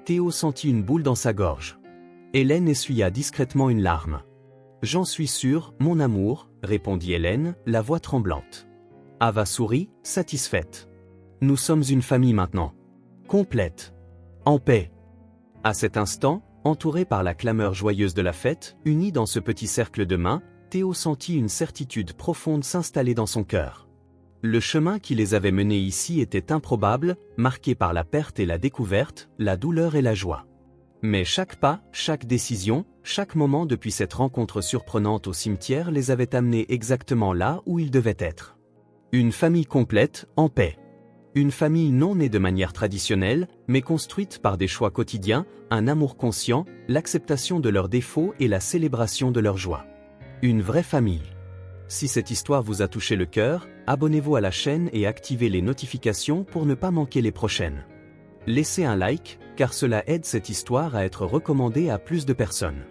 Théo sentit une boule dans sa gorge. Hélène essuya discrètement une larme. J'en suis sûre, mon amour, répondit Hélène, la voix tremblante. Ava sourit, satisfaite. Nous sommes une famille maintenant. Complète. En paix. À cet instant, entouré par la clameur joyeuse de la fête, unis dans ce petit cercle de mains, Théo sentit une certitude profonde s'installer dans son cœur. Le chemin qui les avait menés ici était improbable, marqué par la perte et la découverte, la douleur et la joie. Mais chaque pas, chaque décision, chaque moment depuis cette rencontre surprenante au cimetière les avait amenés exactement là où ils devaient être. Une famille complète, en paix. Une famille non née de manière traditionnelle, mais construite par des choix quotidiens, un amour conscient, l'acceptation de leurs défauts et la célébration de leur joie. Une vraie famille. Si cette histoire vous a touché le cœur, abonnez-vous à la chaîne et activez les notifications pour ne pas manquer les prochaines. Laissez un like, car cela aide cette histoire à être recommandée à plus de personnes.